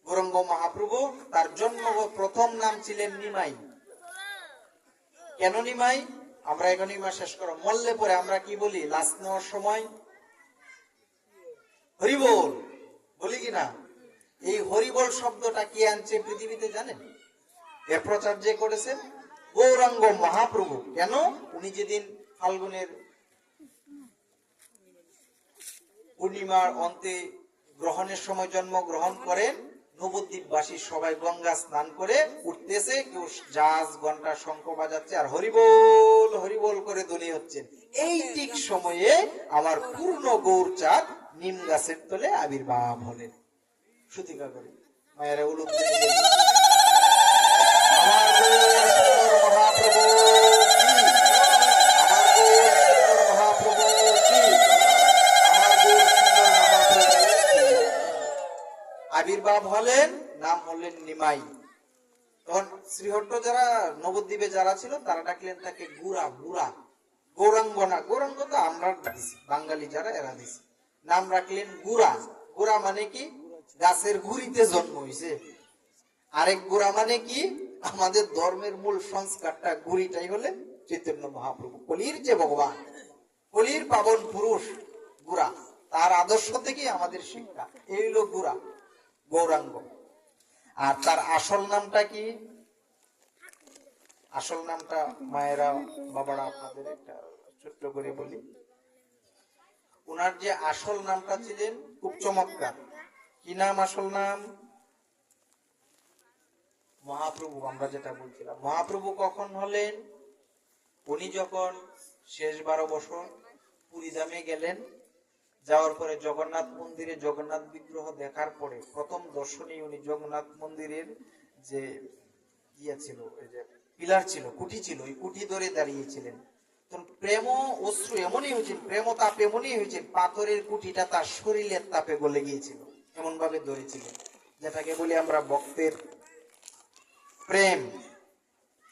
গৌরাঙ্গ মহাপ্রভু। তার জন্ম প্রথম নাম ছিলেন নিমাই। কেন নিমাই? আমরা এখন নিমা শেষ করো, মরলে পরে আমরা কি বলি লাশ নেওয়ার সময়? হরিবোল বলি কিনা? এই হরিবোল শব্দটা কি আনছে পৃথিবীতে জানেন? এর প্রচার যে করেছেন গৌরাঙ্গ মহাপ্রভু। কেন? উনি যেদিন ফাল্গুনের পূর্ণিমার অন্তে গ্রহণের সময় জন্মগ্রহণ করেন, নবদ্বীপবাসী সবাই গঙ্গা স্নান করে উঠতেছে, কেউ জাজ ঘন্টা শঙ্খ বাজাচ্ছে আর হরিবোল হরিবোল করে ধ্বনি হচ্ছেন। এই ঠিক সময়ে আমার পূর্ণ গৌরচাঁদ নিম গাছের তলে আবির্ভাব হলেন। সুতিকা করে মায়েরা উলুদ আবির্ভাব হলেন, নাম হলেন নিমাই। তখন শ্রীহট্ট যারা নবদ্বীপে যারা ছিল তারা ডাকলেন তাকে গুড়া। গুড়া গৌরাঙ্গ না, গৌরাঙ্গ তো আমরা দিছি, বাঙালি যারা এরা দিছি। নাম রাখলেন গুড়া। গুড়া মানে কি? গাছের গুড়িতে জন্ম হয়েছে। আরেক গুড়া মানে কি? আমাদের ধর্মের মূল সংস্কারটা গুড়িটাই হলেন চৈতন্য মহাপ্রভু, কলির যে ভগবান, কলির পাবন পুরুষ গুড়া। তার আদর্শ থেকে আমাদের শিক্ষা। এই হলো গুড়া, গৌরাঙ্গ। আর তার আসল নামটা কি? আসল নামটা মায়েরা বাবারা আপনাদের একটা ছোট্ট করে বলি। ওনার যে আসল নামটা ছিলেন খুব চমৎকার। কি নাম? আসল নাম মহাপ্রভু। আমরা যেটা বলছিলাম, মহাপ্রভু কখন হলেন? উনি যখন শেষ 12 বছর পুরীধামে গেলেন, যাওয়ার পরে জগন্নাথ মন্দিরে জগন্নাথ বিগ্রহ দেখার পরে প্রথম দর্শনে উনি জগন্নাথ মন্দিরের যে ইয়ে ছিল, যে পিলার ছিল, কুঠি ছিল, ওই কুঠি ধরে দাঁড়িয়েছিলেন। তখন প্রেম অশ্রু এমনই হয়েছে, প্রেম তাপ এমনই হয়েছে, পাথরের কুঠিটা তার শরীরের তাপে গলে গিয়েছিল, এমন ভাবে ধরেছিলেন। যেটাকে বলি আমরা ভক্তের প্রেম।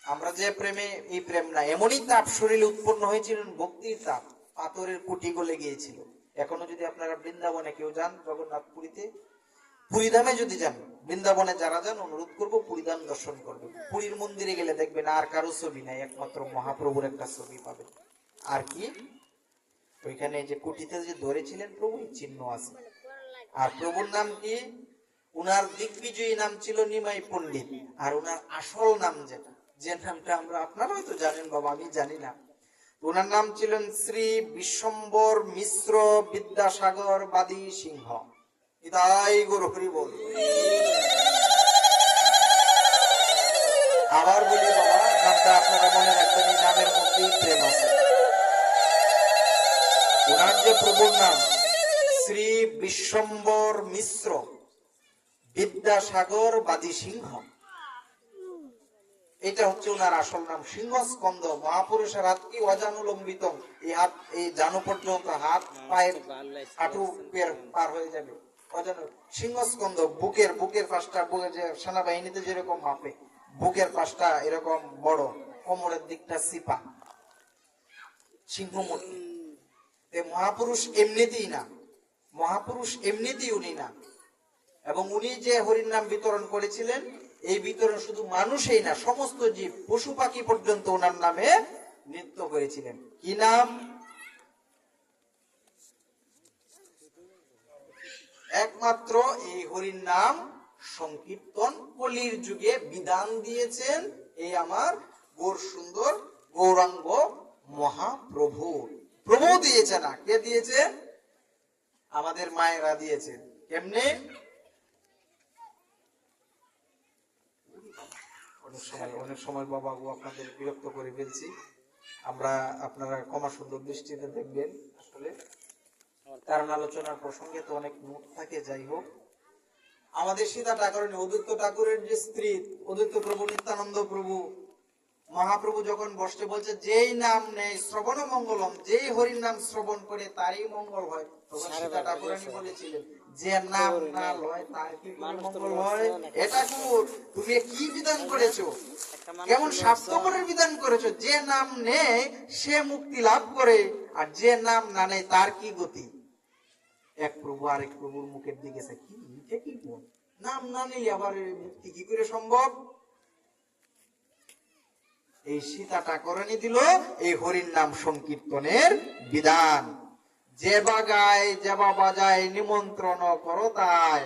আমরা যে প্রেমে, এই প্রেম না, এমনই তাপ শরীরে উৎপন্ন হয়েছিল, ভক্তির তাপ, পাথরের কুঠি গলে গিয়েছিল। এখনো যদি আপনারা বৃন্দাবনে কেউ যান, জগন্নাথ পুরীতে, পুরীধামে যদি যান, বৃন্দাবনে যারা যান, অনুরোধ করবো পুরীধাম দর্শন করবেন। পুরীর মন্দিরে গেলে দেখবেন আর কারো ছবি নাই, একমাত্র মহাপ্রভুর একটা ছবি পাবেন। আর কি? ওইখানে যে কুঠিতে যে ধরেছিলেন প্রভু, চিহ্ন আছে। আর প্রভুর নাম কি? উনার দিগ্বিজয়ী নাম ছিল নিমাই পণ্ডিত। আর উনার আসল নাম যেটা, যে নামটা আমরা, আপনারা হয়তো জানেন বাবা, আমি জানি না, ওনার নাম ছিলেন শ্রী বিশ্বম্বর মিশ্র বিদ্যাসাগর বাদী সিংহ। ইতাই গুরু হরি বল। আবার বলি বাবা, নামটা আপনারা মনে রাখবেন, এই নামের মধ্যেই প্রেম আছে। ওনার যে প্রভুর নাম শ্রী বিশ্বম্বর মিশ্র বিদ্যাসাগর বাদী সিংহ, এটা হচ্ছে ওনার আসল নাম। সিংহ স্কন্দ, মহাপুরুষের হাত কি অজানুলম্বিত, এই হাত এই জানু পর্যন্ত, হাত পায়ের হাঁটু পার হয়ে যাবে। সিংহ স্কন্দ, বুকের পাশটা, বুকের যে সেনাবাহিনীতে যেরকম মাপে, বুকের পাশটা এরকম বড়, কোমরের দিকটা সিপা, সিংহমূর্তি। মহাপুরুষ এমনিতেই না, মহাপুরুষ এমনিতেই উনি না। এবং উনি যে হরির নাম বিতরণ করেছিলেন, এই বিতরণ শুধু মানুষই না, সমস্ত জীব, পশু পাখি পর্যন্ত ওনার নামে নৃত্য করেছিলেন। কি নাম? একমাত্র এই হরির নাম সংকীর্তন কলির যুগে বিধান দিয়েছেন এই আমার গৌর সুন্দর গৌরাঙ্গ মহাপ্রভু। প্রভু দিয়েছে না, কে দিয়েছে? আমাদের মায়েরা দিয়েছেন। কেমনে? অনেক সময় বাবা আপনাদের বিরক্ত করে ফেলছি, আপনারা ক্ষমা সুন্দর দৃষ্টিতে দেখবেন। আসলে কারণ আলোচনার প্রসঙ্গে তো অনেক নোট থাকে। যাই হোক, আমাদের সীতা ঠাকুরানী, অদ্বৈত ঠাকুরের যে স্ত্রী অদ্বৈত প্রভু নিত্যানন্দ প্রভু মহাপ্রভু যখন বসতে বলছে, যেই নাম নেই শ্রবণ মঙ্গলম, যেই হরির নাম শ্রবণ করে তারই মঙ্গল হয়, তখন সীতা ঠাকুরানী বলেছিলেন, যে নাম না লয় তার কি মঙ্গল হয়? এটা তুমি কি বিধান করেছো? কেমন স্বাস্থ্যকরের বিধান করেছো? যে নাম নেই সে মুক্তি লাভ করে, আর যে নাম না নেই তার কি গতি? এক প্রভু আরেক প্রভুর মুখের দিকে কি নাম না নিলে আবার মুক্তি কি করে সম্ভব? এই সীতা ঠাকুরানী দিল এই হরির নাম সংকীর্তনের বিধান। যে বাগায় যেবা বাজায় নিমন্ত্রণ করো তাই।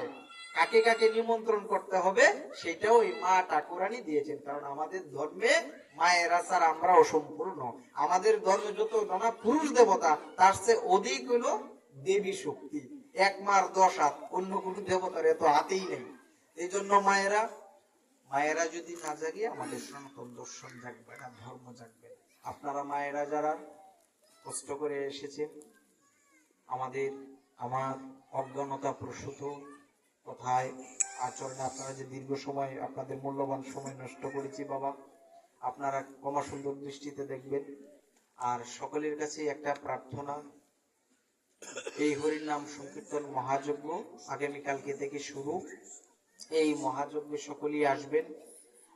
কাকে কাকে নিমন্ত্রণ করতে হবে সেটাও এই মা ঠাকুরানী দিয়েছেন। কারণ আমাদের ধর্মে মায়েরা ছাড়া আমরা অসম্পূর্ণ। আমাদের ধর্মে যত নানা পুরুষ দেবতা, তার চেয়ে অধিক হইল দেবী শক্তি। 1 মার 10 হাত, অন্য কোন দেবতার এত হাতেই নেই। এই জন্য মায়েরা যদি না জাগে, আমাদের সনাতন দর্শন জাগবে না, ধর্ম জাগবে। আপনারা মায়েরা যারা কষ্ট করে এসেছেন, আমার অজ্ঞানতা প্রসূত কথায় আচরণে আপনারা যে দীর্ঘ সময় আপনাদের মূল্যবান সময় নষ্ট করেছি বাবা, আপনারা ক্ষমা সুন্দর দৃষ্টিতে দেখবেন। আর সকলের কাছে একটা প্রার্থনা, এই হরির নাম সংকীর্তন মহাযজ্ঞ আগামীকালকে থেকে শুরু। এই মহাযজ্ঞে সকলেই আসবেন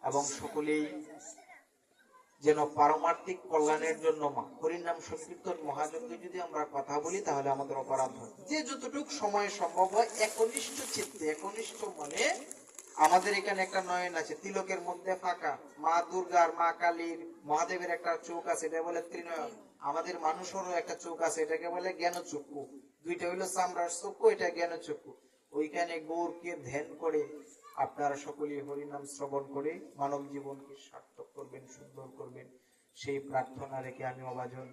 এবং সকলেই যেন পারমার্থিক কল্যাণের জন্য হরির নাম সংকীর্তন মহাযজ্ঞে যদি আমরা কথা বলি তাহলে আমাদের অপরাধ হয়। যে যতটুকু সময় সম্ভব হয় একনিষ্ঠ চিত্তে, একনিষ্ঠ মনে। আমাদের এখানে একটা নয়ন আছে, তিলকের মধ্যে ফাঁকা, মা দুর্গার, মা কালীর, মহাদেবের একটা চোখ আছে, এটা বলে ত্রিনয়ন। আমাদের মানুষেরও একটা চোখ আছে, এটাকে বলে জ্ঞান চক্ষু। দুইটা হইলো চামড়ার চক্ষু, এটা জ্ঞান চক্ষু। ওইখানে গৌরকে ধ্যান করে আপনারা সকলেই হরিনাম শ্রবণ করে মানব জীবনকে সার্থক করবেন, সুন্দর করবেন, সেই প্রার্থনা রেখে আমি অবাজন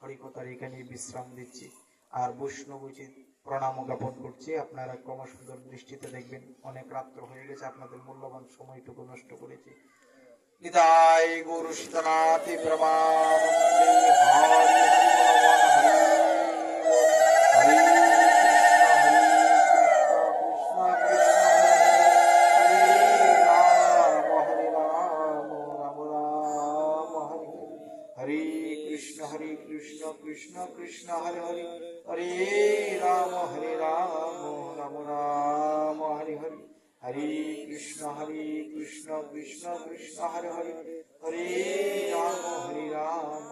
হরিকথার এখানে বিশ্রাম দিচ্ছি। আর বৈষ্ণব উচিত প্রণাম জ্ঞাপন করছি। আপনারা ক্রমশ সুন্দর দৃষ্টিতে দেখবেন। অনেক রাত্র হয়ে গেছে, আপনাদের মূল্যবান সময়টুকু নষ্ট করেছি। নিতাই গৌর সীতানাথ প্রমানন্দে। হরি হরি হরি কৃষ্ণ কৃষ্ণ হরে হরে, হরে রাম রাম রাম হরে হরে, হরে কৃষ্ণ কৃষ্ণ কৃষ্ণ হরে হরে, হরে রাম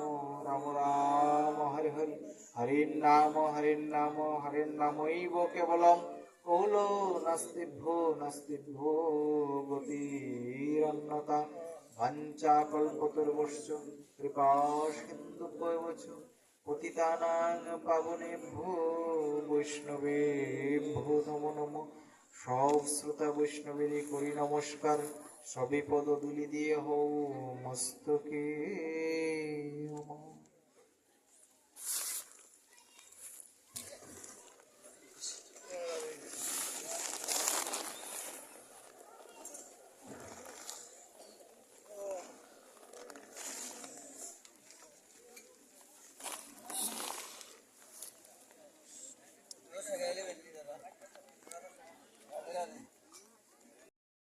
রাম রাম হরে হরে, হরে নামৈব কেবলম কৌলো নাস্তিভ্যো গতিরন্যতা বাঞ্ছা কল্পতরুশ্চ কৃপা সিন্ধুভ্যৈব পতিতানাং পাবনেভ্যো বৈষ্ণবেভ্যো নমো নমো। সব শ্রোতা বৈষ্ণবের করি নমস্কার, সবে পদ দুলি দিয়ে হো মস্তকে।